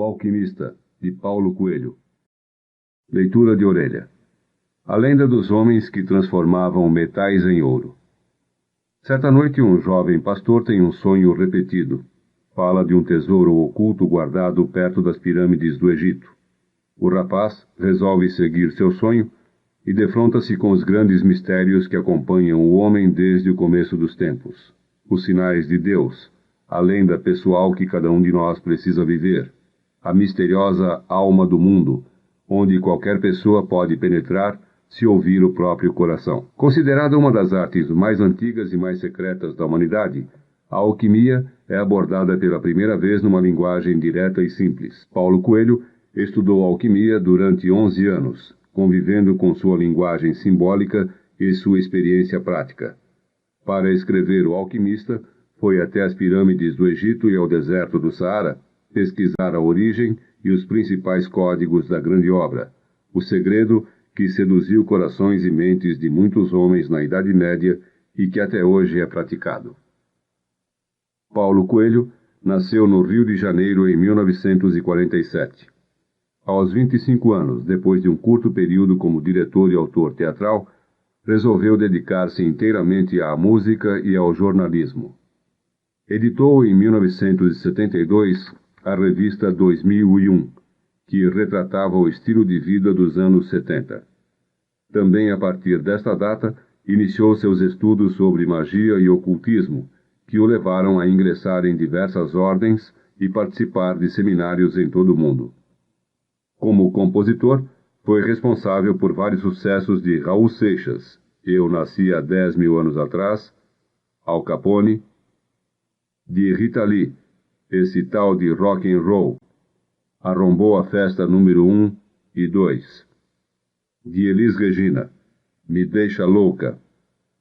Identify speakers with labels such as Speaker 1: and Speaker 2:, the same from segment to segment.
Speaker 1: Alquimista, de Paulo Coelho. Leitura de orelha. A lenda dos homens que transformavam metais em ouro. Certa noite, um jovem pastor tem um sonho repetido. Fala de um tesouro oculto guardado perto das pirâmides do Egito. O rapaz resolve seguir seu sonho e defronta-se com os grandes mistérios que acompanham o homem desde o começo dos tempos. Os sinais de Deus, a lenda pessoal que cada um de nós precisa viver, a misteriosa alma do mundo, onde qualquer pessoa pode penetrar se ouvir o próprio coração. Considerada uma das artes mais antigas e mais secretas da humanidade, a alquimia é abordada pela primeira vez numa linguagem direta e simples. Paulo Coelho estudou alquimia durante 11 anos, convivendo com sua linguagem simbólica e sua experiência prática. Para escrever O Alquimista, foi até as pirâmides do Egito e ao deserto do Saara pesquisar a origem e os principais códigos da grande obra, o segredo que seduziu corações e mentes de muitos homens na Idade Média e que até hoje é praticado. Paulo Coelho nasceu no Rio de Janeiro em 1947. Aos 25 anos, depois de um curto período como diretor e autor teatral, resolveu dedicar-se inteiramente à música e ao jornalismo. Editou em 1972 a revista 2001, que retratava o estilo de vida dos anos 70. Também a partir desta data, iniciou seus estudos sobre magia e ocultismo, que o levaram a ingressar em diversas ordens e participar de seminários em todo o mundo. Como compositor, foi responsável por vários sucessos de Raul Seixas, Eu Nasci há 10 mil anos atrás, Al Capone, de Rita Lee, Esse Tal de Rock and Roll, Arrombou a Festa número 1 e 2, de Elis Regina, Me Deixa Louca,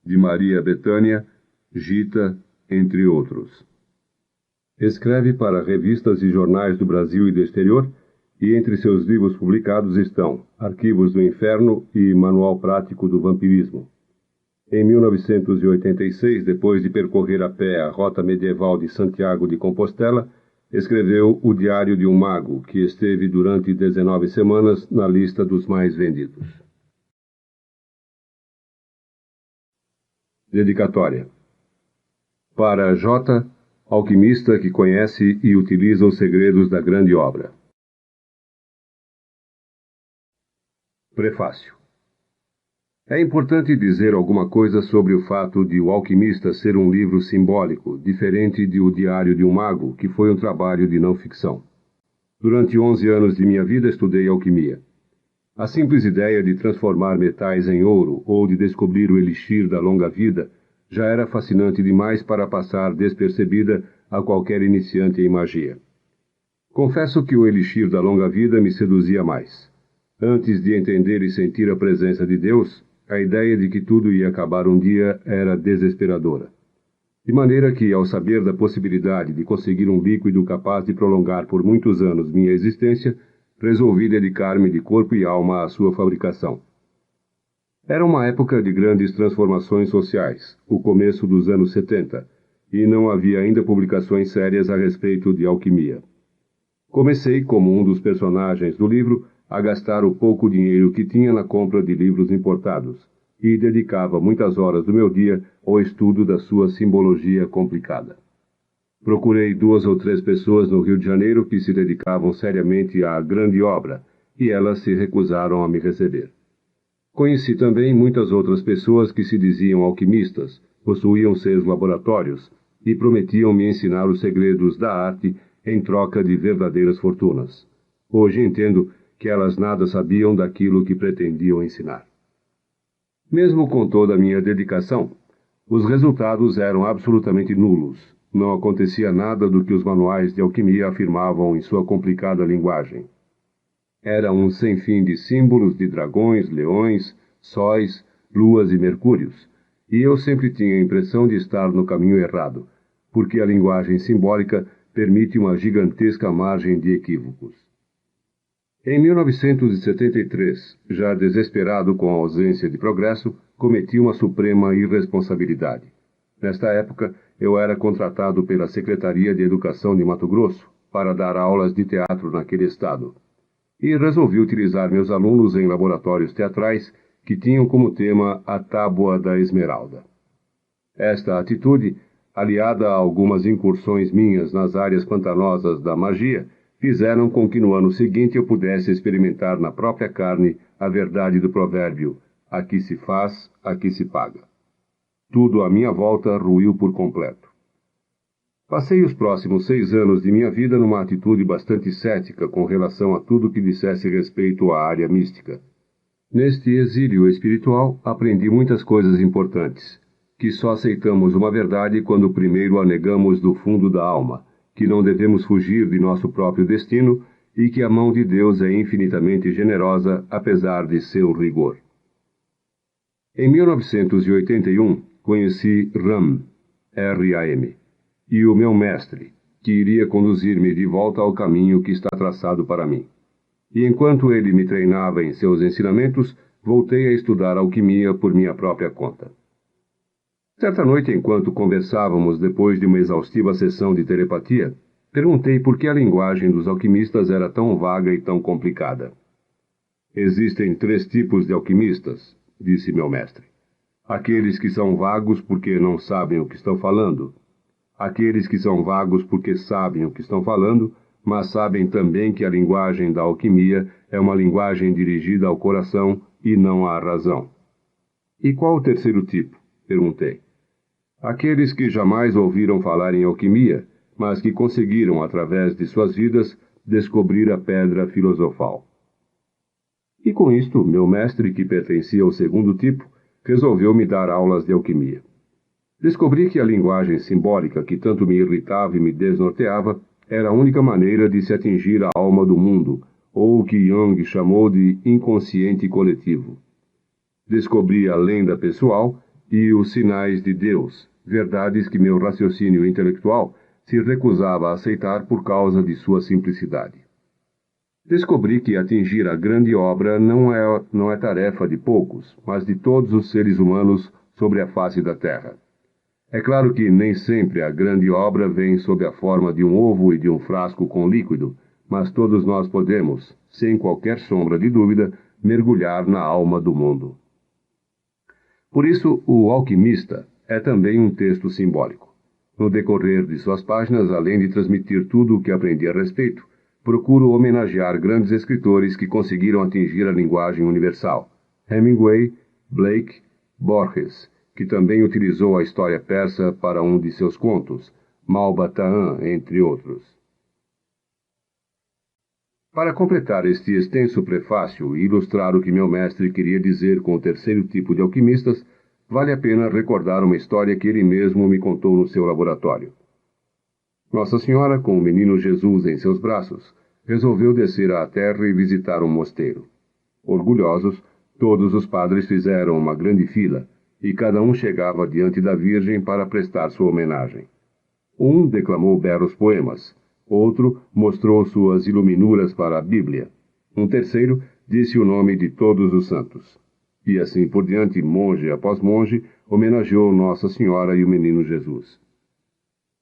Speaker 1: de Maria Bethânia, Gita, entre outros. Escreve para revistas e jornais do Brasil e do exterior, e entre seus livros publicados estão Arquivos do Inferno e Manual Prático do Vampirismo. Em 1986, depois de percorrer a pé a rota medieval de Santiago de Compostela, escreveu O Diário de um Mago, que esteve durante 19 semanas na lista dos mais vendidos. Dedicatória. Para J., alquimista que conhece e utiliza os segredos da grande obra. Prefácio. É importante dizer alguma coisa sobre o fato de O Alquimista ser um livro simbólico, diferente de O Diário de um Mago, que foi um trabalho de não-ficção. Durante 11 anos de minha vida estudei alquimia. A simples ideia de transformar metais em ouro ou de descobrir o elixir da longa vida já era fascinante demais para passar despercebida a qualquer iniciante em magia. Confesso que o elixir da longa vida me seduzia mais. Antes de entender e sentir a presença de Deus, a ideia de que tudo ia acabar um dia era desesperadora. De maneira que, ao saber da possibilidade de conseguir um líquido capaz de prolongar por muitos anos minha existência, resolvi dedicar-me de corpo e alma à sua fabricação. Era uma época de grandes transformações sociais, o começo dos anos 70, e não havia ainda publicações sérias a respeito de alquimia. Comecei, como um dos personagens do livro, a gastar o pouco dinheiro que tinha na compra de livros importados, e dedicava muitas horas do meu dia ao estudo da sua simbologia complicada. Procurei 2 ou 3 pessoas no Rio de Janeiro que se dedicavam seriamente à grande obra, e elas se recusaram a me receber. Conheci também muitas outras pessoas que se diziam alquimistas, possuíam seus laboratórios e prometiam me ensinar os segredos da arte em troca de verdadeiras fortunas. Hoje entendo que elas nada sabiam daquilo que pretendiam ensinar. Mesmo com toda a minha dedicação, os resultados eram absolutamente nulos. Não acontecia nada do que os manuais de alquimia afirmavam em sua complicada linguagem. Era um sem fim de símbolos de dragões, leões, sóis, luas e mercúrios, e eu sempre tinha a impressão de estar no caminho errado, porque a linguagem simbólica permite uma gigantesca margem de equívocos. Em 1973, já desesperado com a ausência de progresso, cometi uma suprema irresponsabilidade. Nesta época, eu era contratado pela Secretaria de Educação de Mato Grosso, para dar aulas de teatro naquele estado, e resolvi utilizar meus alunos em laboratórios teatrais que tinham como tema a Tábua da Esmeralda. Esta atitude, aliada a algumas incursões minhas nas áreas pantanosas da magia, fizeram com que no ano seguinte eu pudesse experimentar na própria carne a verdade do provérbio: aqui se faz, aqui se paga. Tudo à minha volta ruiu por completo. Passei os próximos 6 anos de minha vida numa atitude bastante cética com relação a tudo que dissesse respeito à área mística. Neste exílio espiritual, aprendi muitas coisas importantes, que só aceitamos uma verdade quando primeiro a negamos do fundo da alma, que não devemos fugir de nosso próprio destino e que a mão de Deus é infinitamente generosa, apesar de seu rigor. Em 1981, conheci Ram, R-A-M, e o meu mestre, que iria conduzir-me de volta ao caminho que está traçado para mim. E enquanto ele me treinava em seus ensinamentos, voltei a estudar alquimia por minha própria conta. Certa noite, enquanto conversávamos depois de uma exaustiva sessão de telepatia, perguntei por que a linguagem dos alquimistas era tão vaga e tão complicada. Existem 3 tipos de alquimistas, disse meu mestre. Aqueles que são vagos porque não sabem o que estão falando. Aqueles que são vagos porque sabem o que estão falando, mas sabem também que a linguagem da alquimia é uma linguagem dirigida ao coração e não à razão. E qual o terceiro tipo? Perguntei. Aqueles que jamais ouviram falar em alquimia, mas que conseguiram, através de suas vidas, descobrir a pedra filosofal. E com isto, meu mestre, que pertencia ao segundo tipo, resolveu me dar aulas de alquimia. Descobri que a linguagem simbólica que tanto me irritava e me desnorteava era a única maneira de se atingir a alma do mundo, ou o que Jung chamou de inconsciente coletivo. Descobri a lenda pessoal e os sinais de Deus, verdades que meu raciocínio intelectual se recusava a aceitar por causa de sua simplicidade. Descobri que atingir a grande obra não é tarefa de poucos, mas de todos os seres humanos sobre a face da Terra. É claro que nem sempre a grande obra vem sob a forma de um ovo e de um frasco com líquido, mas todos nós podemos, sem qualquer sombra de dúvida, mergulhar na alma do mundo. Por isso, o Alquimista é também um texto simbólico. No decorrer de suas páginas, além de transmitir tudo o que aprendi a respeito, procuro homenagear grandes escritores que conseguiram atingir a linguagem universal: Hemingway, Blake, Borges, que também utilizou a história persa para um de seus contos, Malbataan, entre outros. Para completar este extenso prefácio e ilustrar o que meu mestre queria dizer com o terceiro tipo de alquimistas, vale a pena recordar uma história que ele mesmo me contou no seu laboratório. Nossa Senhora, com o menino Jesus em seus braços, resolveu descer à terra e visitar um mosteiro. Orgulhosos, todos os padres fizeram uma grande fila, e cada um chegava diante da Virgem para prestar sua homenagem. Um declamou belos poemas, outro mostrou suas iluminuras para a Bíblia, um terceiro disse o nome de todos os santos. E assim por diante, monge após monge, homenageou Nossa Senhora e o menino Jesus.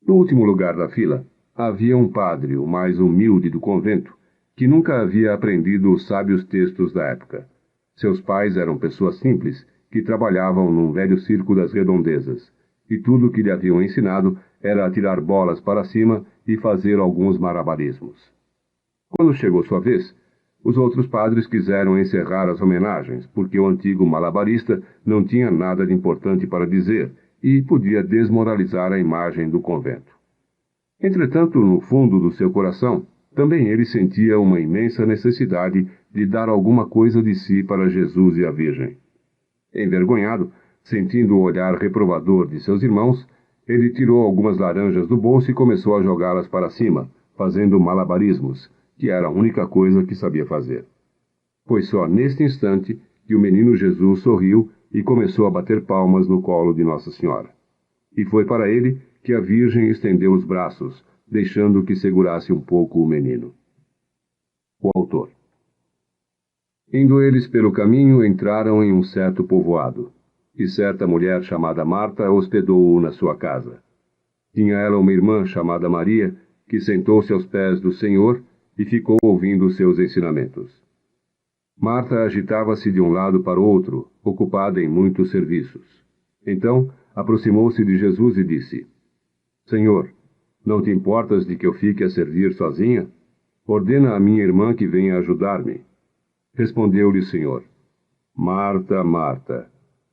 Speaker 1: No último lugar da fila, havia um padre, o mais humilde do convento, que nunca havia aprendido os sábios textos da época. Seus pais eram pessoas simples, que trabalhavam num velho circo das redondezas, e tudo o que lhe haviam ensinado era atirar bolas para cima e fazer alguns malabarismos. Quando chegou sua vez, os outros padres quiseram encerrar as homenagens, porque o antigo malabarista não tinha nada de importante para dizer e podia desmoralizar a imagem do convento. Entretanto, no fundo do seu coração, também ele sentia uma imensa necessidade de dar alguma coisa de si para Jesus e a Virgem. Envergonhado, sentindo o olhar reprovador de seus irmãos, ele tirou algumas laranjas do bolso e começou a jogá-las para cima, fazendo malabarismos, que era a única coisa que sabia fazer. Foi só neste instante que o menino Jesus sorriu e começou a bater palmas no colo de Nossa Senhora. E foi para ele que a Virgem estendeu os braços, deixando que segurasse um pouco o menino. O autor. Indo eles pelo caminho, entraram em um certo povoado, e certa mulher chamada Marta hospedou-o na sua casa. Tinha ela uma irmã chamada Maria, que sentou-se aos pés do Senhor e ficou ouvindo os seus ensinamentos. Marta agitava-se de um lado para o outro, ocupada em muitos serviços. Então, aproximou-se de Jesus e disse: Senhor, não te importas de que eu fique a servir sozinha? Ordena à minha irmã que venha ajudar-me. Respondeu-lhe o Senhor: Marta, Marta,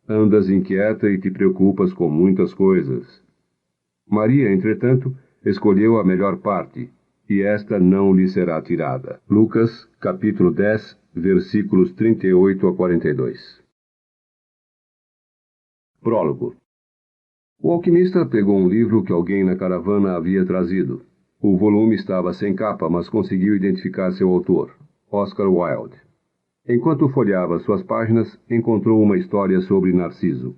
Speaker 1: andas inquieta e te preocupas com muitas coisas. Maria, entretanto, escolheu a melhor parte, e esta não lhe será tirada. Lucas, capítulo 10, versículos 38 a 42. Prólogo. O alquimista pegou um livro que alguém na caravana havia trazido. O volume estava sem capa, mas conseguiu identificar seu autor, Oscar Wilde. Enquanto folheava suas páginas, encontrou uma história sobre Narciso.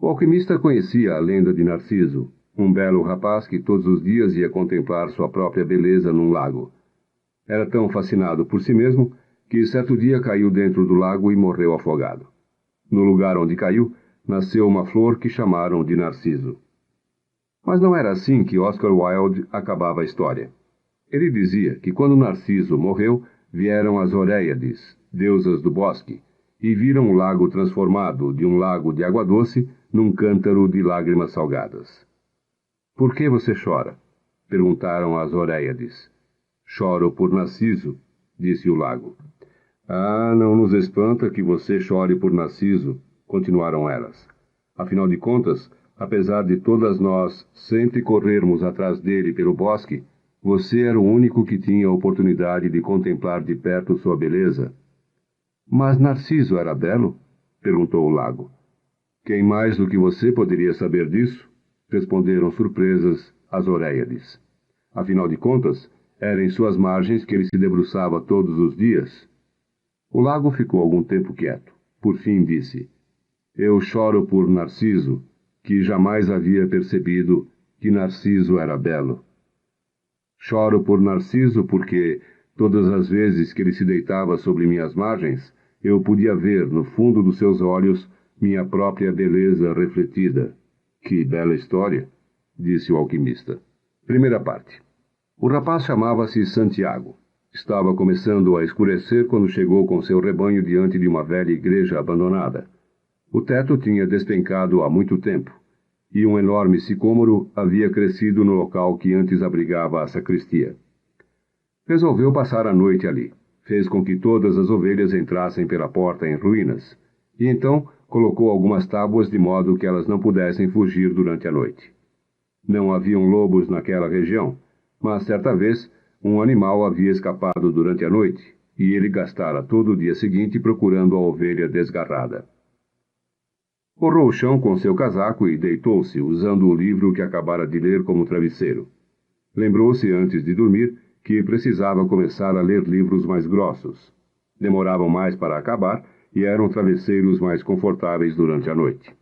Speaker 1: O alquimista conhecia a lenda de Narciso, um belo rapaz que todos os dias ia contemplar sua própria beleza num lago. Era tão fascinado por si mesmo que certo dia caiu dentro do lago e morreu afogado. No lugar onde caiu, nasceu uma flor que chamaram de Narciso. Mas não era assim que Oscar Wilde acabava a história. Ele dizia que quando Narciso morreu, vieram as Oréiades, deusas do bosque, e viram o lago transformado de um lago de água doce num cântaro de lágrimas salgadas. Por que você chora? Perguntaram as Oréiades. Choro por Narciso, disse o lago. Ah, não nos espanta que você chore por Narciso, continuaram elas. Afinal de contas, apesar de todas nós sempre corrermos atrás dele pelo bosque, você era o único que tinha a oportunidade de contemplar de perto sua beleza. Mas Narciso era belo? Perguntou o lago. Quem mais do que você poderia saber disso? Responderam surpresas as Oréiades. Afinal de contas, era em suas margens que ele se debruçava todos os dias. O lago ficou algum tempo quieto. Por fim disse: Eu choro por Narciso, que jamais havia percebido que Narciso era belo. Choro por Narciso porque, todas as vezes que ele se deitava sobre minhas margens, eu podia ver, no fundo dos seus olhos, minha própria beleza refletida. Que bela história, disse o alquimista. Primeira parte. O rapaz chamava-se Santiago. Estava começando a escurecer quando chegou com seu rebanho diante de uma velha igreja abandonada. O teto tinha despencado há muito tempo, e um enorme sicômoro havia crescido no local que antes abrigava a sacristia. Resolveu passar a noite ali. Fez com que todas as ovelhas entrassem pela porta em ruínas, e então colocou algumas tábuas de modo que elas não pudessem fugir durante a noite. Não haviam lobos naquela região, mas certa vez um animal havia escapado durante a noite, e ele gastara todo o dia seguinte procurando a ovelha desgarrada. Forrou o chão com seu casaco e deitou-se, usando o livro que acabara de ler como travesseiro. Lembrou-se antes de dormir que precisava começar a ler livros mais grossos. Demoravam mais para acabar e eram travesseiros mais confortáveis durante a noite.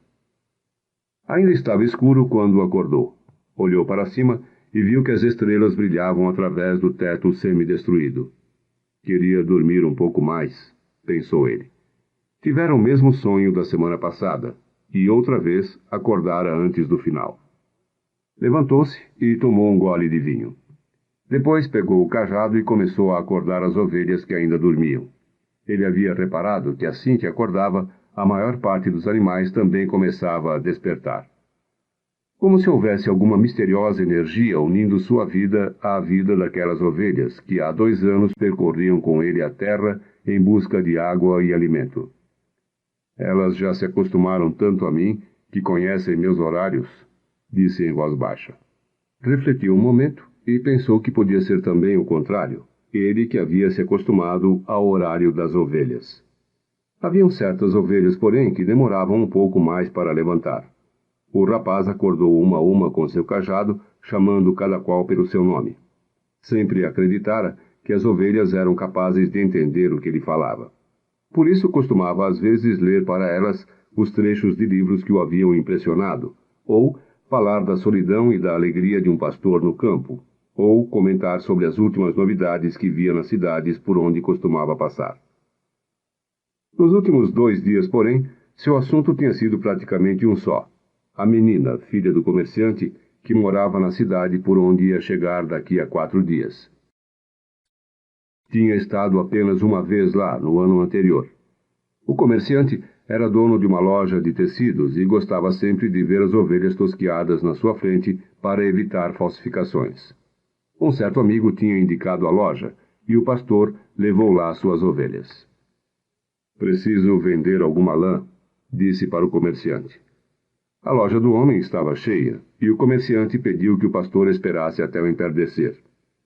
Speaker 1: Ainda estava escuro quando acordou. Olhou para cima e viu que as estrelas brilhavam através do teto semidestruído. Queria dormir um pouco mais, pensou ele. Tivera o mesmo sonho da semana passada, e outra vez acordara antes do final. Levantou-se e tomou um gole de vinho. Depois pegou o cajado e começou a acordar as ovelhas que ainda dormiam. Ele havia reparado que assim que acordava, a maior parte dos animais também começava a despertar. Como se houvesse alguma misteriosa energia unindo sua vida à vida daquelas ovelhas que há 2 anos percorriam com ele a terra em busca de água e alimento. Elas já se acostumaram tanto a mim que conhecem meus horários, disse em voz baixa. Refletiu um momento e pensou que podia ser também o contrário, ele que havia se acostumado ao horário das ovelhas. Haviam certas ovelhas, porém, que demoravam um pouco mais para levantar. O rapaz acordou uma a uma com seu cajado, chamando cada qual pelo seu nome. Sempre acreditara que as ovelhas eram capazes de entender o que ele falava. Por isso costumava às vezes ler para elas os trechos de livros que o haviam impressionado, ou falar da solidão e da alegria de um pastor no campo, ou comentar sobre as últimas novidades que via nas cidades por onde costumava passar. Nos últimos 2 dias, porém, seu assunto tinha sido praticamente um só. A menina, filha do comerciante, que morava na cidade por onde ia chegar daqui a 4 dias. Tinha estado apenas uma vez lá, no ano anterior. O comerciante era dono de uma loja de tecidos e gostava sempre de ver as ovelhas tosquiadas na sua frente para evitar falsificações. Um certo amigo tinha indicado a loja e o pastor levou lá suas ovelhas. Preciso vender alguma lã, disse para o comerciante. A loja do homem estava cheia e o comerciante pediu que o pastor esperasse até o entardecer.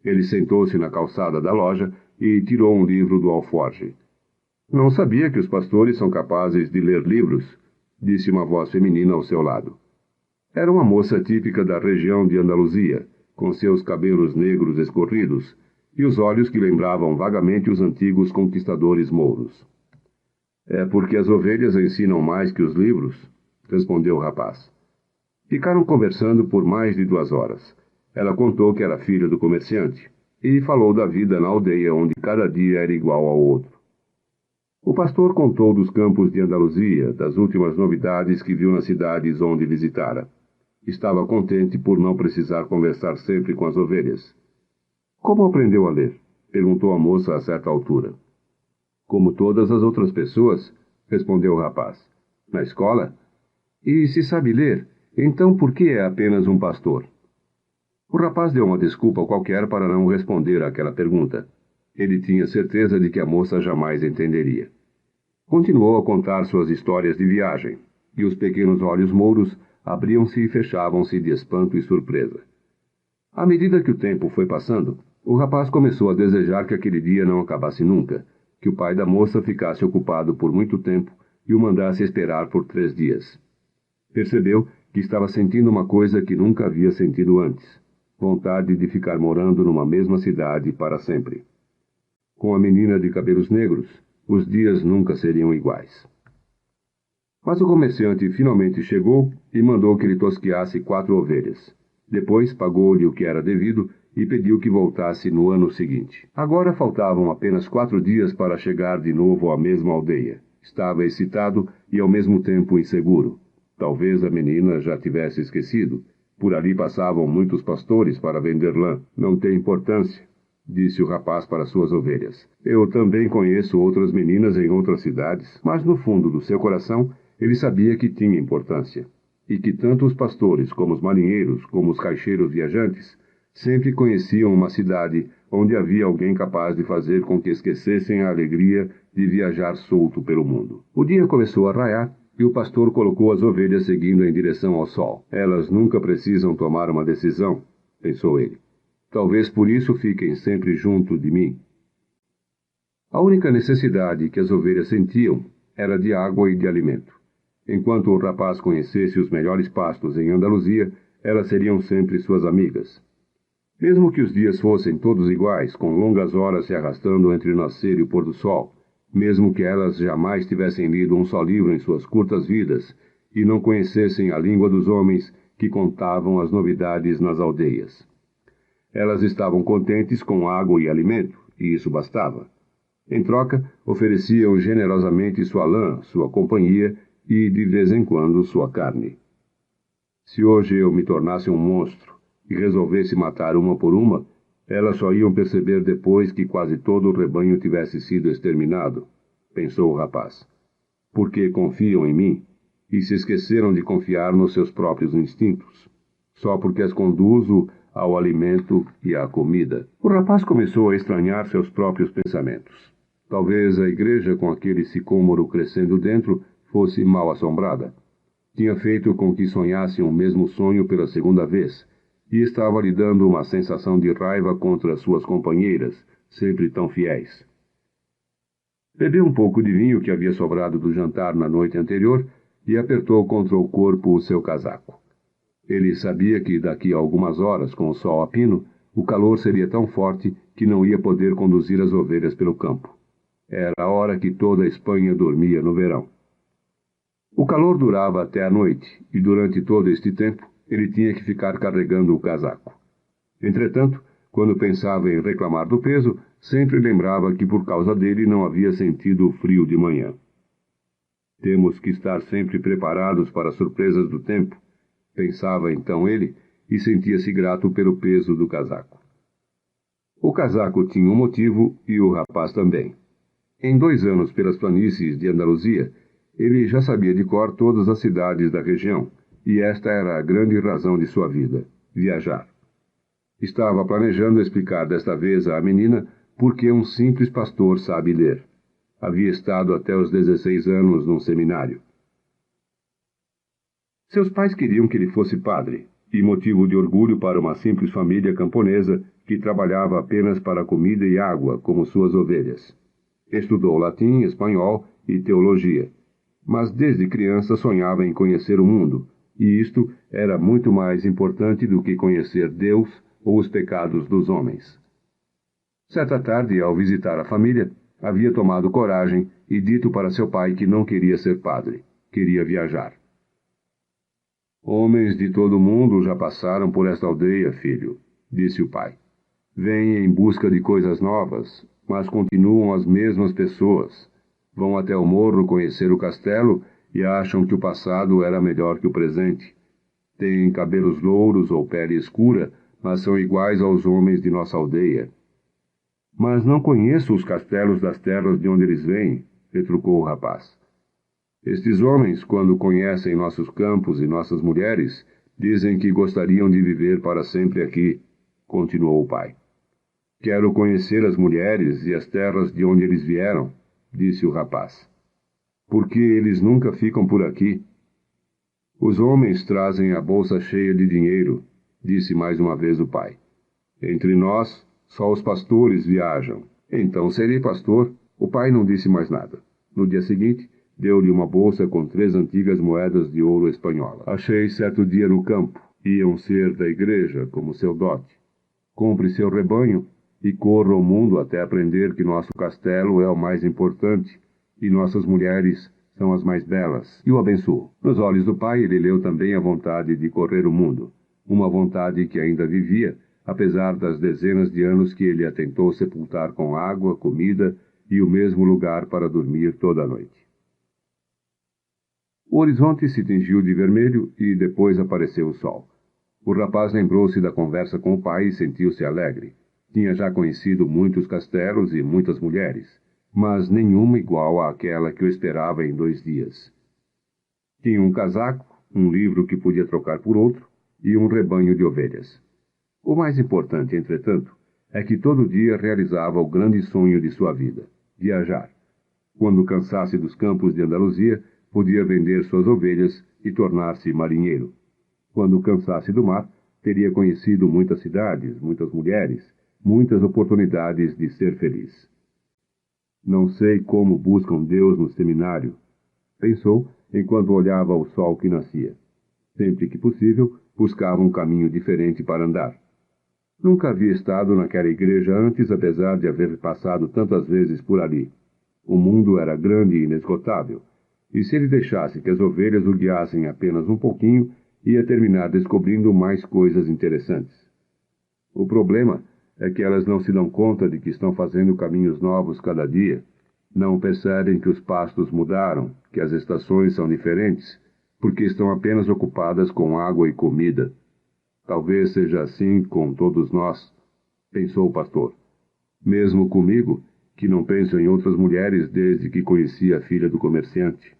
Speaker 1: Ele sentou-se na calçada da loja e tirou um livro do alforje. Não sabia que os pastores são capazes de ler livros, disse uma voz feminina ao seu lado. Era uma moça típica da região de Andaluzia, com seus cabelos negros escorridos e os olhos que lembravam vagamente os antigos conquistadores mouros. É porque as ovelhas ensinam mais que os livros, respondeu o rapaz. Ficaram conversando por mais de 2 horas. Ela contou que era filha do comerciante e falou da vida na aldeia onde cada dia era igual ao outro. O pastor contou dos campos de Andaluzia, das últimas novidades que viu nas cidades onde visitara. Estava contente por não precisar conversar sempre com as ovelhas. Como aprendeu a ler? Perguntou a moça a certa altura. Como todas as outras pessoas, respondeu o rapaz. Na escola? E se sabe ler, então por que é apenas um pastor? O rapaz deu uma desculpa qualquer para não responder àquela pergunta. Ele tinha certeza de que a moça jamais entenderia. Continuou a contar suas histórias de viagem, e os pequenos olhos mouros abriam-se e fechavam-se de espanto e surpresa. À medida que o tempo foi passando, o rapaz começou a desejar que aquele dia não acabasse nunca, que o pai da moça ficasse ocupado por muito tempo e o mandasse esperar por 3 dias. Percebeu que estava sentindo uma coisa que nunca havia sentido antes, vontade de ficar morando numa mesma cidade para sempre. Com a menina de cabelos negros, os dias nunca seriam iguais. Mas o comerciante finalmente chegou e mandou que ele tosquiasse 4 ovelhas. Depois pagou-lhe o que era devido e pediu que voltasse no ano seguinte. Agora faltavam apenas 4 dias para chegar de novo à mesma aldeia. Estava excitado e ao mesmo tempo inseguro. Talvez a menina já tivesse esquecido. Por ali passavam muitos pastores para vender lã. Não tem importância, disse o rapaz para suas ovelhas. Eu também conheço outras meninas em outras cidades, mas no fundo do seu coração ele sabia que tinha importância, e que tanto os pastores como os marinheiros, como os caixeiros viajantes, sempre conheciam uma cidade onde havia alguém capaz de fazer com que esquecessem a alegria de viajar solto pelo mundo. O dia começou a raiar e o pastor colocou as ovelhas seguindo em direção ao sol. Elas nunca precisam tomar uma decisão, pensou ele. Talvez por isso fiquem sempre junto de mim. A única necessidade que as ovelhas sentiam era de água e de alimento. Enquanto o rapaz conhecesse os melhores pastos em Andaluzia, elas seriam sempre suas amigas. Mesmo que os dias fossem todos iguais, com longas horas se arrastando entre o nascer e o pôr do sol, mesmo que elas jamais tivessem lido um só livro em suas curtas vidas e não conhecessem a língua dos homens que contavam as novidades nas aldeias. Elas estavam contentes com água e alimento, e isso bastava. Em troca, ofereciam generosamente sua lã, sua companhia e, de vez em quando, sua carne. Se hoje eu me tornasse um monstro e resolvesse matar uma por uma, elas só iam perceber depois que quase todo o rebanho tivesse sido exterminado, pensou o rapaz. Porque confiam em mim e se esqueceram de confiar nos seus próprios instintos, só porque as conduzo ao alimento e à comida. O rapaz começou a estranhar seus próprios pensamentos. Talvez a igreja, com aquele sicômoro crescendo dentro, fosse mal assombrada. Tinha feito com que sonhassem o mesmo sonho pela 2ª vez, e estava lhe dando uma sensação de raiva contra suas companheiras, sempre tão fiéis. Bebeu um pouco de vinho que havia sobrado do jantar na noite anterior e apertou contra o corpo o seu casaco. Ele sabia que daqui a algumas horas, com o sol a pino, o calor seria tão forte que não ia poder conduzir as ovelhas pelo campo. Era a hora que toda a Espanha dormia no verão. O calor durava até a noite, e durante todo este tempo ele tinha que ficar carregando o casaco. Entretanto, quando pensava em reclamar do peso, sempre lembrava que por causa dele não havia sentido o frio de manhã. Temos que estar sempre preparados para as surpresas do tempo, pensava então ele, e sentia-se grato pelo peso do casaco. O casaco tinha um motivo e o rapaz também. Em 2 anos pelas planícies de Andaluzia, ele já sabia de cor todas as cidades da região, e esta era a grande razão de sua vida: viajar. Estava planejando explicar desta vez à menina por que um simples pastor sabe ler. Havia estado até os 16 anos num seminário. Seus pais queriam que ele fosse padre, e motivo de orgulho para uma simples família camponesa que trabalhava apenas para comida e água, como suas ovelhas. Estudou latim, espanhol e teologia, mas desde criança sonhava em conhecer o mundo, e isto era muito mais importante do que conhecer Deus ou os pecados dos homens. Certa tarde, ao visitar a família, havia tomado coragem e dito para seu pai que não queria ser padre, queria viajar. Homens de todo o mundo já passaram por esta aldeia, filho, disse o pai. Vêm em busca de coisas novas, mas continuam as mesmas pessoas. Vão até o morro conhecer o castelo e acham que o passado era melhor que o presente. Têm cabelos louros ou pele escura, mas são iguais aos homens de nossa aldeia. Mas não conheço os castelos das terras de onde eles vêm, retrucou o rapaz. Estes homens, quando conhecem nossos campos e nossas mulheres, dizem que gostariam de viver para sempre aqui, continuou o pai. Quero conhecer as mulheres e as terras de onde eles vieram, disse o rapaz. Porque eles nunca ficam por aqui. Os homens trazem a bolsa cheia de dinheiro, disse mais uma vez o pai. Entre nós, só os pastores viajam. Então serei pastor. O pai não disse mais nada. No dia seguinte, deu-lhe uma bolsa com 3 antigas moedas de ouro espanhola. Achei certo dia no campo. Iam ser da igreja, como seu dote. Compre seu rebanho e corra ao mundo até aprender que nosso castelo é o mais importante e nossas mulheres são as mais belas. E o abençoou. Nos olhos do pai, ele leu também a vontade de correr o mundo. Uma vontade que ainda vivia, apesar das dezenas de anos que ele a tentou sepultar com água, comida e o mesmo lugar para dormir toda a noite. O horizonte se tingiu de vermelho e depois apareceu o sol. O rapaz lembrou-se da conversa com o pai e sentiu-se alegre. Tinha já conhecido muitos castelos e muitas mulheres, mas nenhuma igual àquela que o esperava em 2 dias. Tinha um casaco, um livro que podia trocar por outro e um rebanho de ovelhas. O mais importante, entretanto, é que todo dia realizava o grande sonho de sua vida: viajar. Quando cansasse dos campos de Andaluzia, podia vender suas ovelhas e tornar-se marinheiro. Quando cansasse do mar, teria conhecido muitas cidades, muitas mulheres, muitas oportunidades de ser feliz. Não sei como buscam Deus no seminário, pensou enquanto olhava o sol que nascia. Sempre que possível, buscava um caminho diferente para andar. Nunca havia estado naquela igreja antes, apesar de haver passado tantas vezes por ali. O mundo era grande e inesgotável, e se ele deixasse que as ovelhas o guiassem apenas um pouquinho, ia terminar descobrindo mais coisas interessantes. O problema é que elas não se dão conta de que estão fazendo caminhos novos cada dia. Não percebem que os pastos mudaram, que as estações são diferentes, porque estão apenas ocupadas com água e comida. Talvez seja assim com todos nós, pensou o pastor. Mesmo comigo, que não penso em outras mulheres desde que conheci a filha do comerciante.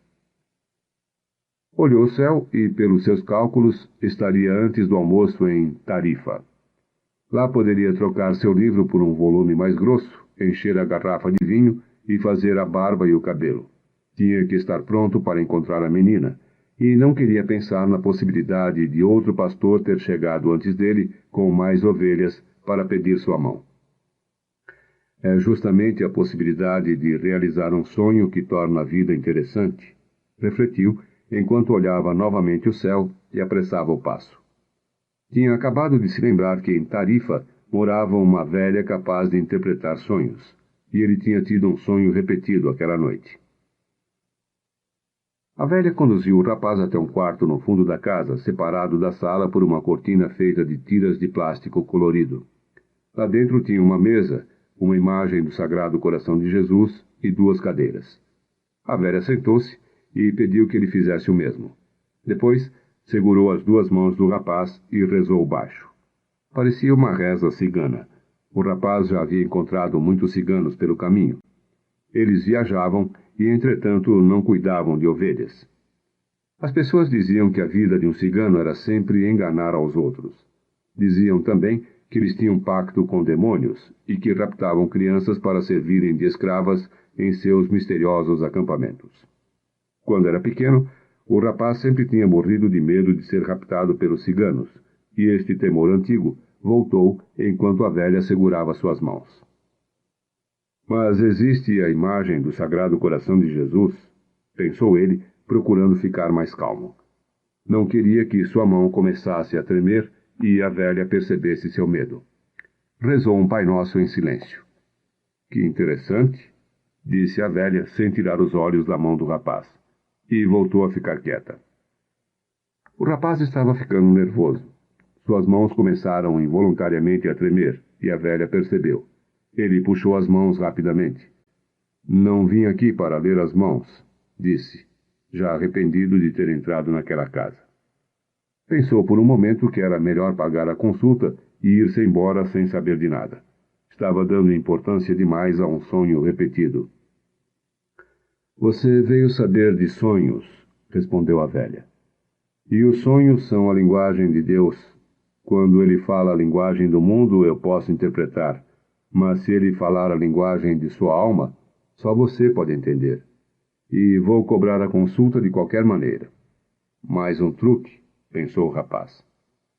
Speaker 1: Olhou o céu e, pelos seus cálculos, estaria antes do almoço em Tarifa. Lá poderia trocar seu livro por um volume mais grosso, encher a garrafa de vinho e fazer a barba e o cabelo. Tinha que estar pronto para encontrar a menina, e não queria pensar na possibilidade de outro pastor ter chegado antes dele com mais ovelhas para pedir sua mão. É justamente a possibilidade de realizar um sonho que torna a vida interessante, refletiu enquanto olhava novamente o céu e apressava o passo. Tinha acabado de se lembrar que em Tarifa morava uma velha capaz de interpretar sonhos, e ele tinha tido um sonho repetido aquela noite. A velha conduziu o rapaz até um quarto no fundo da casa, separado da sala por uma cortina feita de tiras de plástico colorido. Lá dentro tinha uma mesa, uma imagem do Sagrado Coração de Jesus e 2 cadeiras. A velha sentou-se e pediu que ele fizesse o mesmo. Depois, segurou as duas mãos do rapaz e rezou baixo. Parecia uma reza cigana. O rapaz já havia encontrado muitos ciganos pelo caminho. Eles viajavam e, entretanto, não cuidavam de ovelhas. As pessoas diziam que a vida de um cigano era sempre enganar aos outros. Diziam também que eles tinham pacto com demônios e que raptavam crianças para servirem de escravas em seus misteriosos acampamentos. Quando era pequeno, o rapaz sempre tinha morrido de medo de ser raptado pelos ciganos, e este temor antigo voltou enquanto a velha segurava suas mãos. Mas existe a imagem do Sagrado Coração de Jesus, pensou ele, procurando ficar mais calmo. Não queria que sua mão começasse a tremer e a velha percebesse seu medo. Rezou um Pai Nosso em silêncio. Que interessante, disse a velha sem tirar os olhos da mão do rapaz, e voltou a ficar quieta. O rapaz estava ficando nervoso. Suas mãos começaram involuntariamente a tremer, e a velha percebeu. Ele puxou as mãos rapidamente. Não vim aqui para ler as mãos, disse, já arrependido de ter entrado naquela casa. Pensou por um momento que era melhor pagar a consulta e ir-se embora sem saber de nada. Estava dando importância demais a um sonho repetido. Você veio saber de sonhos, respondeu a velha. E os sonhos são a linguagem de Deus. Quando ele fala a linguagem do mundo, eu posso interpretar. Mas se ele falar a linguagem de sua alma, só você pode entender. E vou cobrar a consulta de qualquer maneira. Mais um truque, pensou o rapaz.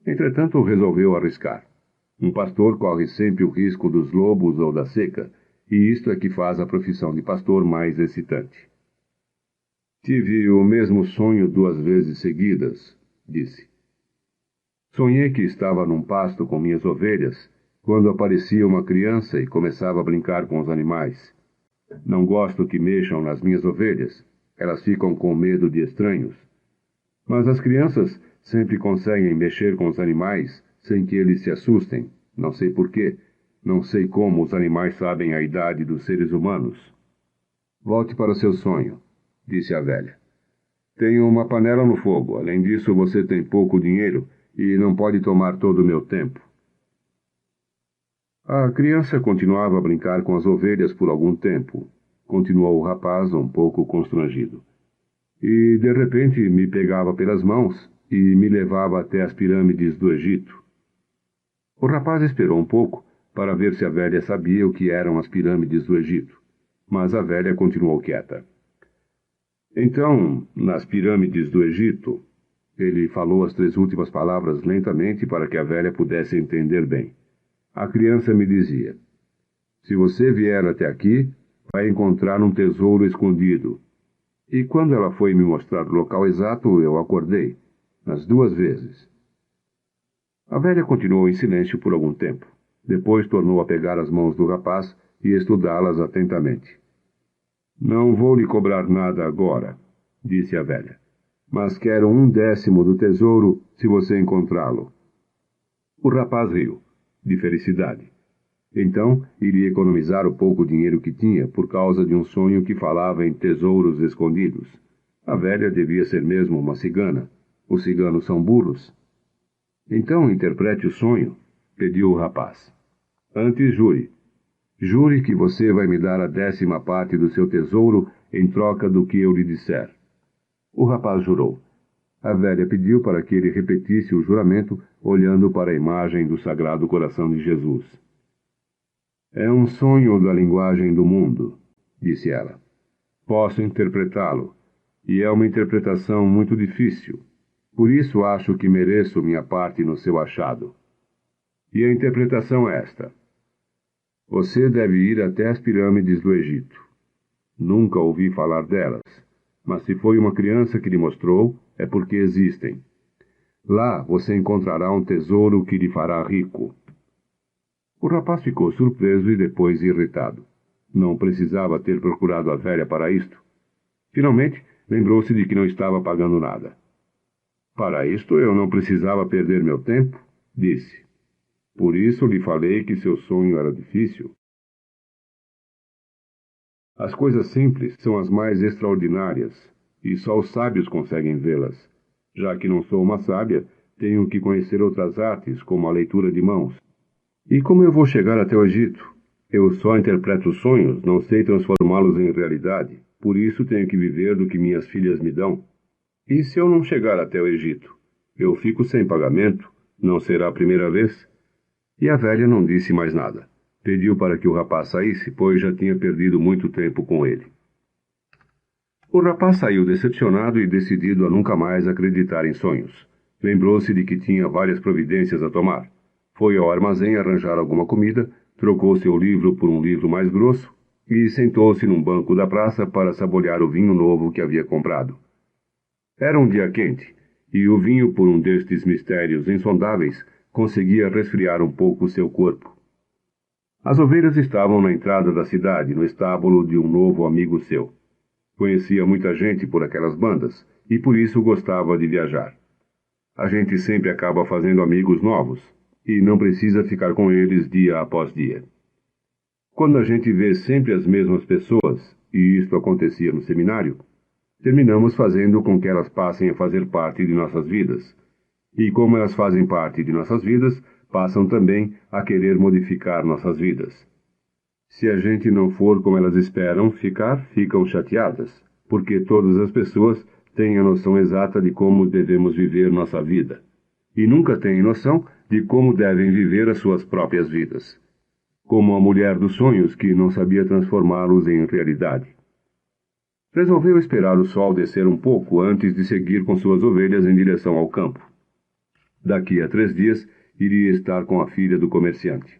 Speaker 1: Entretanto, resolveu arriscar. Um pastor corre sempre o risco dos lobos ou da seca, e isto é que faz a profissão de pastor mais excitante. Tive o mesmo sonho 2 vezes seguidas, disse. Sonhei que estava num pasto com minhas ovelhas, quando aparecia uma criança e começava a brincar com os animais. Não gosto que mexam nas minhas ovelhas, elas ficam com medo de estranhos. Mas as crianças sempre conseguem mexer com os animais sem que eles se assustem. Não sei porquê. Não sei como os animais sabem a idade dos seres humanos. Volte para o seu sonho, disse a velha. Tenho uma panela no fogo. Além disso, você tem pouco dinheiro e não pode tomar todo o meu tempo. A criança continuava a brincar com as ovelhas por algum tempo. Continuou o rapaz, um pouco constrangido. E, de repente, me pegava pelas mãos e me levava até as pirâmides do Egito. O rapaz esperou um pouco para ver se a velha sabia o que eram as pirâmides do Egito, mas a velha continuou quieta. Então, nas pirâmides do Egito, ele falou as 3 últimas palavras lentamente para que a velha pudesse entender bem. A criança me dizia, se você vier até aqui, vai encontrar um tesouro escondido. E quando ela foi me mostrar o local exato, eu acordei, as 2 vezes. A velha continuou em silêncio por algum tempo. Depois tornou a pegar as mãos do rapaz e estudá-las atentamente. Não vou lhe cobrar nada agora, disse a velha, mas quero 1/10 do tesouro se você encontrá-lo. O rapaz riu, de felicidade. Então, iria economizar o pouco dinheiro que tinha por causa de um sonho que falava em tesouros escondidos. A velha devia ser mesmo uma cigana. Os ciganos são burros. Então interprete o sonho, pediu o rapaz. Antes jure. Jure que você vai me dar a 10ª parte do seu tesouro em troca do que eu lhe disser. O rapaz jurou. A velha pediu para que ele repetisse o juramento, olhando para a imagem do Sagrado Coração de Jesus. É um sonho da linguagem do mundo, disse ela. Posso interpretá-lo, e é uma interpretação muito difícil. Por isso acho que mereço minha parte no seu achado. E a interpretação é esta. Você deve ir até as pirâmides do Egito. Nunca ouvi falar delas, mas se foi uma criança que lhe mostrou, é porque existem. Lá você encontrará um tesouro que lhe fará rico. O rapaz ficou surpreso e depois irritado. Não precisava ter procurado a velha para isto. Finalmente, lembrou-se de que não estava pagando nada. Para isto eu não precisava perder meu tempo, disse. Por isso lhe falei que seu sonho era difícil. As coisas simples são as mais extraordinárias, e só os sábios conseguem vê-las. Já que não sou uma sábia, tenho que conhecer outras artes, como a leitura de mãos. E como eu vou chegar até o Egito? Eu só interpreto sonhos, não sei transformá-los em realidade. Por isso tenho que viver do que minhas filhas me dão. E se eu não chegar até o Egito? Eu fico sem pagamento? Não será a primeira vez? E a velha não disse mais nada. Pediu para que o rapaz saísse, pois já tinha perdido muito tempo com ele. O rapaz saiu decepcionado e decidido a nunca mais acreditar em sonhos. Lembrou-se de que tinha várias providências a tomar. Foi ao armazém arranjar alguma comida, trocou seu livro por um livro mais grosso e sentou-se num banco da praça para saborear o vinho novo que havia comprado. Era um dia quente, e o vinho, por um destes mistérios insondáveis, conseguia resfriar um pouco seu corpo. As ovelhas estavam na entrada da cidade, no estábulo de um novo amigo seu. Conhecia muita gente por aquelas bandas, e por isso gostava de viajar. A gente sempre acaba fazendo amigos novos, e não precisa ficar com eles dia após dia. Quando a gente vê sempre as mesmas pessoas, e isto acontecia no seminário, terminamos fazendo com que elas passem a fazer parte de nossas vidas. E como elas fazem parte de nossas vidas, passam também a querer modificar nossas vidas. Se a gente não for como elas esperam ficar, ficam chateadas, porque todas as pessoas têm a noção exata de como devemos viver nossa vida, e nunca têm noção de como devem viver as suas próprias vidas. Como a mulher dos sonhos que não sabia transformá-los em realidade. Resolveu esperar o sol descer um pouco antes de seguir com suas ovelhas em direção ao campo. Daqui a 3 dias, iria estar com a filha do comerciante.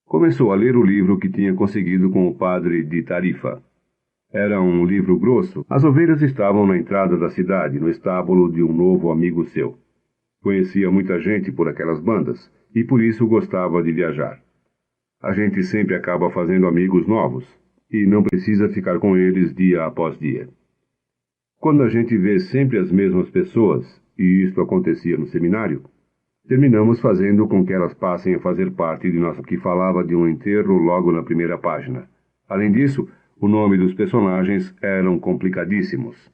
Speaker 1: Começou a ler o livro que tinha conseguido com o padre de Tarifa. Era um livro grosso. As ovelhas estavam na entrada da cidade, no estábulo de um novo amigo seu. Conhecia muita gente por aquelas bandas, e por isso gostava de viajar. A gente sempre acaba fazendo amigos novos, e não precisa ficar com eles dia após dia. Quando a gente vê sempre as mesmas pessoas, e isto acontecia no seminário, terminamos fazendo com que elas passem a fazer parte de nossa que falava de um enterro logo na primeira página. Além disso, o nome dos personagens eram complicadíssimos.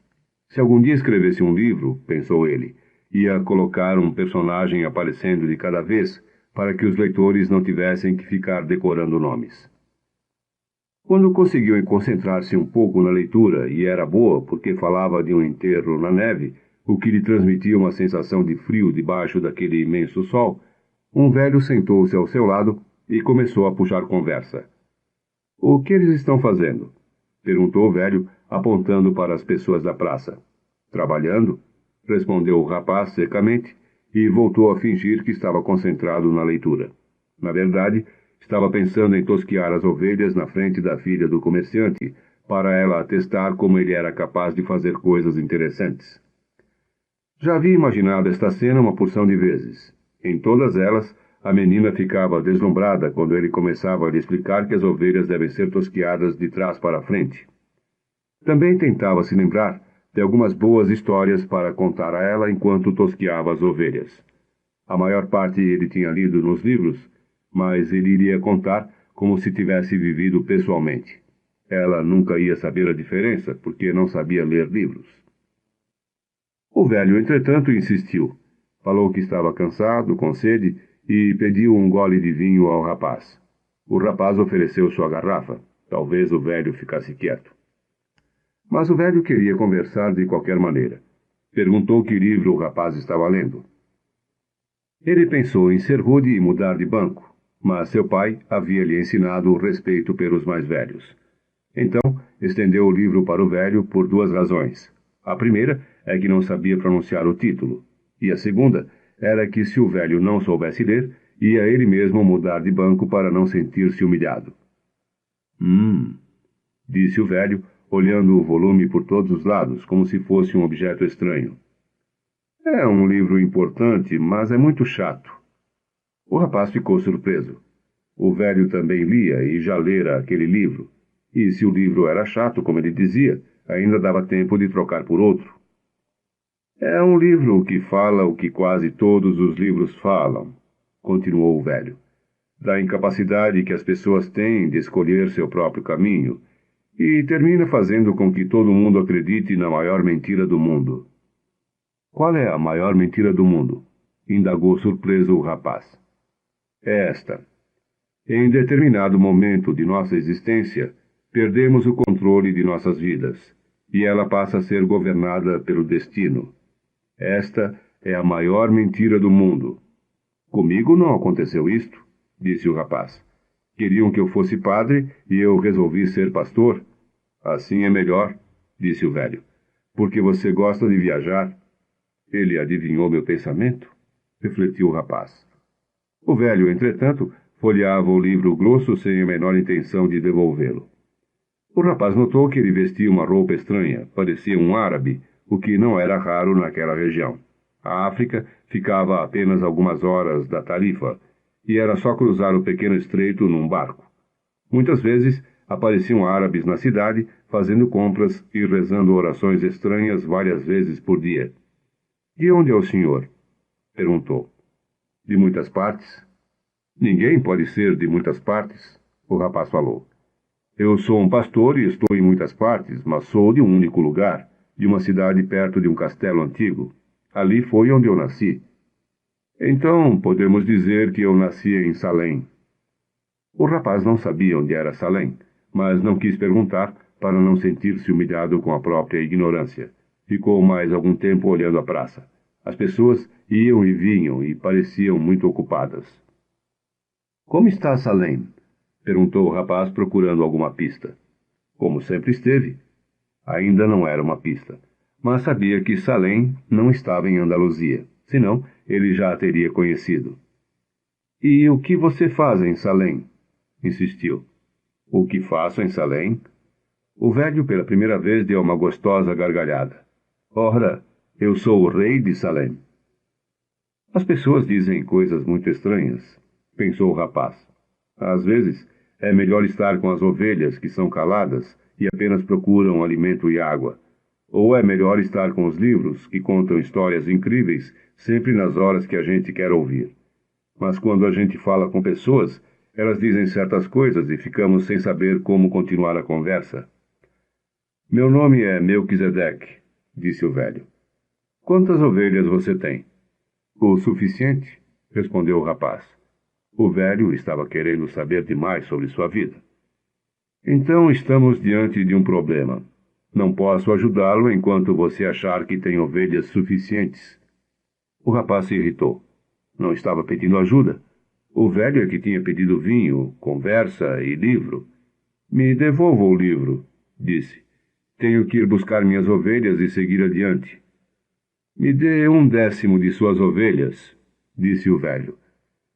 Speaker 1: Se algum dia escrevesse um livro, pensou ele, ia colocar um personagem aparecendo de cada vez, para que os leitores não tivessem que ficar decorando nomes. Quando conseguiu concentrar-se um pouco na leitura, e era boa porque falava de um enterro na neve, o que lhe transmitia uma sensação de frio debaixo daquele imenso sol, um velho sentou-se ao seu lado e começou a puxar conversa. "O que eles estão fazendo?" perguntou o velho, apontando para as pessoas da praça. "Trabalhando?" respondeu o rapaz secamente, e voltou a fingir que estava concentrado na leitura. Na verdade, estava pensando em tosquiar as ovelhas na frente da filha do comerciante, para ela atestar como ele era capaz de fazer coisas interessantes. Já havia imaginado esta cena uma porção de vezes. Em todas elas, a menina ficava deslumbrada quando ele começava a lhe explicar que as ovelhas devem ser tosquiadas de trás para a frente. Também tentava se lembrar de algumas boas histórias para contar a ela enquanto tosquiava as ovelhas. A maior parte ele tinha lido nos livros, mas ele iria contar como se tivesse vivido pessoalmente. Ela nunca ia saber a diferença, porque não sabia ler livros. O velho, entretanto, insistiu. Falou que estava cansado, com sede, e pediu um gole de vinho ao rapaz. O rapaz ofereceu sua garrafa. Talvez o velho ficasse quieto. Mas o velho queria conversar de qualquer maneira. Perguntou que livro o rapaz estava lendo. Ele pensou em ser rude e mudar de banco, mas seu pai havia lhe ensinado o respeito pelos mais velhos. Então, estendeu o livro para o velho por 2 razões. A primeira é que não sabia pronunciar o título, e a segunda era que se o velho não soubesse ler, ia ele mesmo mudar de banco para não sentir-se humilhado. Disse o velho, olhando o volume por todos os lados, como se fosse um objeto estranho. É um livro importante, mas é muito chato. O rapaz ficou surpreso. O velho também lia e já lera aquele livro, e se o livro era chato, como ele dizia, ainda dava tempo de trocar por outro. É um livro que fala o que quase todos os livros falam, continuou o velho, da incapacidade que as pessoas têm de escolher seu próprio caminho, e termina fazendo com que todo mundo acredite na maior mentira do mundo. Qual é a maior mentira do mundo? Indagou surpreso o rapaz. É esta. Em determinado momento de nossa existência, perdemos o controle de nossas vidas, e ela passa a ser governada pelo destino. Esta é a maior mentira do mundo. Comigo não aconteceu isto, disse o rapaz. Queriam que eu fosse padre e eu resolvi ser pastor. Assim é melhor, disse o velho, porque você gosta de viajar. Ele adivinhou meu pensamento? Refletiu o rapaz. O velho, entretanto, folheava o livro grosso sem a menor intenção de devolvê-lo. O rapaz notou que ele vestia uma roupa estranha, parecia um árabe, o que não era raro naquela região. A África ficava a apenas algumas horas da Tarifa, e era só cruzar o pequeno estreito num barco. Muitas vezes apareciam árabes na cidade, fazendo compras e rezando orações estranhas várias vezes por dia. De onde é o senhor? Perguntou. De muitas partes. Ninguém pode ser de muitas partes, o rapaz falou. Eu sou um pastor e estou em muitas partes, mas sou de um único lugar, de uma cidade perto de um castelo antigo. Ali foi onde eu nasci. Então, podemos dizer que eu nasci em Salem. O rapaz não sabia onde era Salem, mas não quis perguntar para não sentir-se humilhado com a própria ignorância. Ficou mais algum tempo olhando a praça. As pessoas iam e vinham e pareciam muito ocupadas. Como está Salem? Perguntou o rapaz procurando alguma pista. Como sempre esteve. Ainda não era uma pista, mas sabia que Salem não estava em Andaluzia, senão ele já a teria conhecido. E o que você faz em Salem? Insistiu. O que faço em Salem? O velho pela primeira vez deu uma gostosa gargalhada. Ora, eu sou o rei de Salem. As pessoas dizem coisas muito estranhas, pensou o rapaz. Às vezes, é melhor estar com as ovelhas que são caladas e apenas procuram alimento e água. Ou é melhor estar com os livros que contam histórias incríveis sempre nas horas que a gente quer ouvir. Mas quando a gente fala com pessoas, elas dizem certas coisas e ficamos sem saber como continuar a conversa. Meu nome é Melquisedeque, disse o velho. Quantas ovelhas você tem? O suficiente, respondeu o rapaz. O velho estava querendo saber demais sobre sua vida. Então estamos diante de um problema. Não posso ajudá-lo enquanto você achar que tem ovelhas suficientes. O rapaz se irritou. Não estava pedindo ajuda. O velho é que tinha pedido vinho, conversa e livro. Me devolva o livro, disse. Tenho que ir buscar minhas ovelhas e seguir adiante. Me dê 1/10 de suas ovelhas, disse o velho,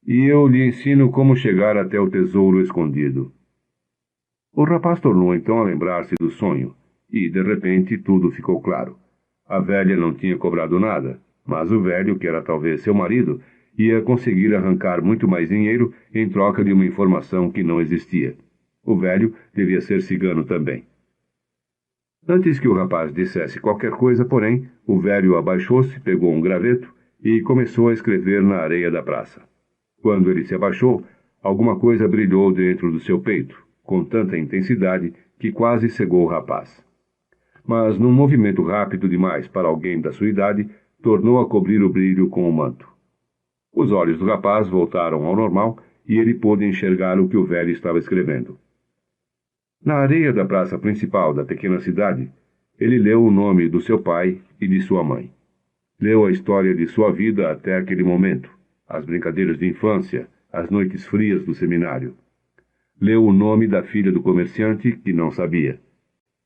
Speaker 1: e eu lhe ensino como chegar até o tesouro escondido. O rapaz tornou então a lembrar-se do sonho, e de repente tudo ficou claro. A velha não tinha cobrado nada, mas o velho, que era talvez seu marido, ia conseguir arrancar muito mais dinheiro em troca de uma informação que não existia. O velho devia ser cigano também. Antes que o rapaz dissesse qualquer coisa, porém, o velho abaixou-se, pegou um graveto e começou a escrever na areia da praça. Quando ele se abaixou, alguma coisa brilhou dentro do seu peito, com tanta intensidade que quase cegou o rapaz. Mas, num movimento rápido demais para alguém da sua idade, tornou a cobrir o brilho com o manto. Os olhos do rapaz voltaram ao normal e ele pôde enxergar o que o velho estava escrevendo. Na areia da praça principal da pequena cidade, ele leu o nome do seu pai e de sua mãe. Leu a história de sua vida até aquele momento, as brincadeiras de infância, as noites frias do seminário. Leu o nome da filha do comerciante, que não sabia.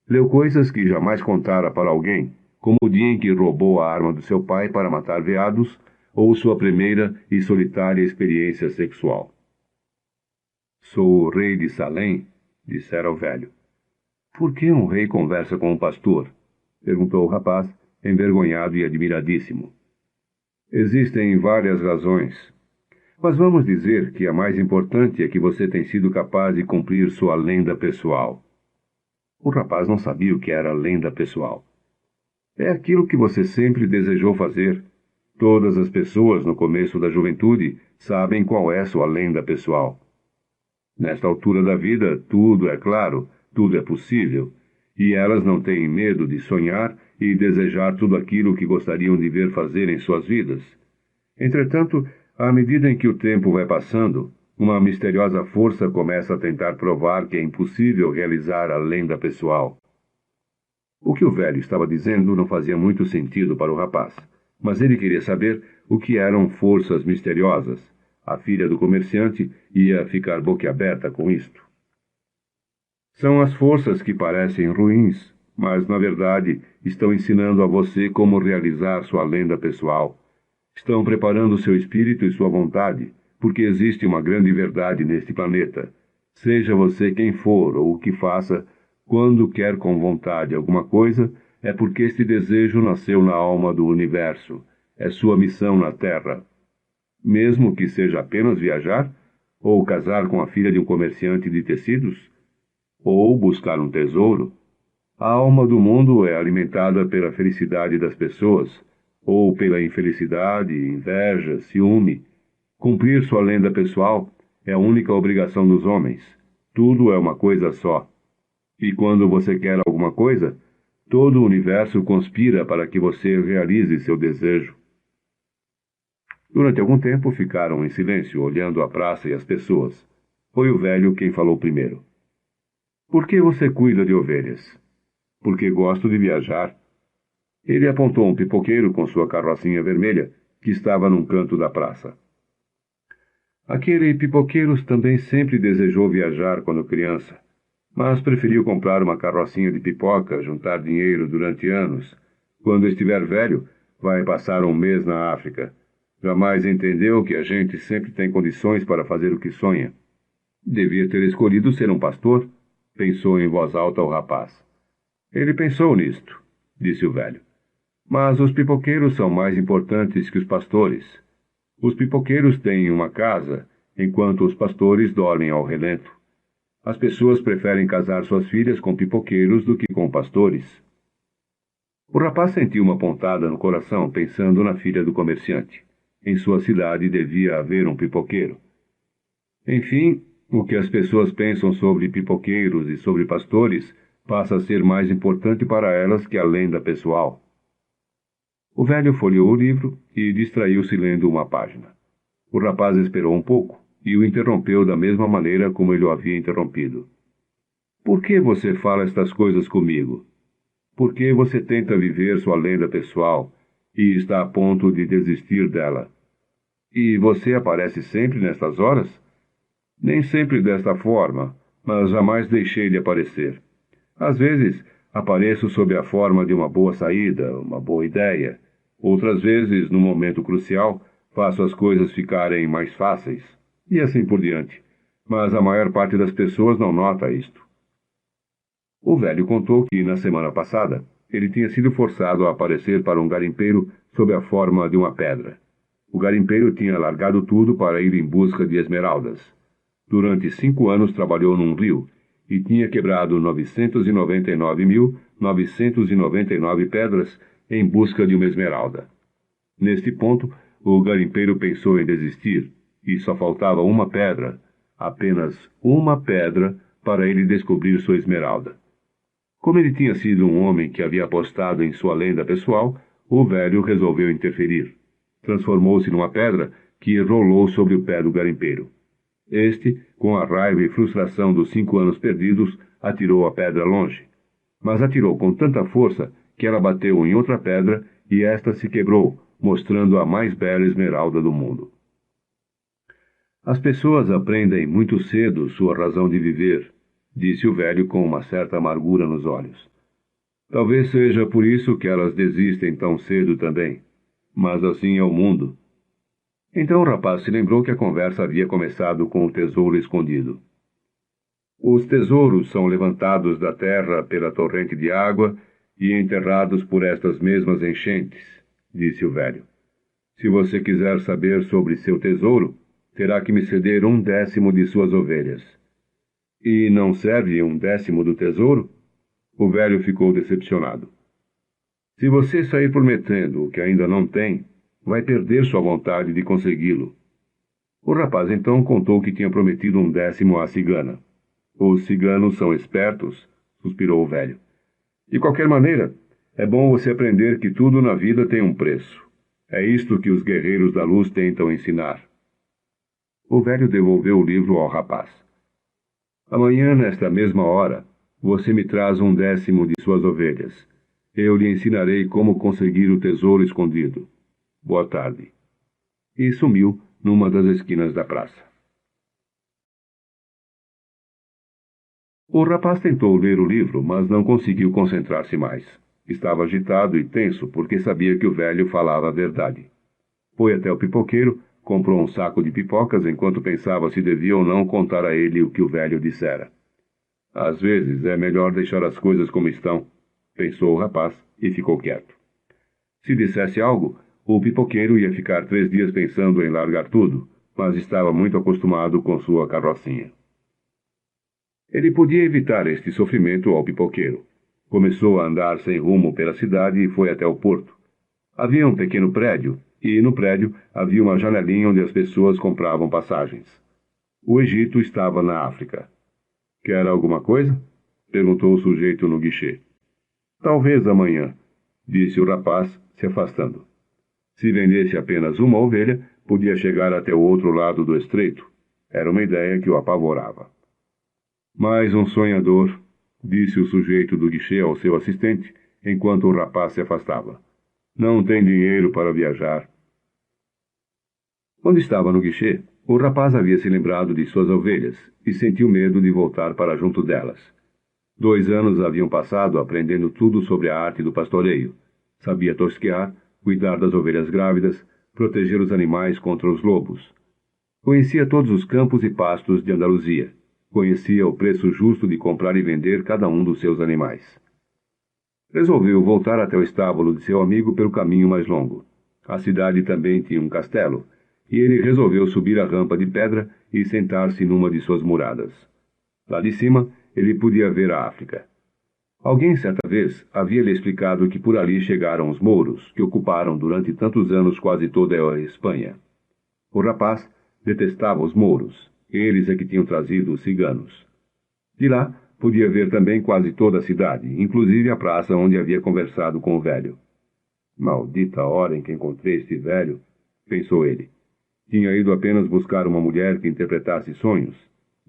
Speaker 1: Leu coisas que jamais contara para alguém, como o dia em que roubou a arma do seu pai para matar veados, ou sua primeira e solitária experiência sexual. Sou o rei de Salem, dissera o velho. Por que um rei conversa com um pastor? Perguntou o rapaz, envergonhado e admiradíssimo. Existem várias razões. Mas vamos dizer que a mais importante é que você tem sido capaz de cumprir sua lenda pessoal. O rapaz não sabia o que era lenda pessoal. É aquilo que você sempre desejou fazer. Todas as pessoas, no começo da juventude, sabem qual é sua lenda pessoal. Nesta altura da vida, tudo é claro, tudo é possível, e elas não têm medo de sonhar e desejar tudo aquilo que gostariam de ver fazer em suas vidas. Entretanto, à medida em que o tempo vai passando, uma misteriosa força começa a tentar provar que é impossível realizar a lenda pessoal. O que o velho estava dizendo não fazia muito sentido para o rapaz, mas ele queria saber o que eram forças misteriosas. A filha do comerciante ia ficar boquiaberta com isto. São as forças que parecem ruins, mas na verdade estão ensinando a você como realizar sua lenda pessoal. Estão preparando seu espírito e sua vontade, porque existe uma grande verdade neste planeta. Seja você quem for ou o que faça, quando quer com vontade alguma coisa, é porque este desejo nasceu na alma do universo. É sua missão na Terra. Mesmo que seja apenas viajar, ou casar com a filha de um comerciante de tecidos, ou buscar um tesouro, a alma do mundo é alimentada pela felicidade das pessoas, ou pela infelicidade, inveja, ciúme. Cumprir sua lenda pessoal é a única obrigação dos homens. Tudo é uma coisa só. E quando você quer alguma coisa, todo o universo conspira para que você realize seu desejo. Durante algum tempo ficaram em silêncio, olhando a praça e as pessoas. Foi o velho quem falou primeiro. Por que você cuida de ovelhas? Porque gosto de viajar. Ele apontou um pipoqueiro com sua carrocinha vermelha, que estava num canto da praça. Aquele pipoqueiro também sempre desejou viajar quando criança, mas preferiu comprar uma carrocinha de pipoca, juntar dinheiro durante anos. Quando estiver velho, vai passar um mês na África. Jamais entendeu que a gente sempre tem condições para fazer o que sonha. Devia ter escolhido ser um pastor, pensou em voz alta o rapaz. Ele pensou nisto, disse o velho. Mas os pipoqueiros são mais importantes que os pastores. Os pipoqueiros têm uma casa, enquanto os pastores dormem ao relento. As pessoas preferem casar suas filhas com pipoqueiros do que com pastores. O rapaz sentiu uma pontada no coração, pensando na filha do comerciante. Em sua cidade devia haver um pipoqueiro. Enfim, o que as pessoas pensam sobre pipoqueiros e sobre pastores passa a ser mais importante para elas que a lenda pessoal. O velho folheou o livro e distraiu-se lendo uma página. O rapaz esperou um pouco e o interrompeu da mesma maneira como ele o havia interrompido. Por que você fala estas coisas comigo? Por que você tenta viver sua lenda pessoal e está a ponto de desistir dela? E você aparece sempre nestas horas? Nem sempre desta forma, mas jamais deixei de aparecer. Às vezes, apareço sob a forma de uma boa saída, uma boa ideia. Outras vezes, no momento crucial, faço as coisas ficarem mais fáceis. E assim por diante. Mas a maior parte das pessoas não nota isto. O velho contou que, na semana passada, ele tinha sido forçado a aparecer para um garimpeiro sob a forma de uma pedra. O garimpeiro tinha largado tudo para ir em busca de esmeraldas. Durante 5 anos trabalhou num rio e tinha quebrado 999.999 pedras em busca de uma esmeralda. Neste ponto, o garimpeiro pensou em desistir, e só faltava uma pedra, apenas uma pedra, para ele descobrir sua esmeralda. Como ele tinha sido um homem que havia apostado em sua lenda pessoal, o velho resolveu interferir. Transformou-se numa pedra que rolou sobre o pé do garimpeiro. Este, com a raiva e frustração dos 5 anos perdidos, atirou a pedra longe. Mas atirou com tanta força que ela bateu em outra pedra e esta se quebrou, mostrando a mais bela esmeralda do mundo. As pessoas aprendem muito cedo sua razão de viver, disse o velho com uma certa amargura nos olhos. Talvez seja por isso que elas desistem tão cedo também. Mas assim é o mundo. Então o rapaz se lembrou que a conversa havia começado com o tesouro escondido. Os tesouros são levantados da terra pela torrente de água e enterrados por estas mesmas enchentes, disse o velho. Se você quiser saber sobre seu tesouro, terá que me ceder 1/10 de suas ovelhas. E não serve 1/10 do tesouro? O velho ficou decepcionado. Se você sair prometendo o que ainda não tem, vai perder sua vontade de consegui-lo. O rapaz então contou que tinha prometido 1/10 à cigana. Os ciganos são espertos, suspirou o velho. De qualquer maneira, É bom você aprender que tudo na vida tem um preço. É isto que os guerreiros da luz tentam ensinar. O velho devolveu o livro ao rapaz. Amanhã, nesta mesma hora, você me traz 1/10 de suas ovelhas. Eu lhe ensinarei como conseguir o tesouro escondido. Boa tarde. E sumiu numa das esquinas da praça. O rapaz tentou ler o livro, mas não conseguiu concentrar-se mais. Estava agitado e tenso porque sabia que o velho falava a verdade. Foi até o pipoqueiro, comprou um saco de pipocas enquanto pensava se devia ou não contar a ele o que o velho dissera. Às vezes é melhor deixar as coisas como estão, pensou o rapaz e ficou quieto. Se dissesse algo, o pipoqueiro ia ficar 3 dias pensando em largar tudo, mas estava muito acostumado com sua carrocinha. Ele podia evitar este sofrimento ao pipoqueiro. Começou a andar sem rumo pela cidade e foi até o porto. Havia um pequeno prédio, e no prédio havia uma janelinha onde as pessoas compravam passagens. O Egito estava na África. Quer alguma coisa? Perguntou o sujeito no guichê. Talvez amanhã, disse o rapaz, se afastando. Se vendesse apenas uma ovelha, podia chegar até o outro lado do estreito. Era uma ideia que o apavorava. Mais um sonhador, disse o sujeito do guichê ao seu assistente, enquanto o rapaz se afastava. Não tem dinheiro para viajar. Quando estava no guichê, o rapaz havia se lembrado de suas ovelhas e sentiu medo de voltar para junto delas. 2 anos haviam passado aprendendo tudo sobre a arte do pastoreio. Sabia tosquear, cuidar das ovelhas grávidas, proteger os animais contra os lobos. Conhecia todos os campos e pastos de Andaluzia. Conhecia o preço justo de comprar e vender cada um dos seus animais. Resolveu voltar até o estábulo de seu amigo pelo caminho mais longo. A cidade também tinha um castelo, e ele resolveu subir a rampa de pedra e sentar-se numa de suas muradas. Lá de cima, ele podia ver a África. Alguém, certa vez, havia lhe explicado que por ali chegaram os mouros, que ocuparam durante tantos anos quase toda a Espanha. O rapaz detestava os mouros. Eles é que tinham trazido os ciganos. De lá, podia ver também quase toda a cidade, inclusive a praça onde havia conversado com o velho. Maldita hora em que encontrei este velho, pensou ele. Tinha ido apenas buscar uma mulher que interpretasse sonhos.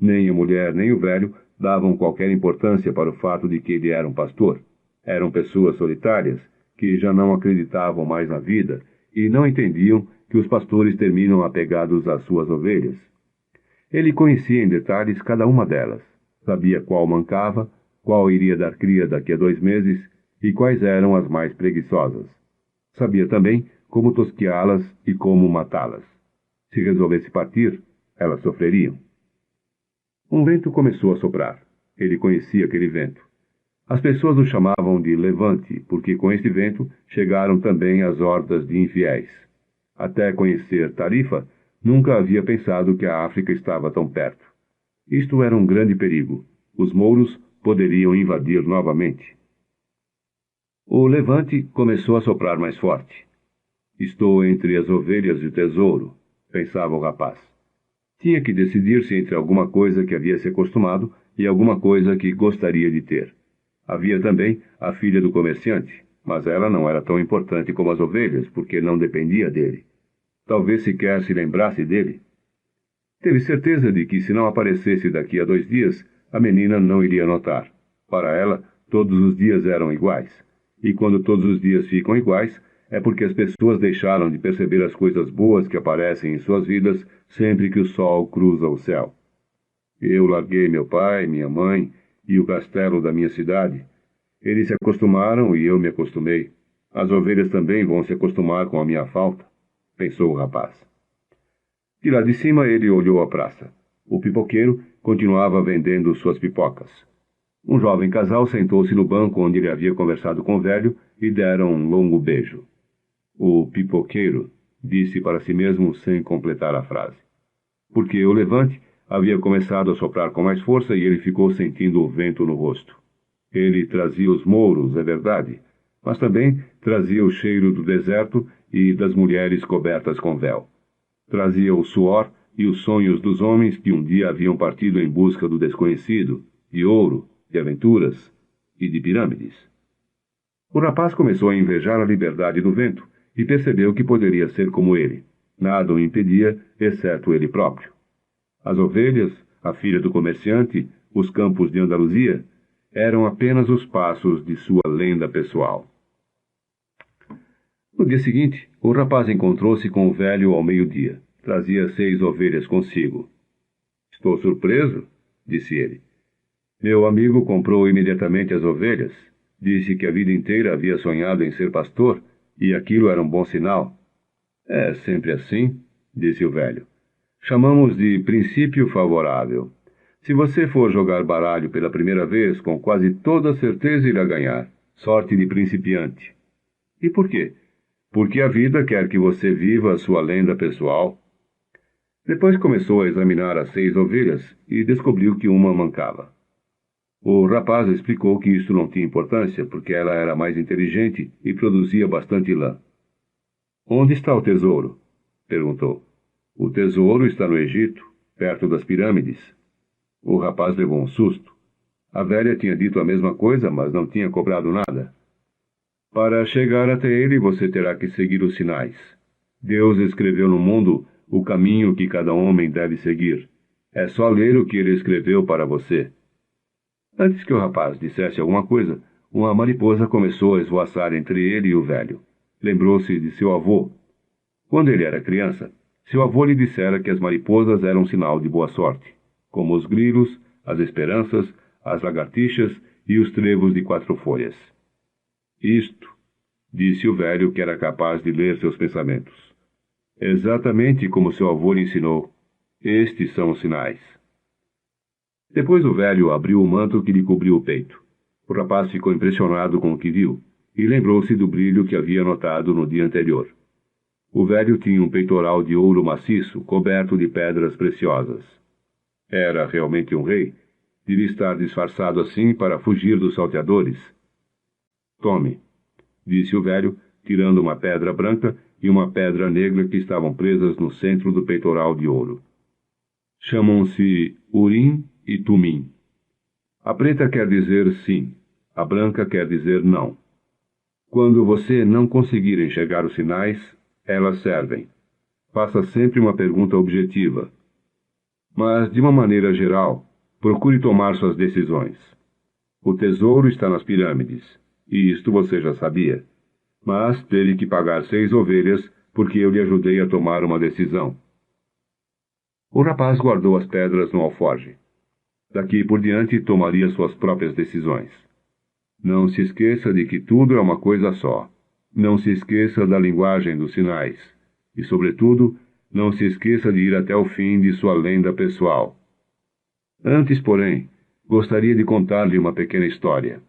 Speaker 1: Nem a mulher nem o velho davam qualquer importância para o fato de que ele era um pastor. Eram pessoas solitárias que já não acreditavam mais na vida e não entendiam que os pastores terminam apegados às suas ovelhas. Ele conhecia em detalhes cada uma delas. Sabia qual mancava, qual iria dar cria daqui a 2 meses e quais eram as mais preguiçosas. Sabia também como tosqueá-las e como matá-las. Se resolvesse partir, elas sofreriam. Um vento começou a soprar. Ele conhecia aquele vento. As pessoas o chamavam de Levante, porque com este vento chegaram também as hordas de infiéis. Até conhecer Tarifa, nunca havia pensado que a África estava tão perto. Isto era um grande perigo. Os mouros poderiam invadir novamente. O levante começou a soprar mais forte. Estou entre as ovelhas e o tesouro, pensava o rapaz. Tinha que decidir-se entre alguma coisa que havia se acostumado e alguma coisa que gostaria de ter. Havia também a filha do comerciante, mas ela não era tão importante como as ovelhas, porque não dependia dele. Talvez sequer se lembrasse dele. Teve certeza de que se não aparecesse daqui a 2 dias, a menina não iria notar. Para ela, todos os dias eram iguais. E quando todos os dias ficam iguais, é porque as pessoas deixaram de perceber as coisas boas que aparecem em suas vidas sempre que o sol cruza o céu. Eu larguei meu pai, minha mãe e o castelo da minha cidade. Eles se acostumaram e eu me acostumei. As ovelhas também vão se acostumar com a minha falta, pensou o rapaz. De lá de cima ele olhou a praça. O pipoqueiro continuava vendendo suas pipocas. Um jovem casal sentou-se no banco onde ele havia conversado com o velho e deram um longo beijo. O pipoqueiro disse para si mesmo sem completar a frase. Porque o levante havia começado a soprar com mais força e ele ficou sentindo o vento no rosto. Ele trazia os mouros, é verdade, mas também trazia o cheiro do deserto e das mulheres cobertas com véu. Trazia o suor e os sonhos dos homens que um dia haviam partido em busca do desconhecido, de ouro, de aventuras e de pirâmides. O rapaz começou a invejar a liberdade do vento e percebeu que poderia ser como ele. Nada o impedia, exceto ele próprio. As ovelhas, a filha do comerciante, os campos de Andaluzia, eram apenas os passos de sua lenda pessoal. No dia seguinte, o rapaz encontrou-se com o velho ao meio-dia. Trazia 6 ovelhas consigo. Estou surpreso, disse ele. Meu amigo comprou imediatamente as ovelhas. Disse que a vida inteira havia sonhado em ser pastor, e aquilo era um bom sinal. É sempre assim, disse o velho. Chamamos de princípio favorável. Se você for jogar baralho pela primeira vez, com quase toda certeza irá ganhar. Sorte de principiante. E por quê? Porque a vida quer que você viva a sua lenda pessoal. Depois começou a examinar as 6 ovelhas e descobriu que uma mancava. O rapaz explicou que isso não tinha importância, porque ela era mais inteligente e produzia bastante lã. Onde está o tesouro? Perguntou. O tesouro está no Egito, perto das pirâmides. O rapaz levou um susto. A velha tinha dito a mesma coisa, mas não tinha cobrado nada. Para chegar até ele, você terá que seguir os sinais. Deus escreveu no mundo o caminho que cada homem deve seguir. É só ler o que ele escreveu para você. Antes que o rapaz dissesse alguma coisa, uma mariposa começou a esvoaçar entre ele e o velho. Lembrou-se de seu avô. Quando ele era criança, seu avô lhe dissera que as mariposas eram sinal de boa sorte, como os grilos, as esperanças, as lagartixas e os trevos de 4 folhas. Isto, disse o velho, que era capaz de ler seus pensamentos. Exatamente como seu avô lhe ensinou. Estes são os sinais. Depois o velho abriu o manto que lhe cobriu o peito. O rapaz ficou impressionado com o que viu e lembrou-se do brilho que havia notado no dia anterior. O velho tinha um peitoral de ouro maciço, coberto de pedras preciosas. Era realmente um rei. Devia estar disfarçado assim para fugir dos salteadores. Tome, disse o velho, tirando uma pedra branca e uma pedra negra que estavam presas no centro do peitoral de ouro. Chamam-se Urim e Tumim. A preta quer dizer sim, a branca quer dizer não. Quando você não conseguir enxergar os sinais, elas servem. Faça sempre uma pergunta objetiva. Mas, de uma maneira geral, procure tomar suas decisões. O tesouro está nas pirâmides, e isto você já sabia. Mas teve que pagar 6 ovelhas porque eu lhe ajudei a tomar uma decisão. O rapaz guardou as pedras no alforje. Daqui por diante tomaria suas próprias decisões. Não se esqueça de que tudo é uma coisa só. Não se esqueça da linguagem dos sinais. E, sobretudo, não se esqueça de ir até o fim de sua lenda pessoal. Antes, porém, gostaria de contar-lhe uma pequena história.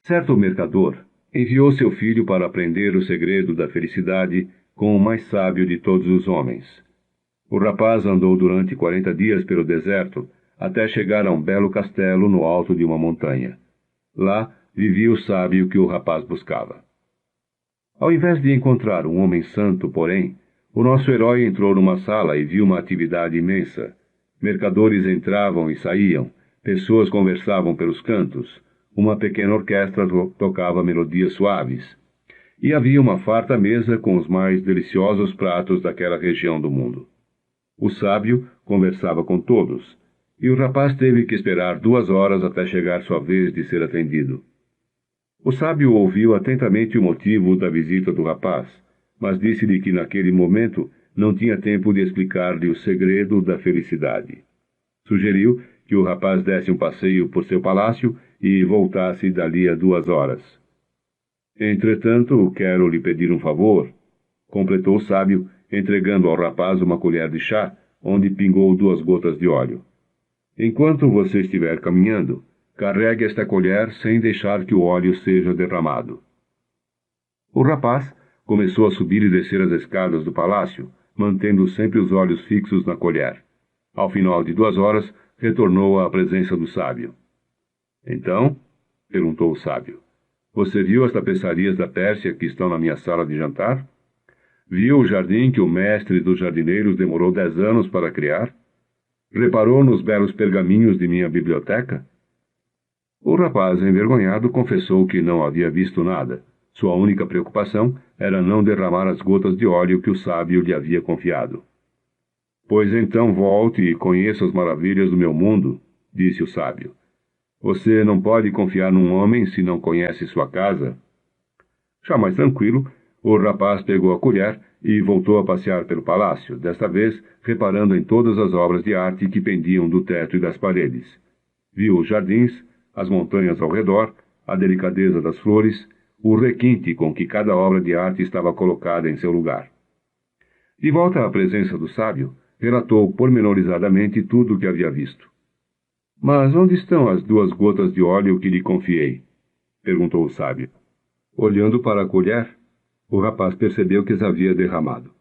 Speaker 1: Certo mercador enviou seu filho para aprender o segredo da felicidade com o mais sábio de todos os homens. O rapaz andou durante 40 dias pelo deserto, até chegar a um belo castelo no alto de uma montanha. Lá vivia o sábio que o rapaz buscava. Ao invés de encontrar um homem santo, porém, o nosso herói entrou numa sala e viu uma atividade imensa. Mercadores entravam e saíam, pessoas conversavam pelos cantos, uma pequena orquestra tocava melodias suaves. E havia uma farta mesa com os mais deliciosos pratos daquela região do mundo. O sábio conversava com todos, e o rapaz teve que esperar 2 horas até chegar sua vez de ser atendido. O sábio ouviu atentamente o motivo da visita do rapaz, mas disse-lhe que naquele momento não tinha tempo de explicar-lhe o segredo da felicidade. Sugeriu que o rapaz desse um passeio por seu palácio e voltasse dali a 2 horas. Entretanto, quero lhe pedir um favor, completou o sábio, entregando ao rapaz uma colher de chá, onde pingou 2 gotas de óleo. Enquanto você estiver caminhando, carregue esta colher sem deixar que o óleo seja derramado. O rapaz começou a subir e descer as escadas do palácio, mantendo sempre os olhos fixos na colher. Ao final de 2 horas, retornou à presença do sábio. Então, perguntou o sábio, você viu as tapeçarias da Pérsia que estão na minha sala de jantar? Viu o jardim que o mestre dos jardineiros demorou 10 anos para criar? Reparou nos belos pergaminhos de minha biblioteca? O rapaz, envergonhado, confessou que não havia visto nada. Sua única preocupação era não derramar as gotas de óleo que o sábio lhe havia confiado. Pois então volte e conheça as maravilhas do meu mundo, disse o sábio. Você não pode confiar num homem se não conhece sua casa. Já mais tranquilo, o rapaz pegou a colher e voltou a passear pelo palácio, desta vez reparando em todas as obras de arte que pendiam do teto e das paredes. Viu os jardins, as montanhas ao redor, a delicadeza das flores, o requinte com que cada obra de arte estava colocada em seu lugar. De volta à presença do sábio, relatou pormenorizadamente tudo o que havia visto. Mas onde estão as 2 gotas de óleo que lhe confiei? Perguntou o sábio. Olhando para a colher, o rapaz percebeu que as havia derramado.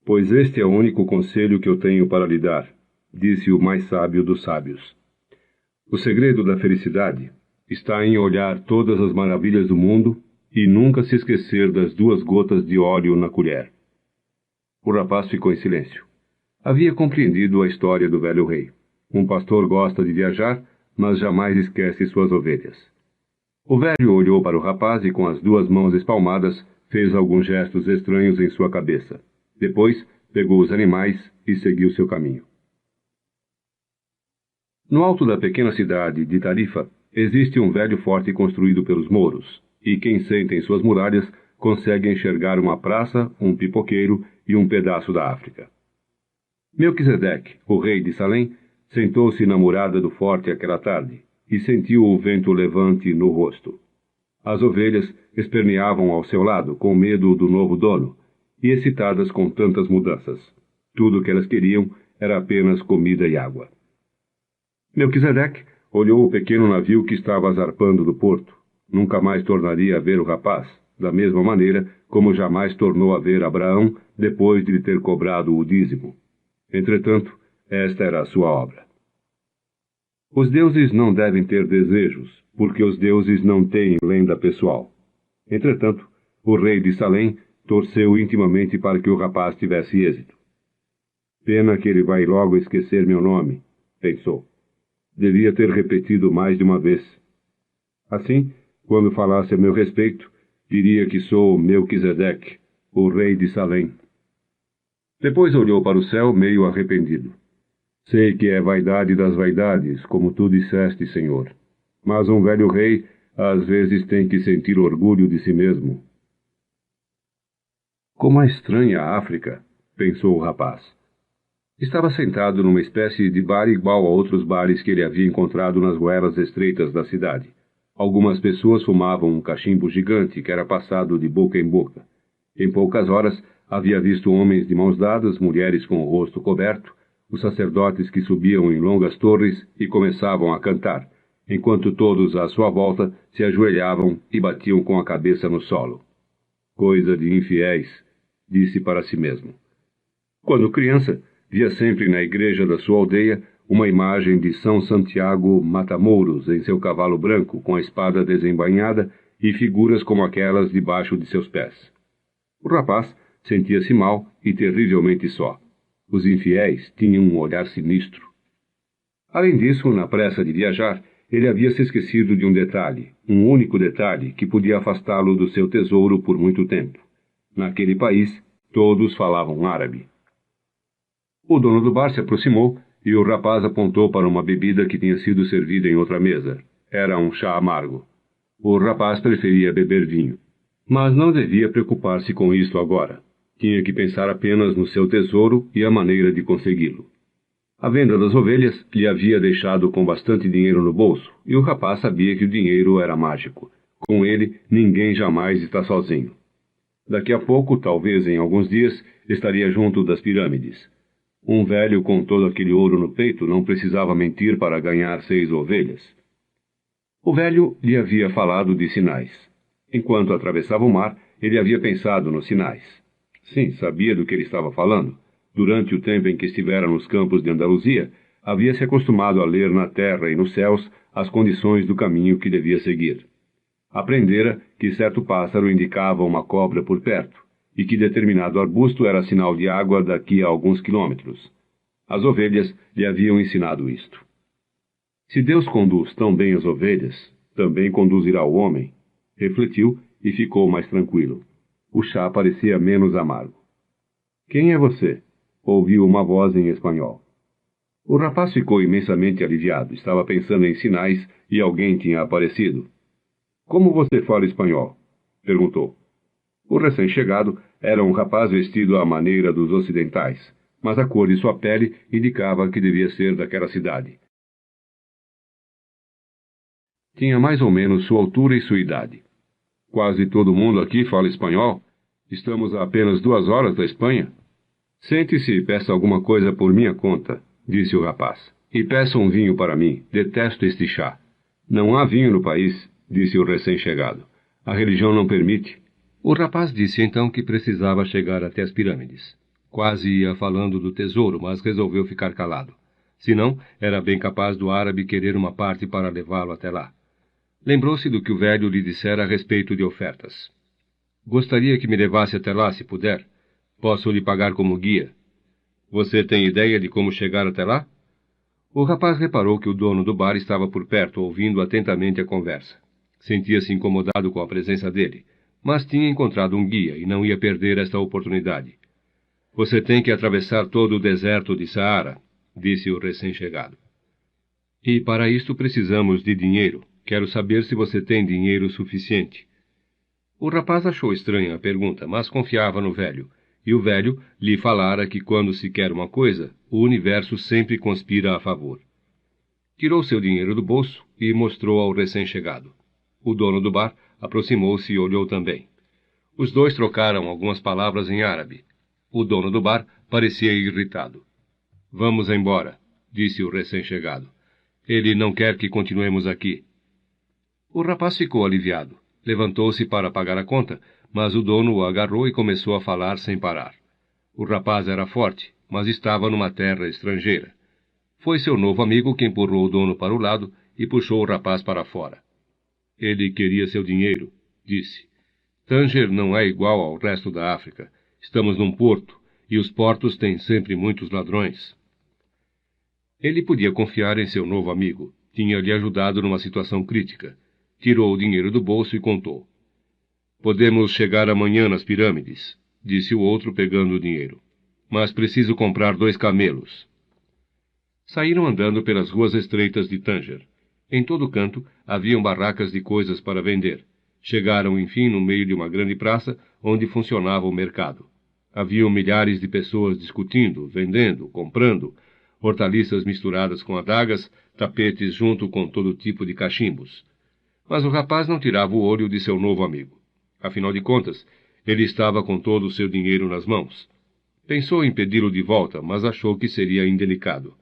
Speaker 1: Pois este é o único conselho que eu tenho para lhe dar, disse o mais sábio dos sábios. O segredo da felicidade está em olhar todas as maravilhas do mundo e nunca se esquecer das 2 gotas de óleo na colher. O rapaz ficou em silêncio. Havia compreendido a história do velho rei. Um pastor gosta de viajar, mas jamais esquece suas ovelhas. O velho olhou para o rapaz e, com as 2 mãos espalmadas, fez alguns gestos estranhos em sua cabeça. Depois, pegou os animais e seguiu seu caminho. No alto da pequena cidade de Tarifa, existe um velho forte construído pelos mouros, e quem senta em suas muralhas consegue enxergar uma praça, um pipoqueiro e um pedaço da África. Melquisedeque, o rei de Salém, sentou-se na murada do forte aquela tarde e sentiu o vento levante no rosto. As ovelhas esperneavam ao seu lado com medo do novo dono e excitadas com tantas mudanças. Tudo o que elas queriam era apenas comida e água. Melquisedeque olhou o pequeno navio que estava zarpando do porto. Nunca mais tornaria a ver o rapaz, da mesma maneira como jamais tornou a ver Abraão depois de lhe ter cobrado o dízimo. Entretanto, esta era a sua obra. Os deuses não devem ter desejos, porque os deuses não têm lenda pessoal. Entretanto, o rei de Salém torceu intimamente para que o rapaz tivesse êxito. Pena que ele vai logo esquecer meu nome, pensou. Devia ter repetido mais de uma vez. Assim, quando falasse a meu respeito, diria que sou Melquisedeque, o rei de Salém. Depois olhou para o céu meio arrependido. Sei que é vaidade das vaidades, como tu disseste, Senhor. Mas um velho rei, às vezes, tem que sentir orgulho de si mesmo. Como é estranha a África, pensou o rapaz. Estava sentado numa espécie de bar igual a outros bares que ele havia encontrado nas ruelas estreitas da cidade. Algumas pessoas fumavam um cachimbo gigante que era passado de boca em boca. Em poucas horas, havia visto homens de mãos dadas, mulheres com o rosto coberto, os sacerdotes que subiam em longas torres e começavam a cantar, enquanto todos à sua volta se ajoelhavam e batiam com a cabeça no solo. Coisa de infiéis, disse para si mesmo. Quando criança, via sempre na igreja da sua aldeia uma imagem de São Santiago Matamouros em seu cavalo branco, com a espada desembainhada e figuras como aquelas debaixo de seus pés. O rapaz sentia-se mal e terrivelmente só. Os infiéis tinham um olhar sinistro. Além disso, na pressa de viajar, ele havia se esquecido de um detalhe, um único detalhe, que podia afastá-lo do seu tesouro por muito tempo. Naquele país, todos falavam árabe. O dono do bar se aproximou e o rapaz apontou para uma bebida que tinha sido servida em outra mesa. Era um chá amargo. O rapaz preferia beber vinho. Mas não devia preocupar-se com isso agora. Tinha que pensar apenas no seu tesouro e a maneira de consegui-lo. A venda das ovelhas lhe havia deixado com bastante dinheiro no bolso, e o rapaz sabia que o dinheiro era mágico. Com ele, ninguém jamais está sozinho. Daqui a pouco, talvez em alguns dias, estaria junto das pirâmides. Um velho com todo aquele ouro no peito não precisava mentir para ganhar 6 ovelhas. O velho lhe havia falado de sinais. Enquanto atravessava o mar, ele havia pensado nos sinais. Sim, sabia do que ele estava falando. Durante o tempo em que estivera nos campos de Andaluzia, havia se acostumado a ler na terra e nos céus as condições do caminho que devia seguir. Aprendera que certo pássaro indicava uma cobra por perto, e que determinado arbusto era sinal de água daqui a alguns quilômetros. As ovelhas lhe haviam ensinado isto. Se Deus conduz tão bem as ovelhas, também conduzirá o homem. Refletiu e ficou mais tranquilo. O chá parecia menos amargo. Quem é você? Ouviu uma voz em espanhol. O rapaz ficou imensamente aliviado. Estava pensando em sinais e alguém tinha aparecido. Como você fala espanhol? Perguntou. O recém-chegado era um rapaz vestido à maneira dos ocidentais, mas a cor de sua pele indicava que devia ser daquela cidade. Tinha mais ou menos sua altura e sua idade. Quase todo mundo aqui fala espanhol. Estamos a apenas 2 horas da Espanha. Sente-se e peça alguma coisa por minha conta, disse o rapaz. E peça um vinho para mim. Detesto este chá. Não há vinho no país, disse o recém-chegado. A religião não permite. O rapaz disse então que precisava chegar até as pirâmides. Quase ia falando do tesouro, mas resolveu ficar calado. Senão, era bem capaz do árabe querer uma parte para levá-lo até lá. Lembrou-se do que o velho lhe dissera a respeito de ofertas. Gostaria que me levasse até lá, se puder. Posso lhe pagar como guia. Você tem ideia de como chegar até lá? O rapaz reparou que o dono do bar estava por perto, ouvindo atentamente a conversa. Sentia-se incomodado com a presença dele, mas tinha encontrado um guia e não ia perder esta oportunidade. Você tem que atravessar todo o deserto de Saara, disse o recém-chegado. E para isto precisamos de dinheiro. Quero saber se você tem dinheiro suficiente. O rapaz achou estranha a pergunta, mas confiava no velho, e o velho lhe falara que quando se quer uma coisa, o universo sempre conspira a favor. Tirou seu dinheiro do bolso e mostrou ao recém-chegado. O dono do bar aproximou-se e olhou também. Os dois trocaram algumas palavras em árabe. O dono do bar parecia irritado. Vamos embora, disse o recém-chegado. Ele não quer que continuemos aqui. O rapaz ficou aliviado. Levantou-se para pagar a conta, mas o dono o agarrou e começou a falar sem parar. O rapaz era forte, mas estava numa terra estrangeira. Foi seu novo amigo que empurrou o dono para o lado e puxou o rapaz para fora. Ele queria seu dinheiro, disse. Tanger não é igual ao resto da África. Estamos num porto, e os portos têm sempre muitos ladrões. Ele podia confiar em seu novo amigo. Tinha lhe ajudado numa situação crítica. Tirou o dinheiro do bolso e contou. Podemos chegar amanhã nas pirâmides, disse o outro pegando o dinheiro. Mas preciso comprar 2 camelos. Saíram andando pelas ruas estreitas de Tanger. Em todo canto haviam barracas de coisas para vender. Chegaram, enfim, no meio de uma grande praça, onde funcionava o mercado. Haviam milhares de pessoas discutindo, vendendo, comprando, hortaliças misturadas com adagas, tapetes junto com todo tipo de cachimbos. Mas o rapaz não tirava o olho de seu novo amigo. Afinal de contas, ele estava com todo o seu dinheiro nas mãos. Pensou em pedi-lo de volta, mas achou que seria indelicado.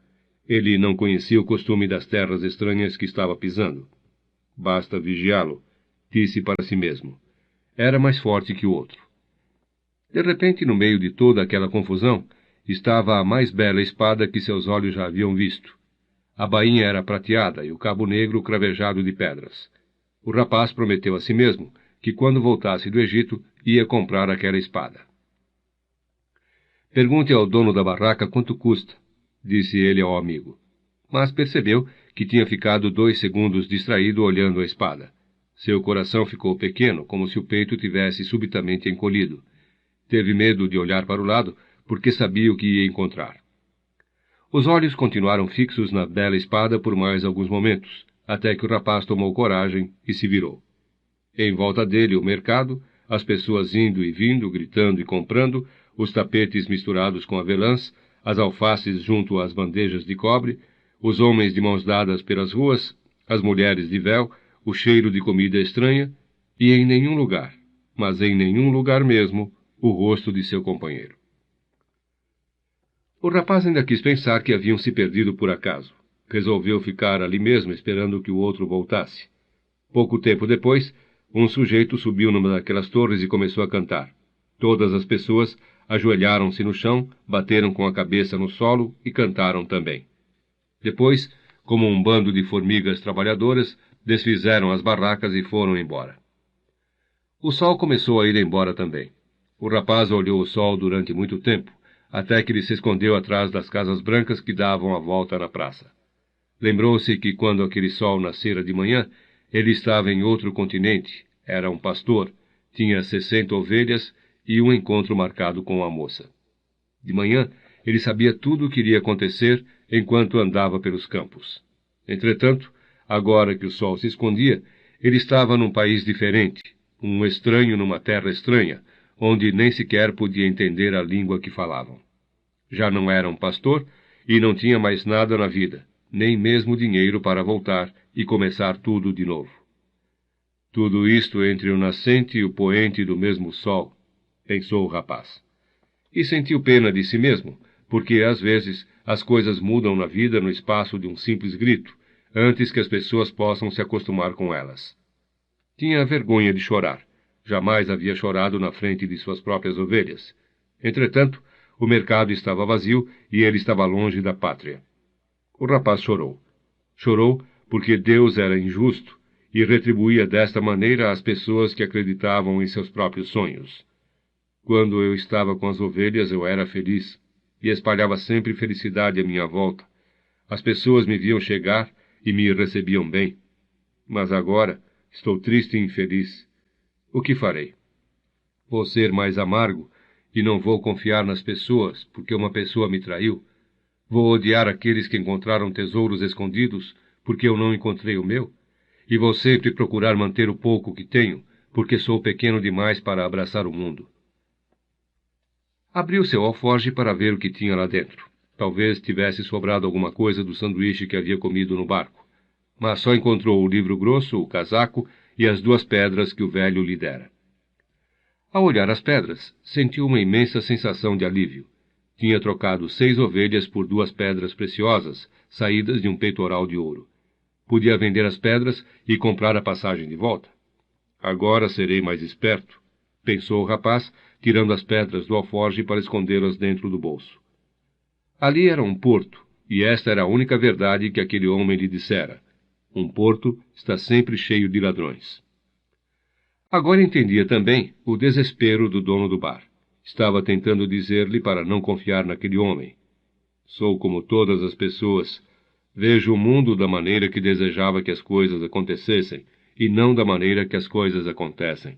Speaker 1: Ele não conhecia o costume das terras estranhas que estava pisando. Basta vigiá-lo, disse para si mesmo. Era mais forte que o outro. De repente, no meio de toda aquela confusão, estava a mais bela espada que seus olhos já haviam visto. A bainha era prateada e o cabo negro cravejado de pedras. O rapaz prometeu a si mesmo que, quando voltasse do Egito, ia comprar aquela espada. Pergunte ao dono da barraca quanto custa, disse ele ao amigo. Mas percebeu que tinha ficado 2 segundos distraído olhando a espada. Seu coração ficou pequeno, como se o peito tivesse subitamente encolhido. Teve medo de olhar para o lado, porque sabia o que ia encontrar. Os olhos continuaram fixos na bela espada por mais alguns momentos, até que o rapaz tomou coragem e se virou. Em volta dele, o mercado, as pessoas indo e vindo, gritando e comprando, os tapetes misturados com avelãs, as alfaces junto às bandejas de cobre, os homens de mãos dadas pelas ruas, as mulheres de véu, o cheiro de comida estranha, e em nenhum lugar, mas em nenhum lugar mesmo, o rosto de seu companheiro. O rapaz ainda quis pensar que haviam se perdido por acaso. Resolveu ficar ali mesmo esperando que o outro voltasse. Pouco tempo depois, um sujeito subiu numa daquelas torres e começou a cantar. Todas as pessoas ajoelharam-se no chão, bateram com a cabeça no solo e cantaram também. Depois, como um bando de formigas trabalhadoras, desfizeram as barracas e foram embora. O sol começou a ir embora também. O rapaz olhou o sol durante muito tempo, até que ele se escondeu atrás das casas brancas que davam a volta na praça. Lembrou-se que quando aquele sol nascera de manhã, ele estava em outro continente, era um pastor, tinha 60 ovelhas e um encontro marcado com a moça. De manhã, ele sabia tudo o que iria acontecer enquanto andava pelos campos. Entretanto, agora que o sol se escondia, ele estava num país diferente, um estranho numa terra estranha, onde nem sequer podia entender a língua que falavam. Já não era um pastor e não tinha mais nada na vida, nem mesmo dinheiro para voltar e começar tudo de novo. Tudo isto entre o nascente e o poente do mesmo sol, pensou o rapaz. E sentiu pena de si mesmo, porque às vezes as coisas mudam na vida no espaço de um simples grito, antes que as pessoas possam se acostumar com elas. Tinha vergonha de chorar. Jamais havia chorado na frente de suas próprias ovelhas. Entretanto, o mercado estava vazio e ele estava longe da pátria. O rapaz chorou. Chorou porque Deus era injusto e retribuía desta maneira as pessoas que acreditavam em seus próprios sonhos. Quando eu estava com as ovelhas, eu era feliz e espalhava sempre felicidade à minha volta. As pessoas me viam chegar e me recebiam bem. Mas agora estou triste e infeliz. O que farei? Vou ser mais amargo e não vou confiar nas pessoas, porque uma pessoa me traiu. Vou odiar aqueles que encontraram tesouros escondidos, porque eu não encontrei o meu. E vou sempre procurar manter o pouco que tenho, porque sou pequeno demais para abraçar o mundo. Abriu seu alforje para ver o que tinha lá dentro. Talvez tivesse sobrado alguma coisa do sanduíche que havia comido no barco. Mas só encontrou o livro grosso, o casaco e as 2 pedras que o velho lhe dera. Ao olhar as pedras, sentiu uma imensa sensação de alívio. Tinha trocado 6 ovelhas por 2 pedras preciosas, saídas de um peitoral de ouro. Podia vender as pedras e comprar a passagem de volta. Agora serei mais esperto, pensou o rapaz, tirando as pedras do alforje para escondê-las dentro do bolso. Ali era um porto, e esta era a única verdade que aquele homem lhe dissera. Um porto está sempre cheio de ladrões. Agora entendia também o desespero do dono do bar. Estava tentando dizer-lhe para não confiar naquele homem. Sou como todas as pessoas. Vejo o mundo da maneira que desejava que as coisas acontecessem, e não da maneira que as coisas acontecem.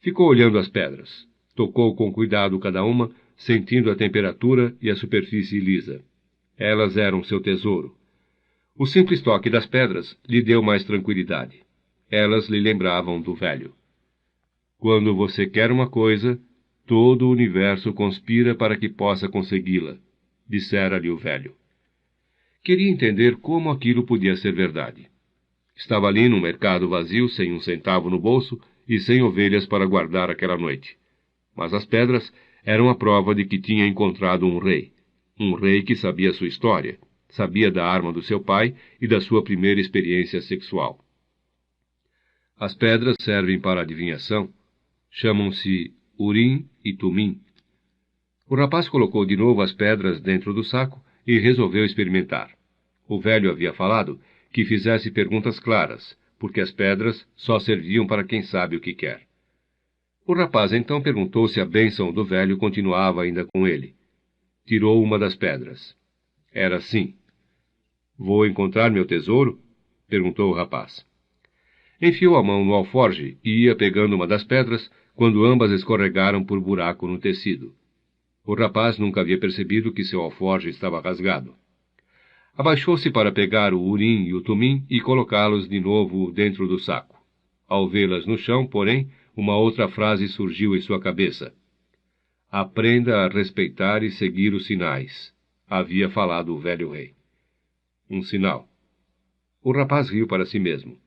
Speaker 1: Ficou olhando as pedras. Tocou com cuidado cada uma, sentindo a temperatura e a superfície lisa. Elas eram seu tesouro. O simples toque das pedras lhe deu mais tranquilidade. Elas lhe lembravam do velho. Quando você quer uma coisa, todo o universo conspira para que possa consegui-la, dissera-lhe o velho. Queria entender como aquilo podia ser verdade. Estava ali num mercado vazio, sem um centavo no bolso e sem ovelhas para guardar aquela noite. Mas as pedras eram a prova de que tinha encontrado um rei que sabia sua história, sabia da arma do seu pai e da sua primeira experiência sexual. As pedras servem para adivinhação. Chamam-se Urim e Tumim. O rapaz colocou de novo as pedras dentro do saco e resolveu experimentar. O velho havia falado que fizesse perguntas claras, porque as pedras só serviam para quem sabe o que quer. O rapaz então perguntou se a bênção do velho continuava ainda com ele. Tirou uma das pedras. Era assim. Vou encontrar meu tesouro? Perguntou o rapaz. Enfiou a mão no alforje e ia pegando uma das pedras quando ambas escorregaram por buraco no tecido. O rapaz nunca havia percebido que seu alforje estava rasgado. Abaixou-se para pegar o urim e o tumim e colocá-los de novo dentro do saco. Ao vê-las no chão, porém, uma outra frase surgiu em sua cabeça. Aprenda a respeitar e seguir os sinais, havia falado o velho rei. Um sinal. O rapaz riu para si mesmo.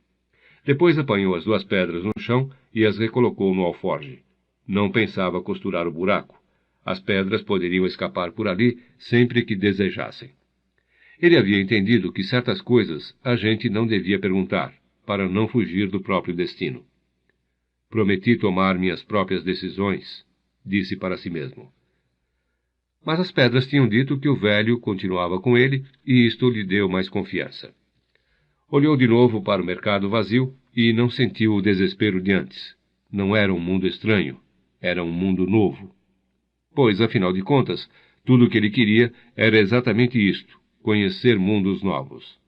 Speaker 1: Depois apanhou as 2 pedras no chão e as recolocou no alforje. Não pensava costurar o buraco. As pedras poderiam escapar por ali sempre que desejassem. Ele havia entendido que certas coisas a gente não devia perguntar, para não fugir do próprio destino. Prometi tomar minhas próprias decisões, disse para si mesmo. Mas as pedras tinham dito que o velho continuava com ele e isto lhe deu mais confiança. Olhou de novo para o mercado vazio e não sentiu o desespero de antes. Não era um mundo estranho, era um mundo novo. Pois, afinal de contas, tudo o que ele queria era exatamente isto, conhecer mundos novos.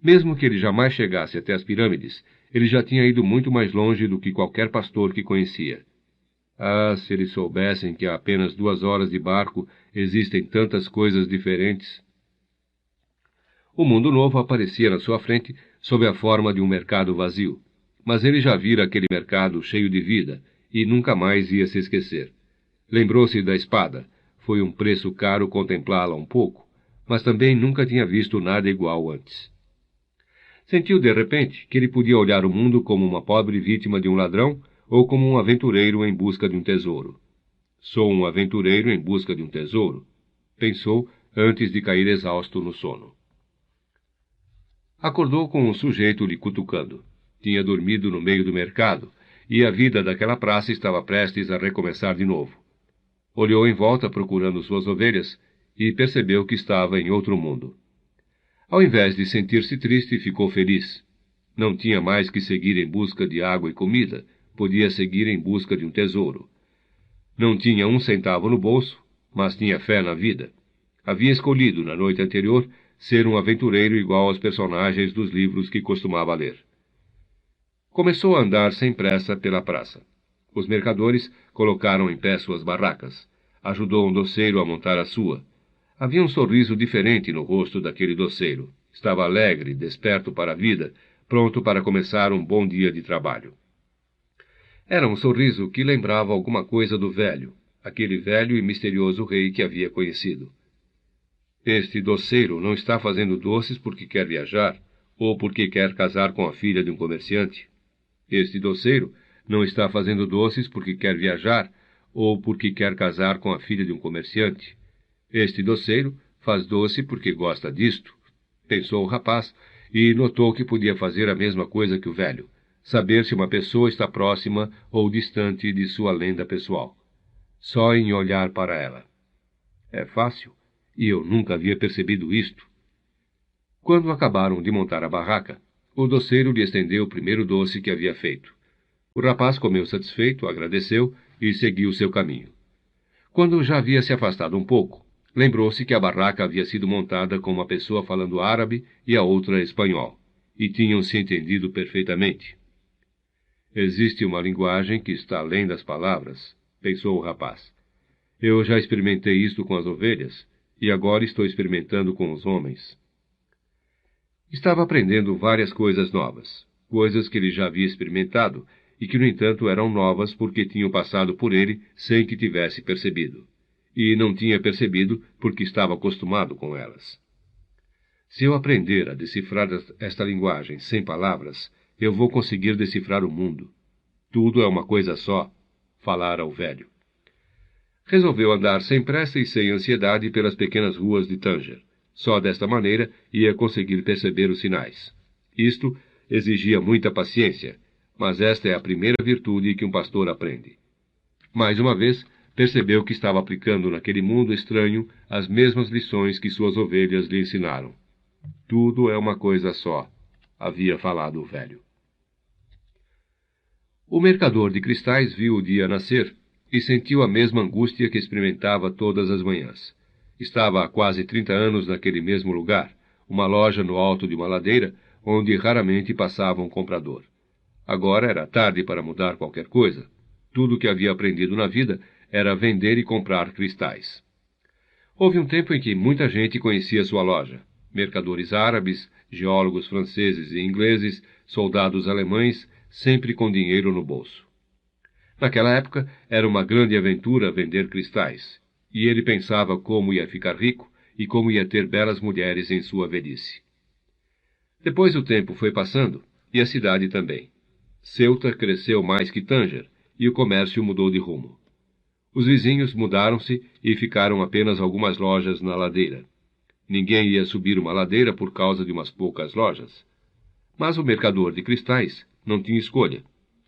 Speaker 1: Mesmo que ele jamais chegasse até as pirâmides, ele já tinha ido muito mais longe do que qualquer pastor que conhecia. Ah, se eles soubessem que a apenas 2 horas de barco existem tantas coisas diferentes! O mundo novo aparecia na sua frente sob a forma de um mercado vazio, mas ele já vira aquele mercado cheio de vida e nunca mais ia se esquecer. Lembrou-se da espada. Foi um preço caro contemplá-la um pouco, mas também nunca tinha visto nada igual antes. Sentiu de repente que ele podia olhar o mundo como uma pobre vítima de um ladrão ou como um aventureiro em busca de um tesouro. Sou um aventureiro em busca de um tesouro, pensou antes de cair exausto no sono. Acordou com um sujeito lhe cutucando. Tinha dormido no meio do mercado, e a vida daquela praça estava prestes a recomeçar de novo. Olhou em volta procurando suas ovelhas, e percebeu que estava em outro mundo. Ao invés de sentir-se triste, ficou feliz. Não tinha mais que seguir em busca de água e comida, podia seguir em busca de um tesouro. Não tinha 1 centavo no bolso, mas tinha fé na vida. Havia escolhido, na noite anterior, ser um aventureiro igual aos personagens dos livros que costumava ler. Começou a andar sem pressa pela praça. Os mercadores colocaram em pé suas barracas. Ajudou um doceiro a montar a sua. Havia um sorriso diferente no rosto daquele doceiro. Estava alegre, desperto para a vida, pronto para começar um bom dia de trabalho. Era um sorriso que lembrava alguma coisa do velho, aquele velho e misterioso rei que havia conhecido. Este doceiro não está fazendo doces porque quer viajar, ou porque quer casar com a filha de um comerciante. Este doceiro não está fazendo doces porque quer viajar, ou porque quer casar com a filha de um comerciante. Este doceiro faz doce porque gosta disto, pensou o rapaz, e notou que podia fazer a mesma coisa que o velho, saber se uma pessoa está próxima ou distante de sua lenda pessoal. Só em olhar para ela. É fácil. E eu nunca havia percebido isto. Quando acabaram de montar a barraca, o doceiro lhe estendeu o primeiro doce que havia feito. O rapaz comeu satisfeito, agradeceu e seguiu seu caminho. Quando já havia se afastado um pouco, lembrou-se que a barraca havia sido montada com uma pessoa falando árabe e a outra espanhol, e tinham se entendido perfeitamente. Existe uma linguagem que está além das palavras, pensou o rapaz. Eu já experimentei isto com as ovelhas, e agora estou experimentando com os homens. Estava aprendendo várias coisas novas, coisas que ele já havia experimentado e que, no entanto, eram novas porque tinham passado por ele sem que tivesse percebido. E não tinha percebido porque estava acostumado com elas. Se eu aprender a decifrar esta linguagem sem palavras, eu vou conseguir decifrar o mundo. Tudo é uma coisa só, falara o velho. Resolveu andar sem pressa e sem ansiedade pelas pequenas ruas de Tanger. Só desta maneira ia conseguir perceber os sinais. Isto exigia muita paciência, mas esta é a primeira virtude que um pastor aprende. Mais uma vez, percebeu que estava aplicando naquele mundo estranho as mesmas lições que suas ovelhas lhe ensinaram. Tudo é uma coisa só, havia falado o velho. O mercador de cristais viu o dia nascer e sentiu a mesma angústia que experimentava todas as manhãs. Estava há quase 30 anos naquele mesmo lugar, uma loja no alto de uma ladeira, onde raramente passava um comprador. Agora era tarde para mudar qualquer coisa. Tudo o que havia aprendido na vida era vender e comprar cristais. Houve um tempo em que muita gente conhecia sua loja. Mercadores árabes, geólogos franceses e ingleses, soldados alemães, sempre com dinheiro no bolso. Naquela época, era uma grande aventura vender cristais, e ele pensava como ia ficar rico e como ia ter belas mulheres em sua velhice. Depois o tempo foi passando, e a cidade também. Ceuta cresceu mais que Tanger, e o comércio mudou de rumo. Os vizinhos mudaram-se e ficaram apenas algumas lojas na ladeira. Ninguém ia subir uma ladeira por causa de umas poucas lojas. Mas o mercador de cristais não tinha escolha.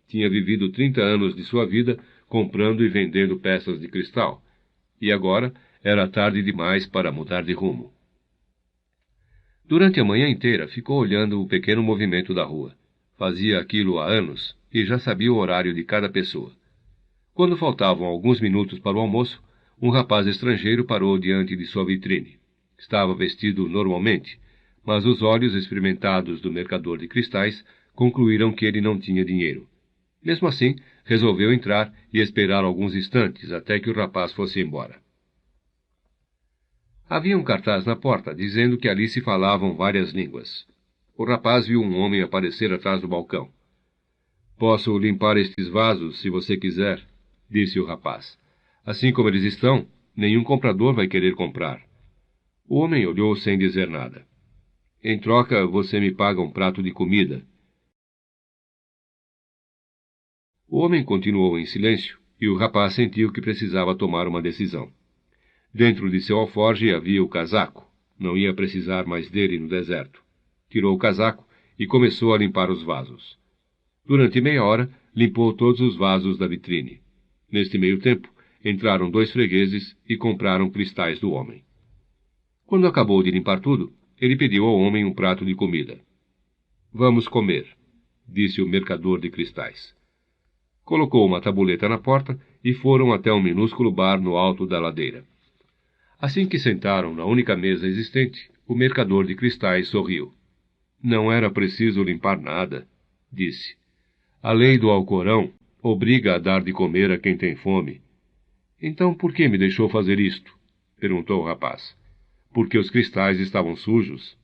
Speaker 1: Tinha vivido 30 anos de sua vida comprando e vendendo peças de cristal, e agora era tarde demais para mudar de rumo. Durante a manhã inteira ficou olhando o pequeno movimento da rua. Fazia aquilo há anos e já sabia o horário de cada pessoa. Quando faltavam alguns minutos para o almoço, um rapaz estrangeiro parou diante de sua vitrine.
Speaker 2: Estava vestido normalmente, mas os olhos experimentados do mercador de cristais concluíram que ele não tinha dinheiro. Mesmo assim, resolveu entrar e esperar alguns instantes até que o rapaz fosse embora. Havia um cartaz na porta dizendo que ali se falavam várias línguas. O rapaz viu um homem aparecer atrás do balcão. "Posso limpar estes vasos, se você quiser", disse o rapaz. "Assim como eles estão, nenhum comprador vai querer comprar." O homem olhou sem dizer nada. "Em troca, você me paga um prato de comida." O homem continuou em silêncio, e o rapaz sentiu que precisava tomar uma decisão. Dentro de seu alforje havia o casaco. Não ia precisar mais dele no deserto. Tirou o casaco e começou a limpar os vasos. Durante meia hora, limpou todos os vasos da vitrine. Neste meio tempo, entraram 2 fregueses e compraram cristais do homem. Quando acabou de limpar tudo, ele pediu ao homem um prato de comida. "Vamos comer", disse o mercador de cristais. Colocou uma tabuleta na porta e foram até um minúsculo bar no alto da ladeira. Assim que sentaram na única mesa existente, o mercador de cristais sorriu. "Não era preciso limpar nada", disse. "A lei do Alcorão obriga a dar de comer a quem tem fome." "Então por que me deixou fazer isto?" perguntou o rapaz. "Porque os cristais estavam sujos.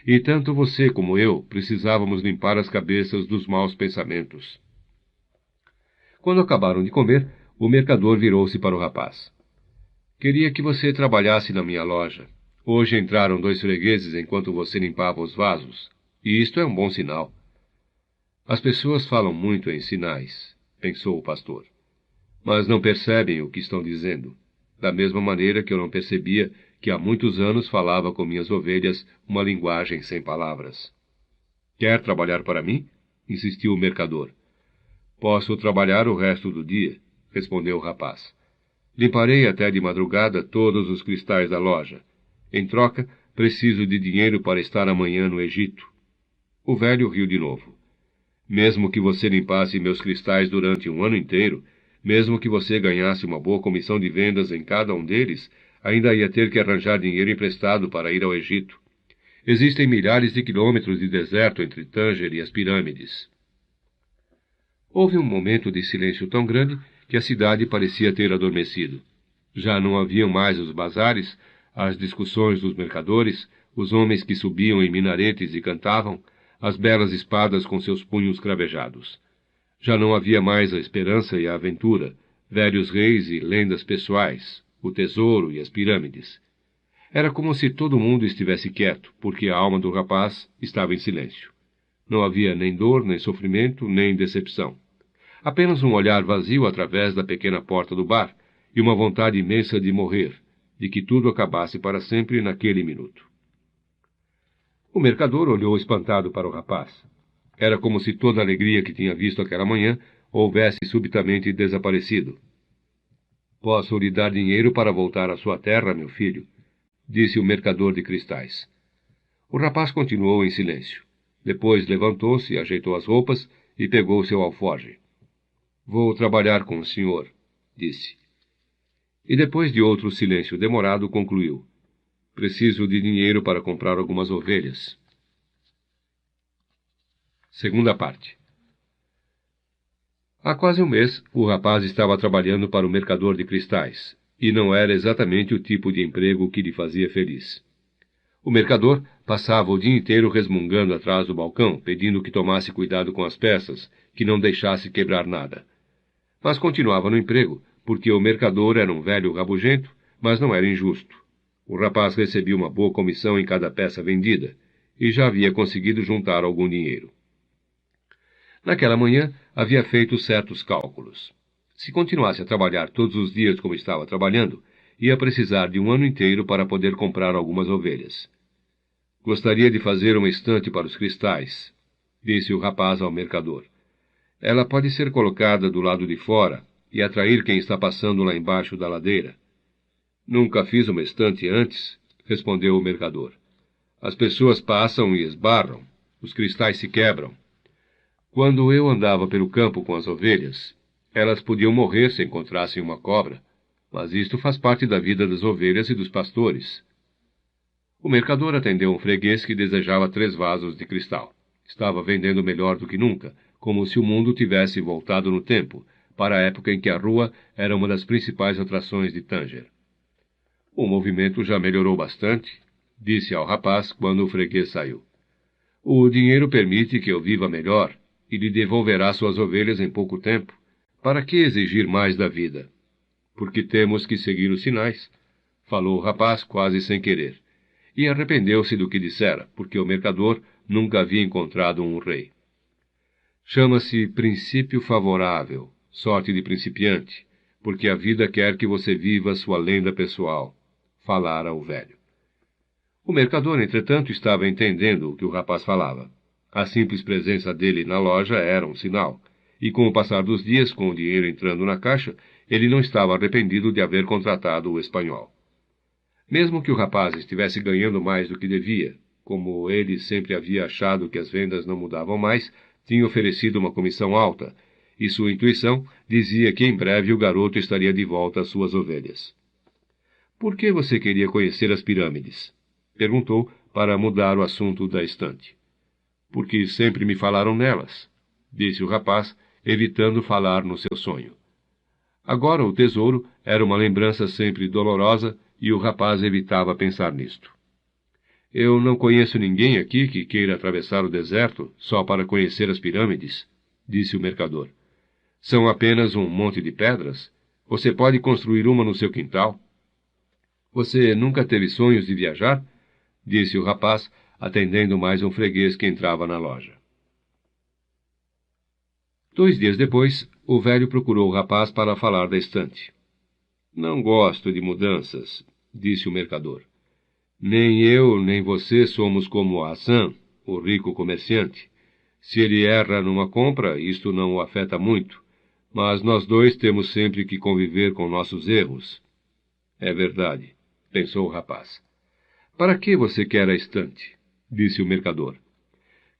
Speaker 2: E tanto você como eu precisávamos limpar as cabeças dos maus pensamentos." Quando acabaram de comer, o mercador virou-se para o rapaz. "Queria que você trabalhasse na minha loja. Hoje entraram 2 fregueses enquanto você limpava os vasos, e isto é um bom sinal." "As pessoas falam muito em sinais", pensou o pastor, "mas não percebem o que estão dizendo, da mesma maneira que eu não percebia que há muitos anos falava com minhas ovelhas uma linguagem sem palavras." "Quer trabalhar para mim?" insistiu o mercador. "Posso trabalhar o resto do dia", respondeu o rapaz. "Limparei até de madrugada todos os cristais da loja. Em troca, preciso de dinheiro para estar amanhã no Egito." O velho riu de novo. "Mesmo que você limpasse meus cristais durante um ano inteiro, mesmo que você ganhasse uma boa comissão de vendas em cada um deles, ainda ia ter que arranjar dinheiro emprestado para ir ao Egito. Existem milhares de quilômetros de deserto entre Tânger e as pirâmides." Houve um momento de silêncio tão grande que a cidade parecia ter adormecido. Já não haviam mais os bazares, as discussões dos mercadores, os homens que subiam em minaretes e cantavam, as belas espadas com seus punhos cravejados. Já não havia mais a esperança e a aventura, velhos reis e lendas pessoais, o tesouro e as pirâmides. Era como se todo mundo estivesse quieto, porque a alma do rapaz estava em silêncio. Não havia nem dor, nem sofrimento, nem decepção. Apenas um olhar vazio através da pequena porta do bar e uma vontade imensa de morrer, de que tudo acabasse para sempre naquele minuto. O mercador olhou espantado para o rapaz. Era como se toda a alegria que tinha visto aquela manhã houvesse subitamente desaparecido. "Posso lhe dar dinheiro para voltar à sua terra, meu filho?" disse o mercador de cristais. O rapaz continuou em silêncio. Depois levantou-se, ajeitou as roupas e pegou seu alforje. "Vou trabalhar com o senhor", disse. E depois de outro silêncio demorado, concluiu. "Preciso de dinheiro para comprar algumas ovelhas." Segunda parte. Há quase um mês, o rapaz estava trabalhando para o mercador de cristais, e não era exatamente o tipo de emprego que lhe fazia feliz. O mercador passava o dia inteiro resmungando atrás do balcão, pedindo que tomasse cuidado com as peças, que não deixasse quebrar nada. Mas continuava no emprego, porque o mercador era um velho rabugento, mas não era injusto. O rapaz recebia uma boa comissão em cada peça vendida, e já havia conseguido juntar algum dinheiro. Naquela manhã, havia feito certos cálculos. Se continuasse a trabalhar todos os dias como estava trabalhando, ia precisar de um ano inteiro para poder comprar algumas ovelhas. "Gostaria de fazer uma estante para os cristais", disse o rapaz ao mercador. "Ela pode ser colocada do lado de fora e atrair quem está passando lá embaixo da ladeira." "Nunca fiz uma estante antes", respondeu o mercador. "As pessoas passam e esbarram. Os cristais se quebram. Quando eu andava pelo campo com as ovelhas, elas podiam morrer se encontrassem uma cobra, mas isto faz parte da vida das ovelhas e dos pastores." O mercador atendeu um freguês que desejava 3 vasos de cristal. Estava vendendo melhor do que nunca, como se o mundo tivesse voltado no tempo, para a época em que a rua era uma das principais atrações de Tanger. O movimento já melhorou bastante, disse ao rapaz quando o freguês saiu. O dinheiro permite que eu viva melhor e lhe devolverá suas ovelhas em pouco tempo. Para que exigir mais da vida? Porque temos que seguir os sinais, falou o rapaz quase sem querer. E arrependeu-se do que dissera, porque o mercador nunca havia encontrado um rei. Chama-se princípio favorável, sorte de principiante, porque a vida quer que você viva sua lenda pessoal, falara o velho. O mercador, entretanto, estava entendendo o que o rapaz falava. A simples presença dele na loja era um sinal, e com o passar dos dias, com o dinheiro entrando na caixa, ele não estava arrependido de haver contratado o espanhol. Mesmo que o rapaz estivesse ganhando mais do que devia, como ele sempre havia achado que as vendas não mudavam mais, tinha oferecido uma comissão alta, e sua intuição dizia que em breve o garoto estaria de volta às suas ovelhas. Por que você queria conhecer as pirâmides? Perguntou, para mudar o assunto da estante. Porque sempre me falaram nelas, disse o rapaz, evitando falar no seu sonho. Agora o tesouro era uma lembrança sempre dolorosa e o rapaz evitava pensar nisto. Eu não conheço ninguém aqui que queira atravessar o deserto só para conhecer as pirâmides, disse o mercador. São apenas um monte de pedras. Você pode construir uma no seu quintal. Você nunca teve sonhos de viajar? Disse o rapaz, atendendo mais um freguês que entrava na loja. 2 dias depois, o velho procurou o rapaz para falar da estante. Não gosto de mudanças, disse o mercador. Nem eu, nem você somos como Hassan, o rico comerciante. Se ele erra numa compra, isto não o afeta muito, mas nós dois temos sempre que conviver com nossos erros. É verdade, pensou o rapaz. Para que você quer a estante? Disse o mercador.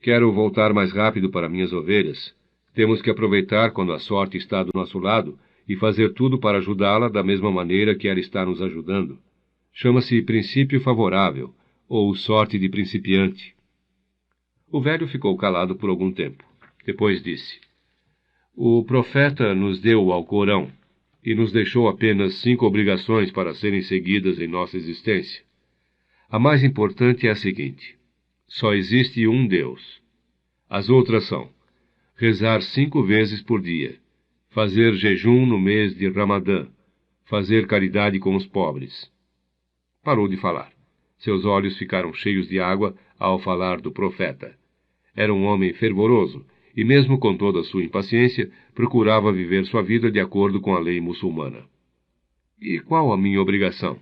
Speaker 2: Quero voltar mais rápido para minhas ovelhas. Temos que aproveitar quando a sorte está do nosso lado e fazer tudo para ajudá-la da mesma maneira que ela está nos ajudando. Chama-se princípio favorável, ou sorte de principiante. O velho ficou calado por algum tempo. Depois disse, o profeta nos deu o Alcorão e nos deixou apenas 5 obrigações para serem seguidas em nossa existência. A mais importante é a seguinte, só existe um Deus. As outras são, rezar 5 vezes por dia, fazer jejum no mês de Ramadã, fazer caridade com os pobres. Parou de falar. Seus olhos ficaram cheios de água ao falar do profeta. Era um homem fervoroso, e mesmo com toda a sua impaciência, procurava viver sua vida de acordo com a lei muçulmana. E qual a minha obrigação?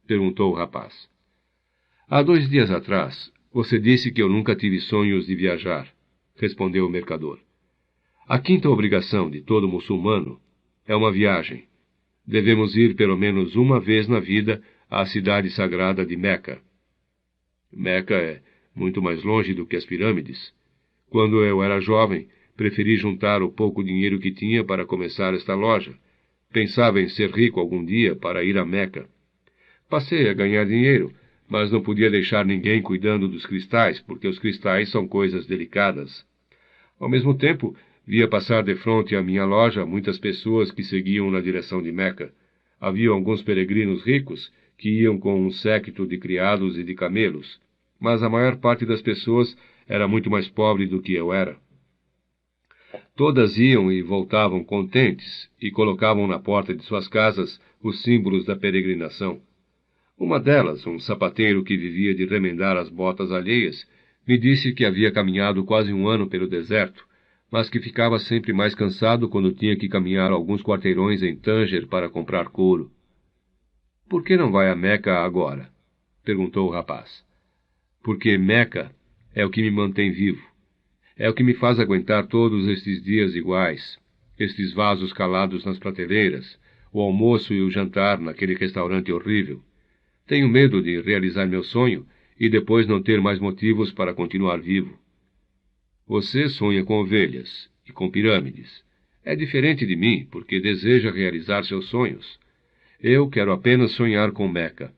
Speaker 2: Perguntou o rapaz. Há 2 dias atrás, você disse que eu nunca tive sonhos de viajar, respondeu o mercador. A 5ª obrigação de todo muçulmano é uma viagem. Devemos ir pelo menos uma vez na vida à cidade sagrada de Meca. Meca é muito mais longe do que as pirâmides. Quando eu era jovem, preferi juntar o pouco dinheiro que tinha para começar esta loja. Pensava em ser rico algum dia para ir a Meca. Passei a ganhar dinheiro, mas não podia deixar ninguém cuidando dos cristais, porque os cristais são coisas delicadas. Ao mesmo tempo, via passar de frente à minha loja muitas pessoas que seguiam na direção de Meca. Havia alguns peregrinos ricos que iam com um séquito de criados e de camelos, mas a maior parte das pessoas era muito mais pobre do que eu era. Todas iam e voltavam contentes e colocavam na porta de suas casas os símbolos da peregrinação. Uma delas, um sapateiro que vivia de remendar as botas alheias, me disse que havia caminhado quase 1 ano pelo deserto, mas que ficava sempre mais cansado quando tinha que caminhar alguns quarteirões em Tanger para comprar couro. Por que não vai a Meca agora? Perguntou o rapaz. Porque Meca é o que me mantém vivo. É o que me faz aguentar todos estes dias iguais, estes vasos calados nas prateleiras, o almoço e o jantar naquele restaurante horrível. Tenho medo de realizar meu sonho e depois não ter mais motivos para continuar vivo. Você sonha com ovelhas e com pirâmides. É diferente de mim, porque deseja realizar seus sonhos. Eu quero apenas sonhar com Meca.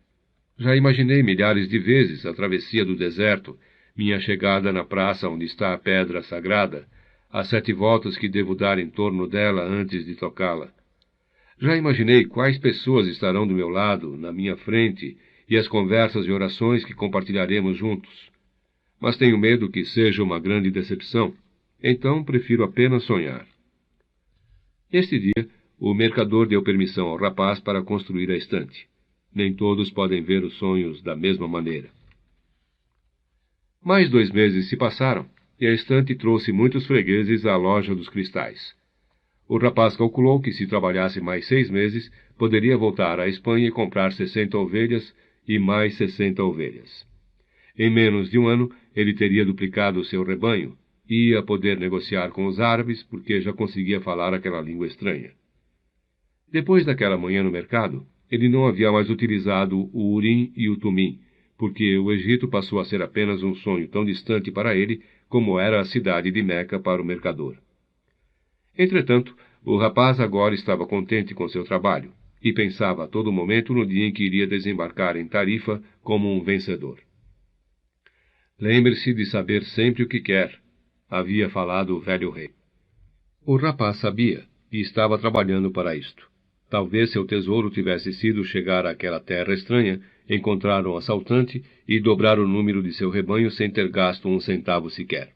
Speaker 2: Já imaginei milhares de vezes a travessia do deserto, minha chegada na praça onde está a pedra sagrada, as 7 voltas que devo dar em torno dela antes de tocá-la. Já imaginei quais pessoas estarão do meu lado, na minha frente, e as conversas e orações que compartilharemos juntos. Mas tenho medo que seja uma grande decepção, então prefiro apenas sonhar. Este dia, o mercador deu permissão ao rapaz para construir a estante. Nem todos podem ver os sonhos da mesma maneira. Mais 2 meses se passaram, e a estante trouxe muitos fregueses à loja dos cristais. O rapaz calculou que se trabalhasse mais 6 meses, poderia voltar à Espanha e comprar 60 ovelhas e mais 60 ovelhas. Em menos de um ano, ele teria duplicado o seu rebanho, e ia poder negociar com os árabes, porque já conseguia falar aquela língua estranha. Depois daquela manhã no mercado, ele não havia mais utilizado o Urim e o Tumim, porque o Egito passou a ser apenas um sonho tão distante para ele como era a cidade de Meca para o mercador. Entretanto, o rapaz agora estava contente com seu trabalho, e pensava a todo momento no dia em que iria desembarcar em Tarifa como um vencedor. Lembre-se de saber sempre o que quer, havia falado o velho rei. O rapaz sabia, e estava trabalhando para isto. Talvez seu tesouro tivesse sido chegar àquela terra estranha, encontrar um assaltante e dobrar o número de seu rebanho sem ter gasto 1 centavo sequer.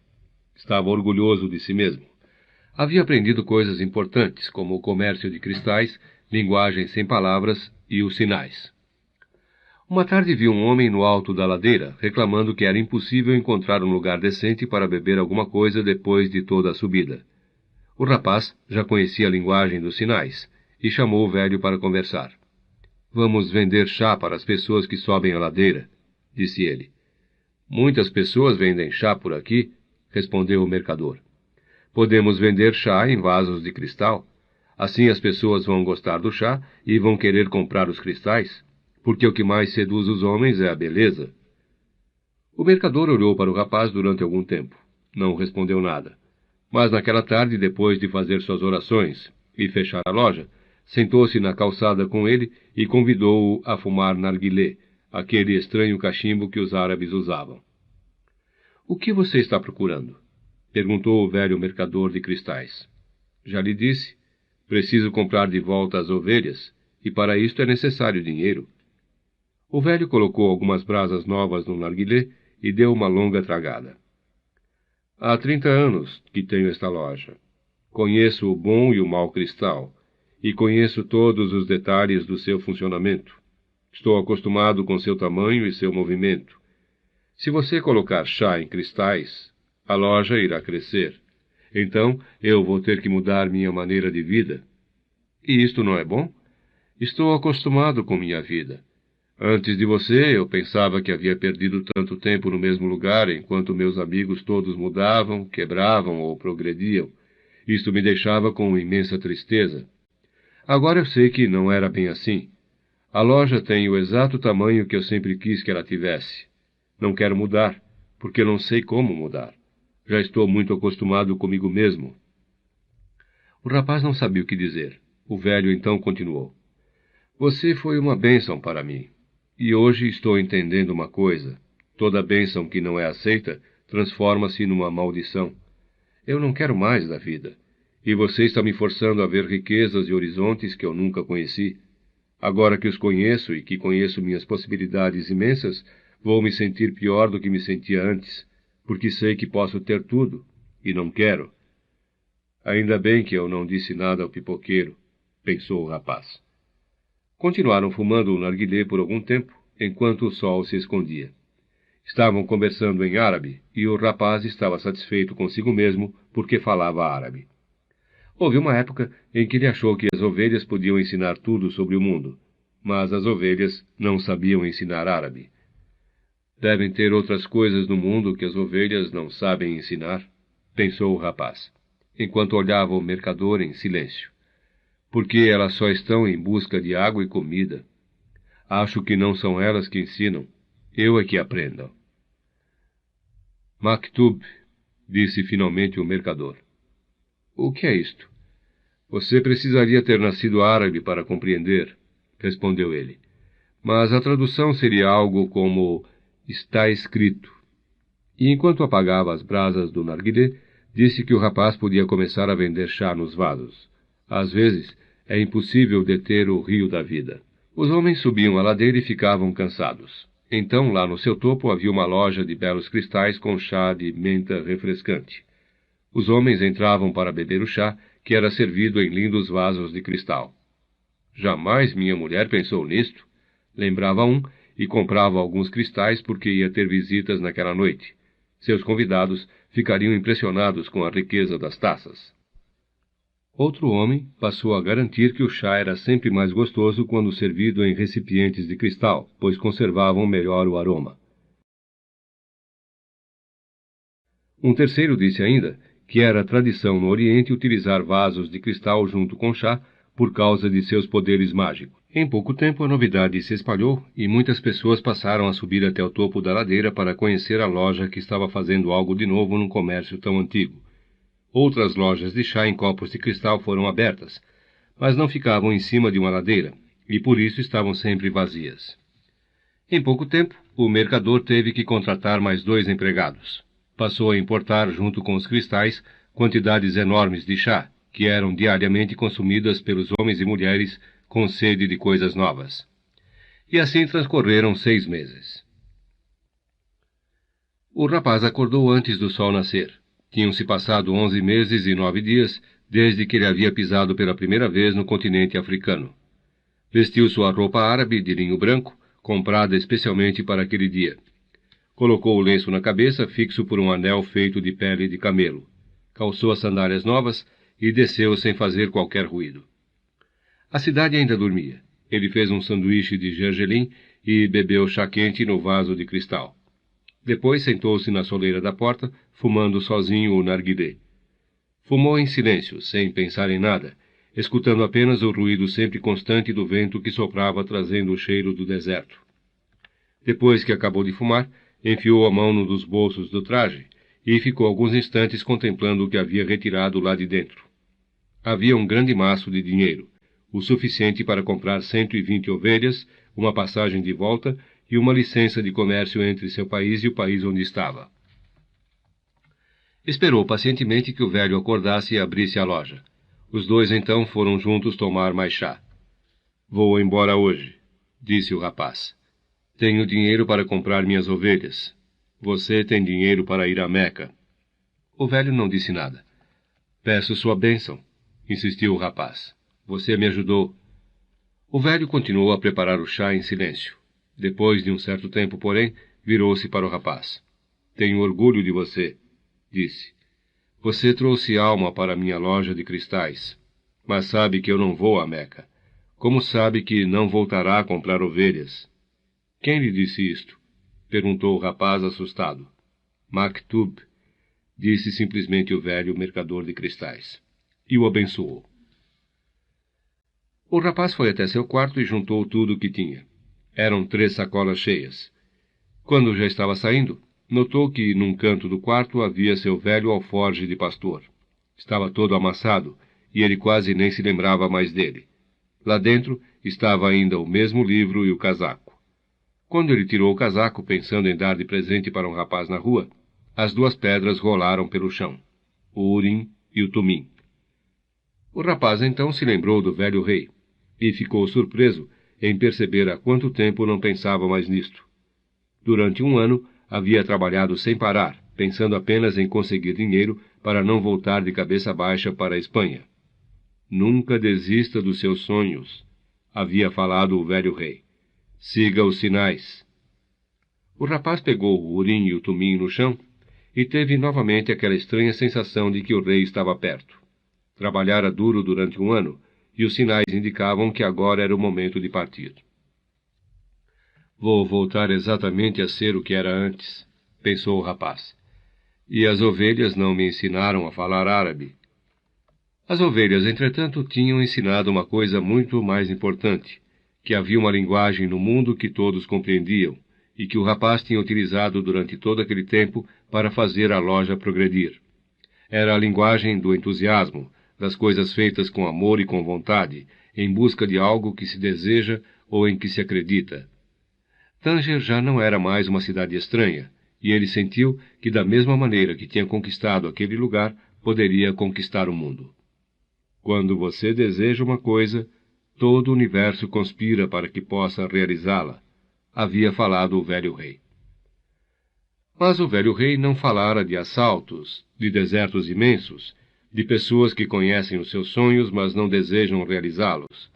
Speaker 2: Estava orgulhoso de si mesmo. Havia aprendido coisas importantes, como o comércio de cristais, linguagem sem palavras e os sinais. Uma tarde viu um homem no alto da ladeira, reclamando que era impossível encontrar um lugar decente para beber alguma coisa depois de toda a subida. O rapaz já conhecia a linguagem dos sinais, e chamou o velho para conversar. Vamos vender chá para as pessoas que sobem a ladeira, disse ele. Muitas pessoas vendem chá por aqui, respondeu o mercador. Podemos vender chá em vasos de cristal. Assim as pessoas vão gostar do chá e vão querer comprar os cristais, porque o que mais seduz os homens é a beleza. O mercador olhou para o rapaz durante algum tempo. Não respondeu nada. Mas naquela tarde, depois de fazer suas orações e fechar a loja, sentou-se na calçada com ele e convidou-o a fumar narguilé, aquele estranho cachimbo que os árabes usavam. — O que você está procurando? Perguntou o velho mercador de cristais. — Já lhe disse. Preciso comprar de volta as ovelhas, e para isto é necessário dinheiro. O velho colocou algumas brasas novas no narguilé e deu uma longa tragada. — Há 30 anos que tenho esta loja. Conheço o bom e o mau cristal, e conheço todos os detalhes do seu funcionamento. Estou acostumado com seu tamanho e seu movimento. Se você colocar chá em cristais, a loja irá crescer. Então, eu vou ter que mudar minha maneira de vida. E isto não é bom? Estou acostumado com minha vida. Antes de você, eu pensava que havia perdido tanto tempo no mesmo lugar, enquanto meus amigos todos mudavam, quebravam ou progrediam. Isto me deixava com imensa tristeza. Agora eu sei que não era bem assim. A loja tem o exato tamanho que eu sempre quis que ela tivesse. Não quero mudar, porque não sei como mudar. Já estou muito acostumado comigo mesmo. O rapaz não sabia o que dizer. O velho então continuou. Você foi uma bênção para mim. E hoje estou entendendo uma coisa. Toda bênção que não é aceita transforma-se numa maldição. Eu não quero mais da vida. E você está me forçando a ver riquezas e horizontes que eu nunca conheci. Agora que os conheço e que conheço minhas possibilidades imensas, vou me sentir pior do que me sentia antes, porque sei que posso ter tudo, e não quero. Ainda bem que eu não disse nada ao pipoqueiro, pensou o rapaz. Continuaram fumando o narguilé por algum tempo, enquanto o sol se escondia. Estavam conversando em árabe, e o rapaz estava satisfeito consigo mesmo, porque falava árabe. Houve uma época em que ele achou que as ovelhas podiam ensinar tudo sobre o mundo, mas as ovelhas não sabiam ensinar árabe. Devem ter outras coisas no mundo que as ovelhas não sabem ensinar, pensou o rapaz, enquanto olhava o mercador em silêncio. Porque elas só estão em busca de água e comida. Acho que não são elas que ensinam, eu é que aprendo. Maktub, disse finalmente o mercador. O que é isto? Você precisaria ter nascido árabe para compreender, respondeu ele. mas a tradução seria algo como está escrito. E enquanto apagava as brasas do narguilé, disse que o rapaz podia começar a vender chá nos vasos. Às vezes, é impossível deter o rio da vida. Os homens subiam a ladeira e ficavam cansados. Então, lá no seu topo, havia uma loja de belos cristais com chá de menta refrescante. Os homens entravam para beber o chá, que era servido em lindos vasos de cristal. Jamais minha mulher pensou nisto, lembrava um, e comprava alguns cristais porque ia ter visitas naquela noite. Seus convidados ficariam impressionados com a riqueza das taças. Outro homem passou a garantir que o chá era sempre mais gostoso quando servido em recipientes de cristal, pois conservavam melhor o aroma. Um terceiro disse ainda que era tradição no Oriente utilizar vasos de cristal junto com chá por causa de seus poderes mágicos. Em pouco tempo a novidade se espalhou e muitas pessoas passaram a subir até o topo da ladeira para conhecer a loja que estava fazendo algo de novo num comércio tão antigo. Outras lojas de chá em copos de cristal foram abertas, mas não ficavam em cima de uma ladeira, e por isso estavam sempre vazias. Em pouco tempo, o mercador teve que contratar mais 2 empregados. Passou a importar, junto com os cristais, quantidades enormes de chá, que eram diariamente consumidas pelos homens e mulheres com sede de coisas novas. E assim transcorreram 6 meses. O rapaz acordou antes do sol nascer. Tinham-se passado 11 meses e 9 dias desde que ele havia pisado pela primeira vez no continente africano. Vestiu sua roupa árabe de linho branco, comprada especialmente para aquele dia. Colocou o lenço na cabeça, fixo por um anel feito de pele de camelo. Calçou as sandálias novas e desceu sem fazer qualquer ruído. A cidade ainda dormia. Ele fez um sanduíche de gergelim e bebeu chá quente no vaso de cristal. Depois sentou-se na soleira da porta, fumando sozinho o narguilé. Fumou em silêncio, sem pensar em nada, escutando apenas o ruído sempre constante do vento que soprava trazendo o cheiro do deserto. Depois que acabou de fumar, enfiou a mão num dos bolsos do traje e ficou alguns instantes contemplando o que havia retirado lá de dentro. Havia um grande maço de dinheiro, o suficiente para comprar 120 ovelhas, uma passagem de volta e uma licença de comércio entre seu país e o país onde estava. Esperou pacientemente que o velho acordasse e abrisse a loja. Os 2 então foram juntos tomar mais chá. Vou embora hoje, disse o rapaz. Tenho dinheiro para comprar minhas ovelhas. Você tem dinheiro para ir a Meca. O velho não disse nada. Peço sua bênção, insistiu o rapaz. Você me ajudou. O velho continuou a preparar o chá em silêncio. Depois de um certo tempo, porém, virou-se para o rapaz. Tenho orgulho de você, disse. Você trouxe alma para minha loja de cristais. Mas sabe que eu não vou a Meca. Como sabe que não voltará a comprar ovelhas? Quem lhe disse isto? Perguntou o rapaz assustado. Maktub, disse simplesmente o velho mercador de cristais. E o abençoou. O rapaz foi até seu quarto e juntou tudo o que tinha. Eram 3 sacolas cheias. Quando já estava saindo, notou que, num canto do quarto, havia seu velho alforje de pastor. Estava todo amassado, e ele quase nem se lembrava mais dele. Lá dentro estava ainda o mesmo livro e o casaco. Quando ele tirou o casaco, pensando em dar de presente para um rapaz na rua, as 2 pedras rolaram pelo chão, o Urim e o Tumim. O rapaz então se lembrou do velho rei, e ficou surpreso em perceber há quanto tempo não pensava mais nisto. Durante 1 ano, havia trabalhado sem parar, pensando apenas em conseguir dinheiro para não voltar de cabeça baixa para a Espanha. Nunca desista dos seus sonhos, havia falado o velho rei. Siga os sinais. O rapaz pegou o Urim e o Tumim no chão e teve novamente aquela estranha sensação de que o rei estava perto. Trabalhara duro durante 1 ano, e os sinais indicavam que agora era o momento de partir. Vou voltar exatamente a ser o que era antes, pensou o rapaz. E as ovelhas não me ensinaram a falar árabe. As ovelhas, entretanto, tinham ensinado uma coisa muito mais importante, que havia uma linguagem no mundo que todos compreendiam, e que o rapaz tinha utilizado durante todo aquele tempo para fazer a loja progredir. Era a linguagem do entusiasmo, das coisas feitas com amor e com vontade, em busca de algo que se deseja ou em que se acredita, Tanger já não era mais uma cidade estranha, e ele sentiu que, da mesma maneira que tinha conquistado aquele lugar, poderia conquistar o mundo. Quando você deseja uma coisa, todo o universo conspira para que possa realizá-la, havia falado o velho rei. Mas o velho rei não falara de assaltos, de desertos imensos, de pessoas que conhecem os seus sonhos, mas não desejam realizá-los.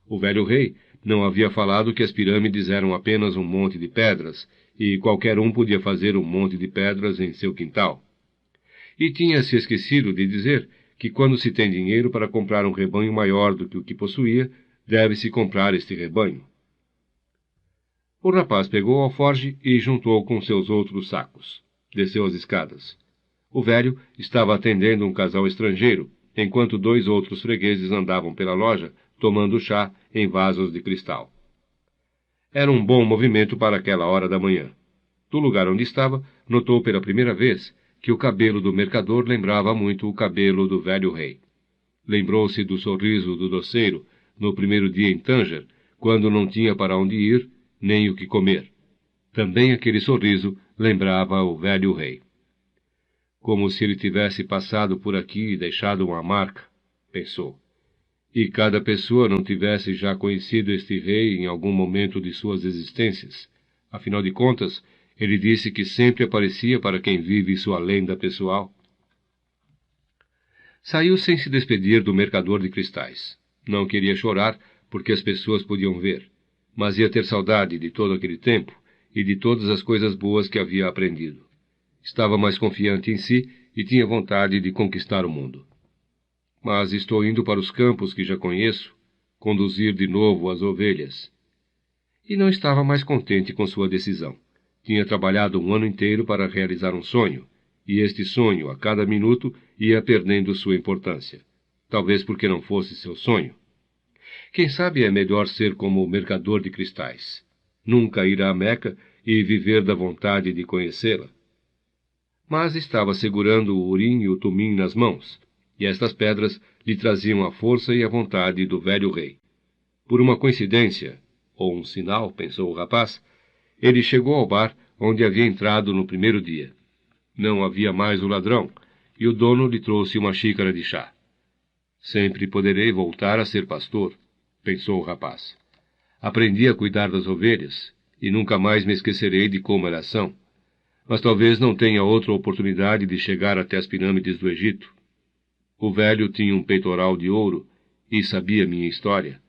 Speaker 2: O velho rei não havia falado que as pirâmides eram apenas um monte de pedras, e qualquer um podia fazer um monte de pedras em seu quintal. E tinha se esquecido de dizer que quando se tem dinheiro para comprar um rebanho maior do que o que possuía, deve-se comprar este rebanho. O rapaz pegou o alforge e juntou com seus outros sacos. Desceu as escadas. O velho estava atendendo um casal estrangeiro, enquanto 2 outros fregueses andavam pela loja, tomando chá em vasos de cristal. Era um bom movimento para aquela hora da manhã. Do lugar onde estava, notou pela primeira vez que o cabelo do mercador lembrava muito o cabelo do velho rei. Lembrou-se do sorriso do doceiro no primeiro dia em Tanger, quando não tinha para onde ir, nem o que comer. Também aquele sorriso lembrava o velho rei. Como se ele tivesse passado por aqui e deixado uma marca, pensou. E cada pessoa não tivesse já conhecido este rei em algum momento de suas existências. Afinal de contas, ele disse que sempre aparecia para quem vive sua lenda pessoal. Saiu sem se despedir do mercador de cristais. Não queria chorar, porque as pessoas podiam ver, mas ia ter saudade de todo aquele tempo e de todas as coisas boas que havia aprendido. Estava mais confiante em si e tinha vontade de conquistar o mundo. Mas estou indo para os campos que já conheço, conduzir de novo as ovelhas. E não estava mais contente com sua decisão. Tinha trabalhado um ano inteiro para realizar um sonho, e este sonho, a cada minuto, ia perdendo sua importância. Talvez porque não fosse seu sonho. Quem sabe é melhor ser como o mercador de cristais. Nunca ir à Meca e viver da vontade de conhecê-la. Mas estava segurando o Urim e o Tumim nas mãos, e estas pedras lhe traziam a força e a vontade do velho rei. Por uma coincidência, ou um sinal, pensou o rapaz, ele chegou ao bar onde havia entrado no primeiro dia. Não havia mais o ladrão, e o dono lhe trouxe uma xícara de chá. Sempre poderei voltar a ser pastor, pensou o rapaz. Aprendi a cuidar das ovelhas, e nunca mais me esquecerei de como elas são. Mas talvez não tenha outra oportunidade de chegar até as pirâmides do Egito. O velho tinha um peitoral de ouro e sabia minha história.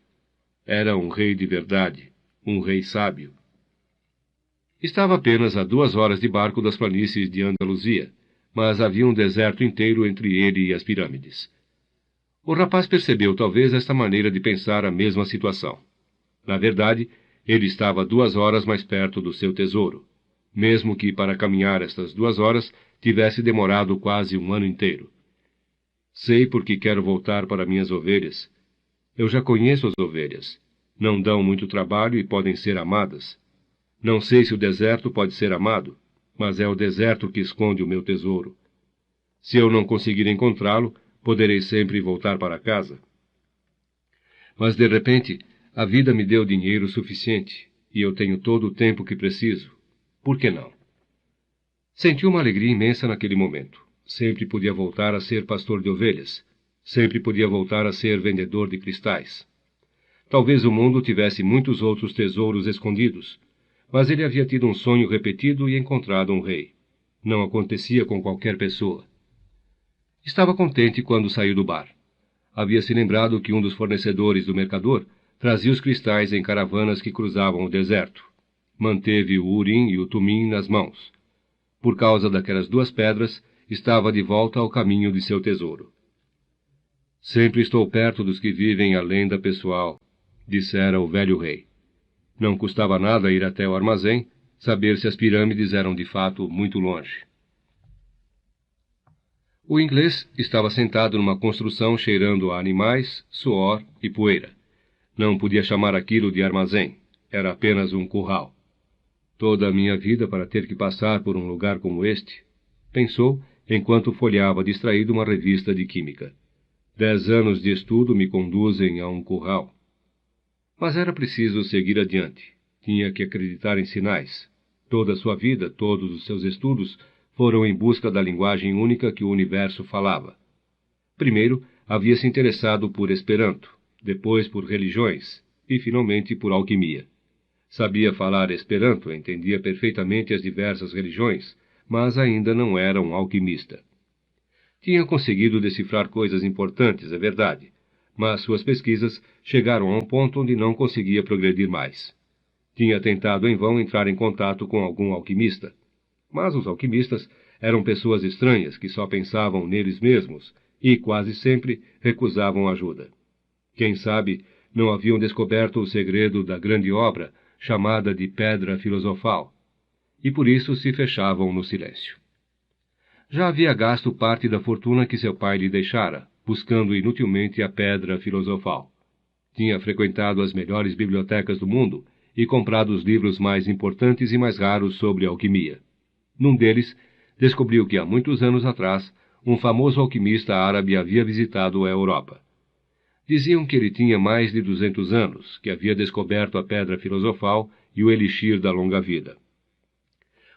Speaker 2: Era um rei de verdade, um rei sábio. Estava apenas a 2 horas de barco das planícies de Andaluzia, mas havia um deserto inteiro entre ele e as pirâmides. O rapaz percebeu talvez esta maneira de pensar a mesma situação. Na verdade, ele estava 2 horas mais perto do seu tesouro, mesmo que para caminhar estas 2 horas tivesse demorado quase um ano inteiro. Sei porque quero voltar para minhas ovelhas. Eu já conheço as ovelhas. Não dão muito trabalho e podem ser amadas. Não sei se o deserto pode ser amado, mas é o deserto que esconde o meu tesouro. Se eu não conseguir encontrá-lo, poderei sempre voltar para casa. Mas, de repente, a vida me deu dinheiro suficiente, e eu tenho todo o tempo que preciso. Por que não? Senti uma alegria imensa naquele momento. Sempre podia voltar a ser pastor de ovelhas. Sempre podia voltar a ser vendedor de cristais. Talvez o mundo tivesse muitos outros tesouros escondidos, mas ele havia tido um sonho repetido e encontrado um rei. Não acontecia com qualquer pessoa. Estava contente quando saiu do bar. Havia se lembrado que um dos fornecedores do mercador trazia os cristais em caravanas que cruzavam o deserto. Manteve o Urim e o Tumim nas mãos. Por causa daquelas 2 pedras, estava de volta ao caminho de seu tesouro. Sempre estou perto dos que vivem a lenda pessoal, dissera o velho rei. Não custava nada ir até o armazém, saber se as pirâmides eram de fato muito longe. O inglês estava sentado numa construção cheirando a animais, suor e poeira. Não podia chamar aquilo de armazém. Era apenas um curral. Toda a minha vida para ter que passar por um lugar como este, pensou, enquanto folheava distraído uma revista de química. 10 anos de estudo me conduzem a um curral. Mas era preciso seguir adiante. Tinha que acreditar em sinais. Toda a sua vida, todos os seus estudos, foram em busca da linguagem única que o universo falava. Primeiro, havia se interessado por Esperanto, depois por religiões e, finalmente, por alquimia. Sabia falar Esperanto, entendia perfeitamente as diversas religiões, mas ainda não era um alquimista. Tinha conseguido decifrar coisas importantes, é verdade, mas suas pesquisas chegaram a um ponto onde não conseguia progredir mais. Tinha tentado em vão entrar em contato com algum alquimista, mas os alquimistas eram pessoas estranhas que só pensavam neles mesmos e, quase sempre, recusavam ajuda. Quem sabe não haviam descoberto o segredo da grande obra chamada de Pedra Filosofal, e por isso se fechavam no silêncio. Já havia gasto parte da fortuna que seu pai lhe deixara, buscando inutilmente a Pedra Filosofal. Tinha frequentado as melhores bibliotecas do mundo e comprado os livros mais importantes e mais raros sobre alquimia. Num deles, descobriu que há muitos anos atrás, um famoso alquimista árabe havia visitado a Europa. Diziam que ele tinha mais de 200 anos, que havia descoberto a Pedra Filosofal e o elixir da longa vida.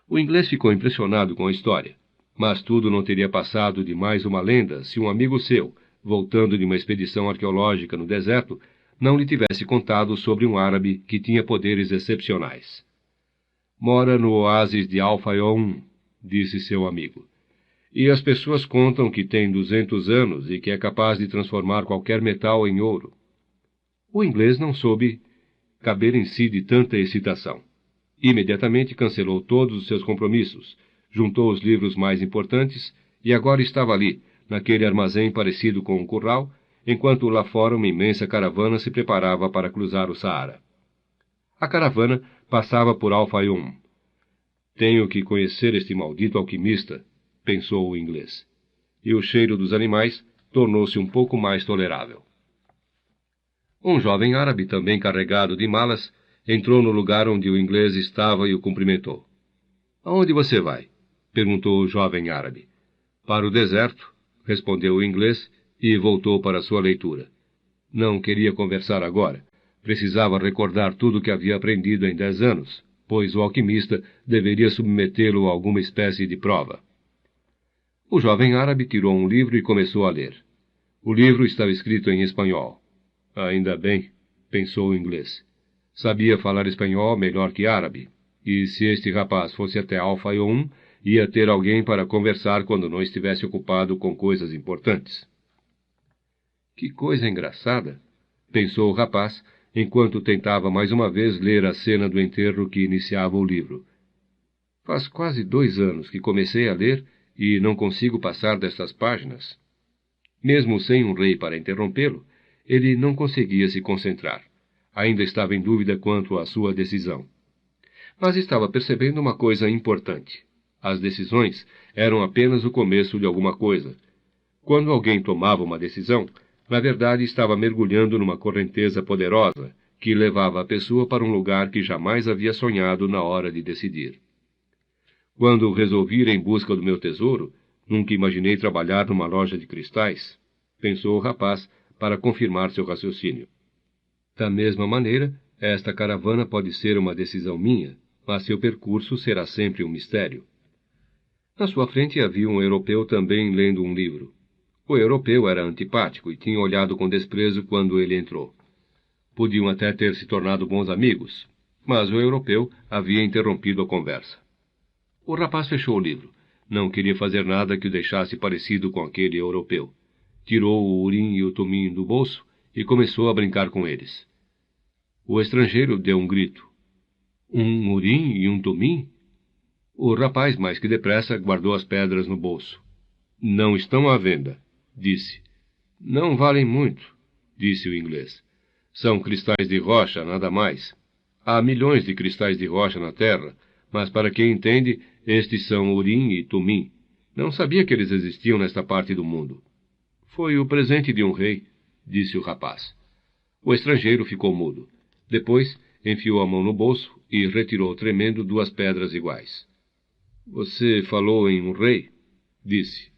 Speaker 2: O inglês ficou impressionado com a história, mas tudo não teria passado de mais uma lenda se um amigo seu, voltando de uma expedição arqueológica no deserto, não lhe tivesse contado sobre um árabe que tinha poderes excepcionais. Mora no oásis de Al-Fayoum, disse seu amigo. E as pessoas contam que tem 200 anos e que é capaz de transformar qualquer metal em ouro. O inglês não soube caber em si de tanta excitação. Imediatamente cancelou todos os seus compromissos, juntou os livros mais importantes e agora estava ali, naquele armazém parecido com um curral, enquanto lá fora uma imensa caravana se preparava para cruzar o Saara. A caravana passava por Al-Fayoum. Tenho que conhecer este maldito alquimista, pensou o inglês. E o cheiro dos animais tornou-se um pouco mais tolerável. Um jovem árabe, também carregado de malas, entrou no lugar onde o inglês estava e o cumprimentou. — Aonde você vai? — perguntou o jovem árabe. — Para o deserto — respondeu o inglês e voltou para sua leitura. Não queria conversar agora. Precisava recordar tudo o que havia aprendido em 10 anos, pois o alquimista deveria submetê-lo a alguma espécie de prova. O jovem árabe tirou um livro e começou a ler. O livro estava escrito em espanhol. Ainda bem, pensou o inglês. Sabia falar espanhol melhor que árabe, e se este rapaz fosse até Al-Fayoum, ia ter alguém para conversar quando não estivesse ocupado com coisas importantes. Que coisa engraçada, pensou o rapaz, enquanto tentava mais uma vez ler a cena do enterro que iniciava o livro. Faz quase 2 anos que comecei a ler e não consigo passar destas páginas. Mesmo sem um rei para interrompê-lo, ele não conseguia se concentrar. Ainda estava em dúvida quanto à sua decisão. Mas estava percebendo uma coisa importante. As decisões eram apenas o começo de alguma coisa. Quando alguém tomava uma decisão, na verdade estava mergulhando numa correnteza poderosa que levava a pessoa para um lugar que jamais havia sonhado na hora de decidir. Quando resolvi ir em busca do meu tesouro, nunca imaginei trabalhar numa loja de cristais, pensou o rapaz para confirmar seu raciocínio. Da mesma maneira, esta caravana pode ser uma decisão minha, mas seu percurso será sempre um mistério. Na sua frente havia um europeu também lendo um livro. O europeu era antipático e tinha olhado com desprezo quando ele entrou. Podiam até ter se tornado bons amigos, mas o europeu havia interrompido a conversa. O rapaz fechou o livro. Não queria fazer nada que o deixasse parecido com aquele europeu. Tirou o urim e o tumim do bolso e começou a brincar com eles. O estrangeiro deu um grito. Um urim e um tumim? O rapaz, mais que depressa, guardou as pedras no bolso. Não estão à venda, disse. Não valem muito, disse o inglês. São cristais de rocha, nada mais. Há milhões de cristais de rocha na Terra, mas para quem entende, estes são urim e tumim. Não sabia que eles existiam nesta parte do mundo. Foi o presente de um rei, disse o rapaz. O estrangeiro ficou mudo. Depois, enfiou a mão no bolso e retirou tremendo 2 pedras iguais. Você falou em um rei? Disse.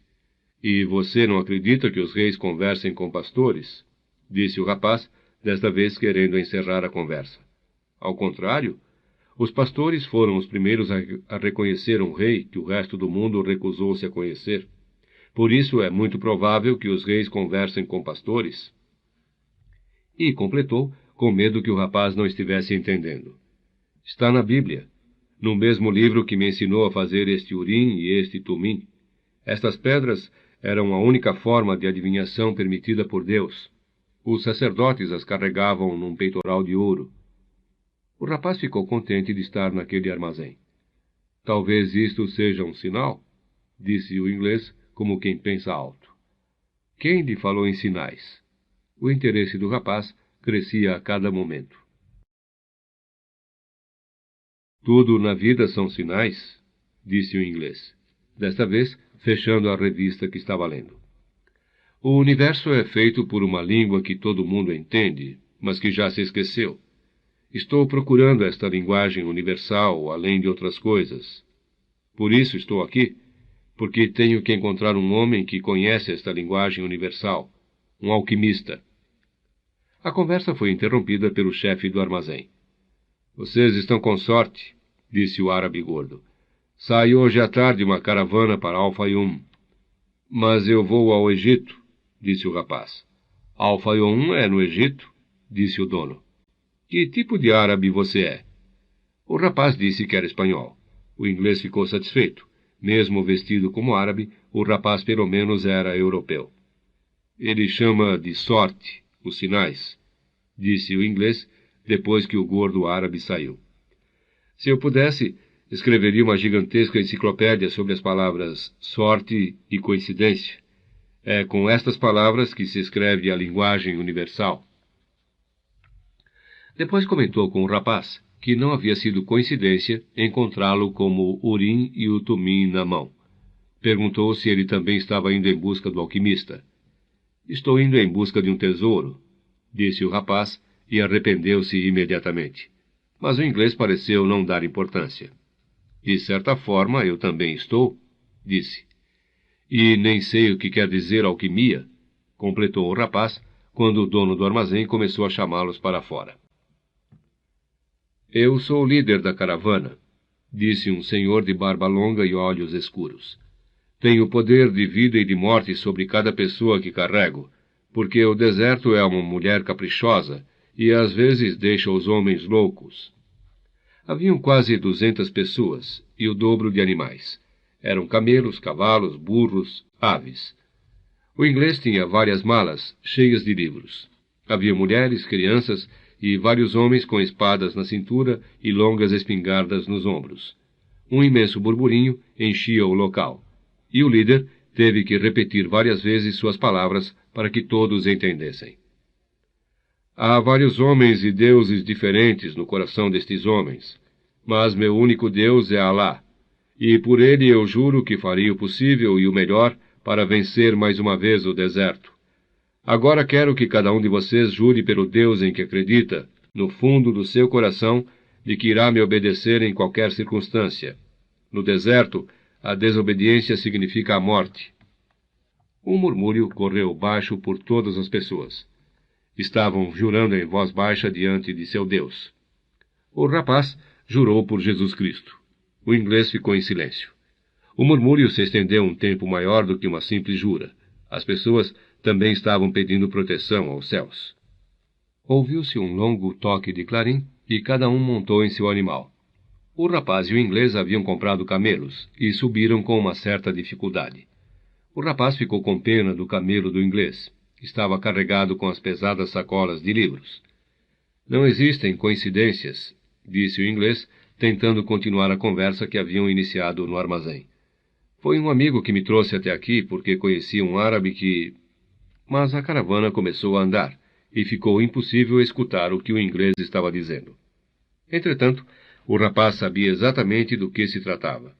Speaker 2: E você não acredita que os reis conversem com pastores? Disse o rapaz, desta vez querendo encerrar a conversa. Ao contrário, Os pastores foram os primeiros a reconhecer um rei que o resto do mundo recusou-se a conhecer. Por isso é muito provável que os reis conversem com pastores. E completou, com medo que o rapaz não estivesse entendendo. Está na Bíblia, no mesmo livro que me ensinou a fazer este Urim e este Tumim. Estas pedras eram a única forma de adivinhação permitida por Deus. Os sacerdotes as carregavam num peitoral de ouro. O rapaz ficou contente de estar naquele armazém. Talvez isto seja um sinal, disse o inglês, como quem pensa alto. Quem lhe falou em sinais? O interesse do rapaz crescia a cada momento. Tudo na vida são sinais, disse o inglês, desta vez fechando a revista que estava lendo. O universo é feito por uma língua que todo mundo entende, mas que já se esqueceu. Estou procurando esta linguagem universal, além de outras coisas. Por isso estou aqui, porque tenho que encontrar um homem que conhece esta linguagem universal, um alquimista. A conversa foi interrompida pelo chefe do armazém. Vocês estão com sorte, disse o árabe gordo. Sai hoje à tarde uma caravana para Al-Fayum. Mas eu vou ao Egito, disse o rapaz. Al-Fayum é no Egito, disse o dono. Que tipo de árabe você é? O rapaz disse que era espanhol. O inglês ficou satisfeito. Mesmo vestido como árabe, o rapaz pelo menos era europeu. Ele chama de sorte os sinais, disse o inglês, depois que o gordo árabe saiu. Se eu pudesse, escreveria uma gigantesca enciclopédia sobre as palavras sorte e coincidência. É com estas palavras que se escreve a linguagem universal. Depois comentou com o rapaz que não havia sido coincidência encontrá-lo como o Urim e o Tumim na mão. Perguntou se ele também estava indo em busca do alquimista. Estou indo em busca de um tesouro, disse o rapaz, e arrependeu-se imediatamente. Mas o inglês pareceu não dar importância. De certa forma, eu também estou, disse. E nem sei o que quer dizer alquimia, completou o rapaz, quando o dono do armazém começou a chamá-los para fora. Eu sou o líder da caravana, disse um senhor de barba longa e olhos escuros. Tenho poder de vida e de morte sobre cada pessoa que carrego, porque o deserto é uma mulher caprichosa e às vezes deixa os homens loucos. Haviam quase 200 pessoas e o dobro de animais. Eram camelos, cavalos, burros, aves. O inglês tinha várias malas cheias de livros. Havia mulheres, crianças e vários homens com espadas na cintura e longas espingardas nos ombros. Um imenso burburinho enchia o local, e o líder teve que repetir várias vezes suas palavras para que todos entendessem. Há vários homens e deuses diferentes no coração destes homens, mas meu único Deus é Alá, e por ele eu juro que farei o possível e o melhor para vencer mais uma vez o deserto. Agora quero que cada um de vocês jure pelo Deus em que acredita, no fundo do seu coração, de que irá me obedecer em qualquer circunstância. No deserto, a desobediência significa a morte. Um murmúrio correu baixo por todas as pessoas. Estavam jurando em voz baixa diante de seu Deus. O rapaz jurou por Jesus Cristo. O inglês ficou em silêncio. O murmúrio se estendeu um tempo maior do que uma simples jura. As pessoas também estavam pedindo proteção aos céus. Ouviu-se um longo toque de clarim e cada um montou em seu animal. O rapaz e o inglês haviam comprado camelos e subiram com uma certa dificuldade. O rapaz ficou com pena do camelo do inglês. Estava carregado com as pesadas sacolas de livros. Não existem coincidências, disse o inglês, tentando continuar a conversa que haviam iniciado no armazém. Foi um amigo que me trouxe até aqui porque conhecia um árabe que... Mas a caravana começou a andar, e ficou impossível escutar o que o inglês estava dizendo. Entretanto, o rapaz sabia exatamente do que se tratava.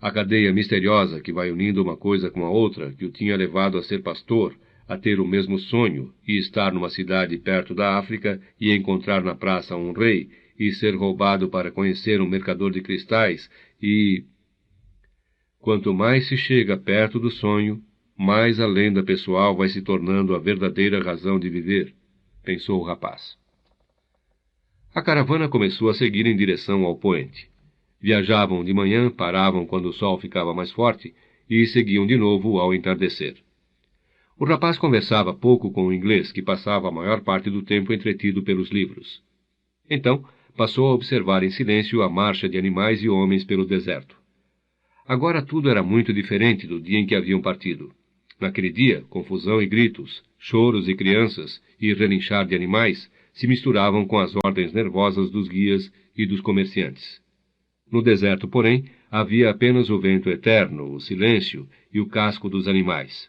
Speaker 2: A cadeia misteriosa que vai unindo uma coisa com a outra, que o tinha levado a ser pastor, a ter o mesmo sonho, e estar numa cidade perto da África, e encontrar na praça um rei, e ser roubado para conhecer um mercador de cristais, e... Quanto mais se chega perto do sonho, mais a lenda pessoal vai se tornando a verdadeira razão de viver, pensou o rapaz. A caravana começou a seguir em direção ao poente. Viajavam de manhã, paravam quando o sol ficava mais forte e seguiam de novo ao entardecer. O rapaz conversava pouco com o inglês, que passava a maior parte do tempo entretido pelos livros. Então, passou a observar em silêncio a marcha de animais e homens pelo deserto. Agora tudo era muito diferente do dia em que haviam partido. Naquele dia, confusão e gritos, choros e crianças e relinchar de animais se misturavam com as ordens nervosas dos guias e dos comerciantes. No deserto, porém, havia apenas o vento eterno, o silêncio e o casco dos animais.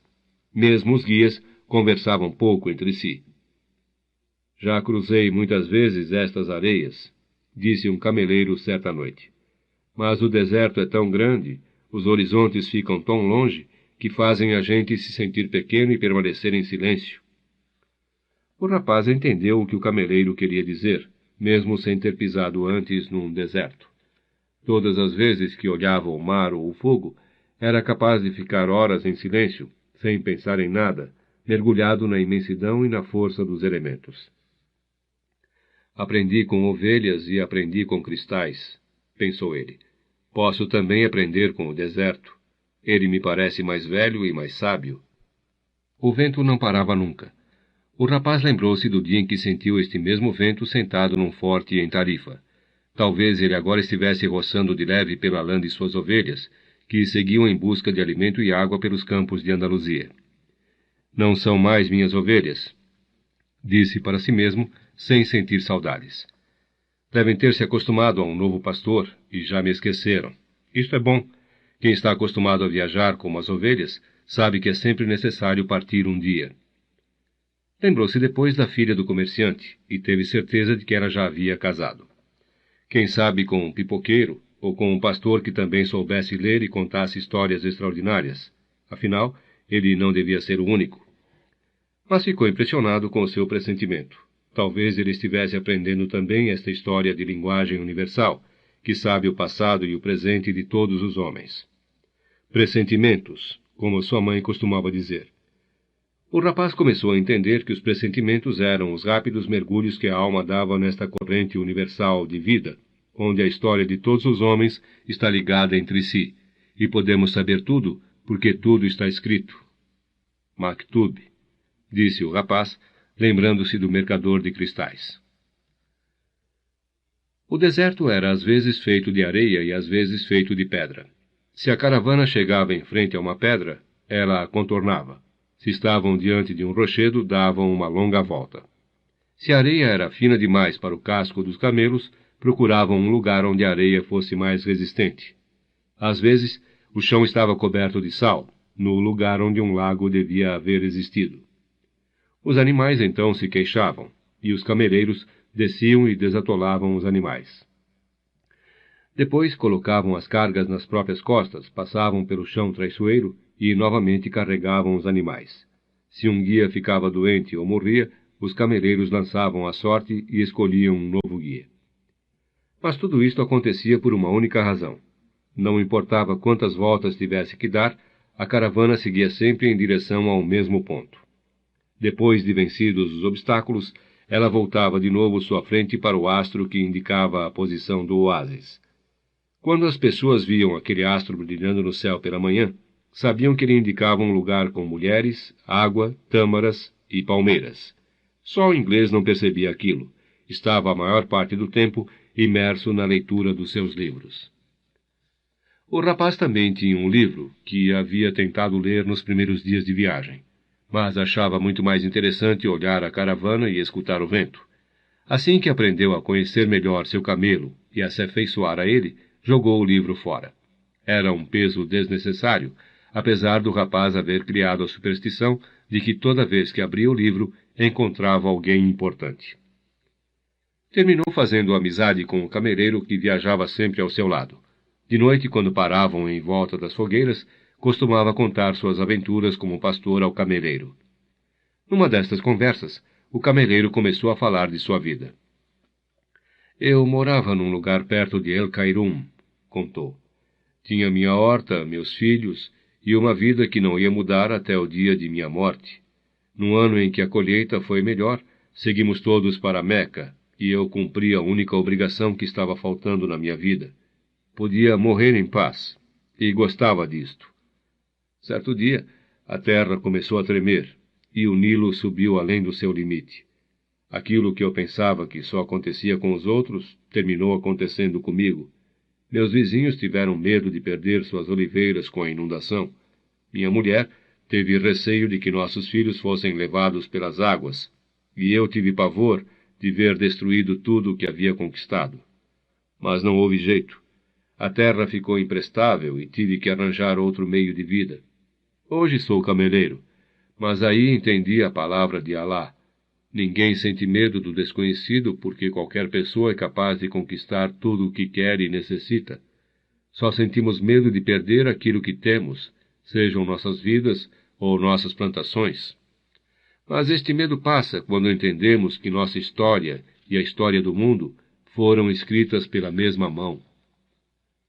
Speaker 2: Mesmo os guias conversavam pouco entre si. Já cruzei muitas vezes estas areias, disse um cameleiro certa noite. Mas o deserto é tão grande, os horizontes ficam tão longe, que fazem a gente se sentir pequeno e permanecer em silêncio. O rapaz entendeu o que o cameleiro queria dizer, mesmo sem ter pisado antes num deserto. Todas as vezes que olhava o mar ou o fogo, era capaz de ficar horas em silêncio, sem pensar em nada, mergulhado na imensidão e na força dos elementos. Aprendi com ovelhas e aprendi com cristais, pensou ele. Posso também aprender com o deserto. Ele me parece mais velho e mais sábio. O vento não parava nunca. O rapaz lembrou-se do dia em que sentiu este mesmo vento sentado num forte em Tarifa. Talvez ele agora estivesse roçando de leve pela lã de suas ovelhas, que seguiam em busca de alimento e água pelos campos de Andaluzia. Não são mais minhas ovelhas, disse para si mesmo, sem sentir saudades. Devem ter se acostumado a um novo pastor e já me esqueceram. Isto é bom. Quem está acostumado a viajar como as ovelhas sabe que é sempre necessário partir um dia. Lembrou-se depois da filha do comerciante e teve certeza de que ela já havia casado. Quem sabe com um pipoqueiro ou com um pastor que também soubesse ler e contasse histórias extraordinárias. Afinal, ele não devia ser o único. Mas ficou impressionado com o seu pressentimento. Talvez ele estivesse aprendendo também esta história de linguagem universal, que sabe o passado e o presente de todos os homens. Pressentimentos, como sua mãe costumava dizer. O rapaz começou a entender que os pressentimentos eram os rápidos mergulhos que a alma dava nesta corrente universal de vida, onde a história de todos os homens está ligada entre si, e podemos saber tudo, porque tudo está escrito. Maktub, disse o rapaz, lembrando-se do mercador de cristais. O deserto era às vezes feito de areia e às vezes feito de pedra. Se a caravana chegava em frente a uma pedra, ela a contornava. Se estavam diante de um rochedo, davam uma longa volta. Se a areia era fina demais para o casco dos camelos, procuravam um lugar onde a areia fosse mais resistente. Às vezes, o chão estava coberto de sal, no lugar onde um lago devia haver existido. Os animais então se queixavam, e os cameleiros desciam e desatolavam os animais. Depois colocavam as cargas nas próprias costas, passavam pelo chão traiçoeiro e novamente carregavam os animais. Se um guia ficava doente ou morria, os cameleiros lançavam a sorte e escolhiam um novo guia. Mas tudo isto acontecia por uma única razão. Não importava quantas voltas tivesse que dar, a caravana seguia sempre em direção ao mesmo ponto. Depois de vencidos os obstáculos, ela voltava de novo sua frente para o astro que indicava a posição do oásis. Quando as pessoas viam aquele astro brilhando no céu pela manhã, sabiam que ele indicava um lugar com mulheres, água, tâmaras e palmeiras. Só o inglês não percebia aquilo. Estava a maior parte do tempo imerso na leitura dos seus livros. O rapaz também tinha um livro que havia tentado ler nos primeiros dias de viagem, mas achava muito mais interessante olhar a caravana e escutar o vento. Assim que aprendeu a conhecer melhor seu camelo e a se afeiçoar a ele, jogou o livro fora. Era um peso desnecessário, apesar do rapaz haver criado a superstição de que toda vez que abria o livro, encontrava alguém importante. Terminou fazendo amizade com o cameleiro que viajava sempre ao seu lado. De noite, quando paravam em volta das fogueiras, costumava contar suas aventuras como pastor ao cameleiro. Numa destas conversas, o cameleiro começou a falar de sua vida. Eu morava num lugar perto de El Cairum, contou. Tinha minha horta, meus filhos, e uma vida que não ia mudar até o dia de minha morte. No ano em que a colheita foi melhor, seguimos todos para Meca, e eu cumpri a única obrigação que estava faltando na minha vida. Podia morrer em paz, e gostava disto. Certo dia, a terra começou a tremer, e o Nilo subiu além do seu limite. Aquilo que eu pensava que só acontecia com os outros, terminou acontecendo comigo. Meus vizinhos tiveram medo de perder suas oliveiras com a inundação. Minha mulher teve receio de que nossos filhos fossem levados pelas águas, e eu tive pavor de ver destruído tudo o que havia conquistado. Mas não houve jeito. A terra ficou imprestável e tive que arranjar outro meio de vida. Hoje sou cameleiro, mas aí entendi a palavra de Alá. Ninguém sente medo do desconhecido porque qualquer pessoa é capaz de conquistar tudo o que quer e necessita. Só sentimos medo de perder aquilo que temos, sejam nossas vidas ou nossas plantações. Mas este medo passa quando entendemos que nossa história e a história do mundo foram escritas pela mesma mão.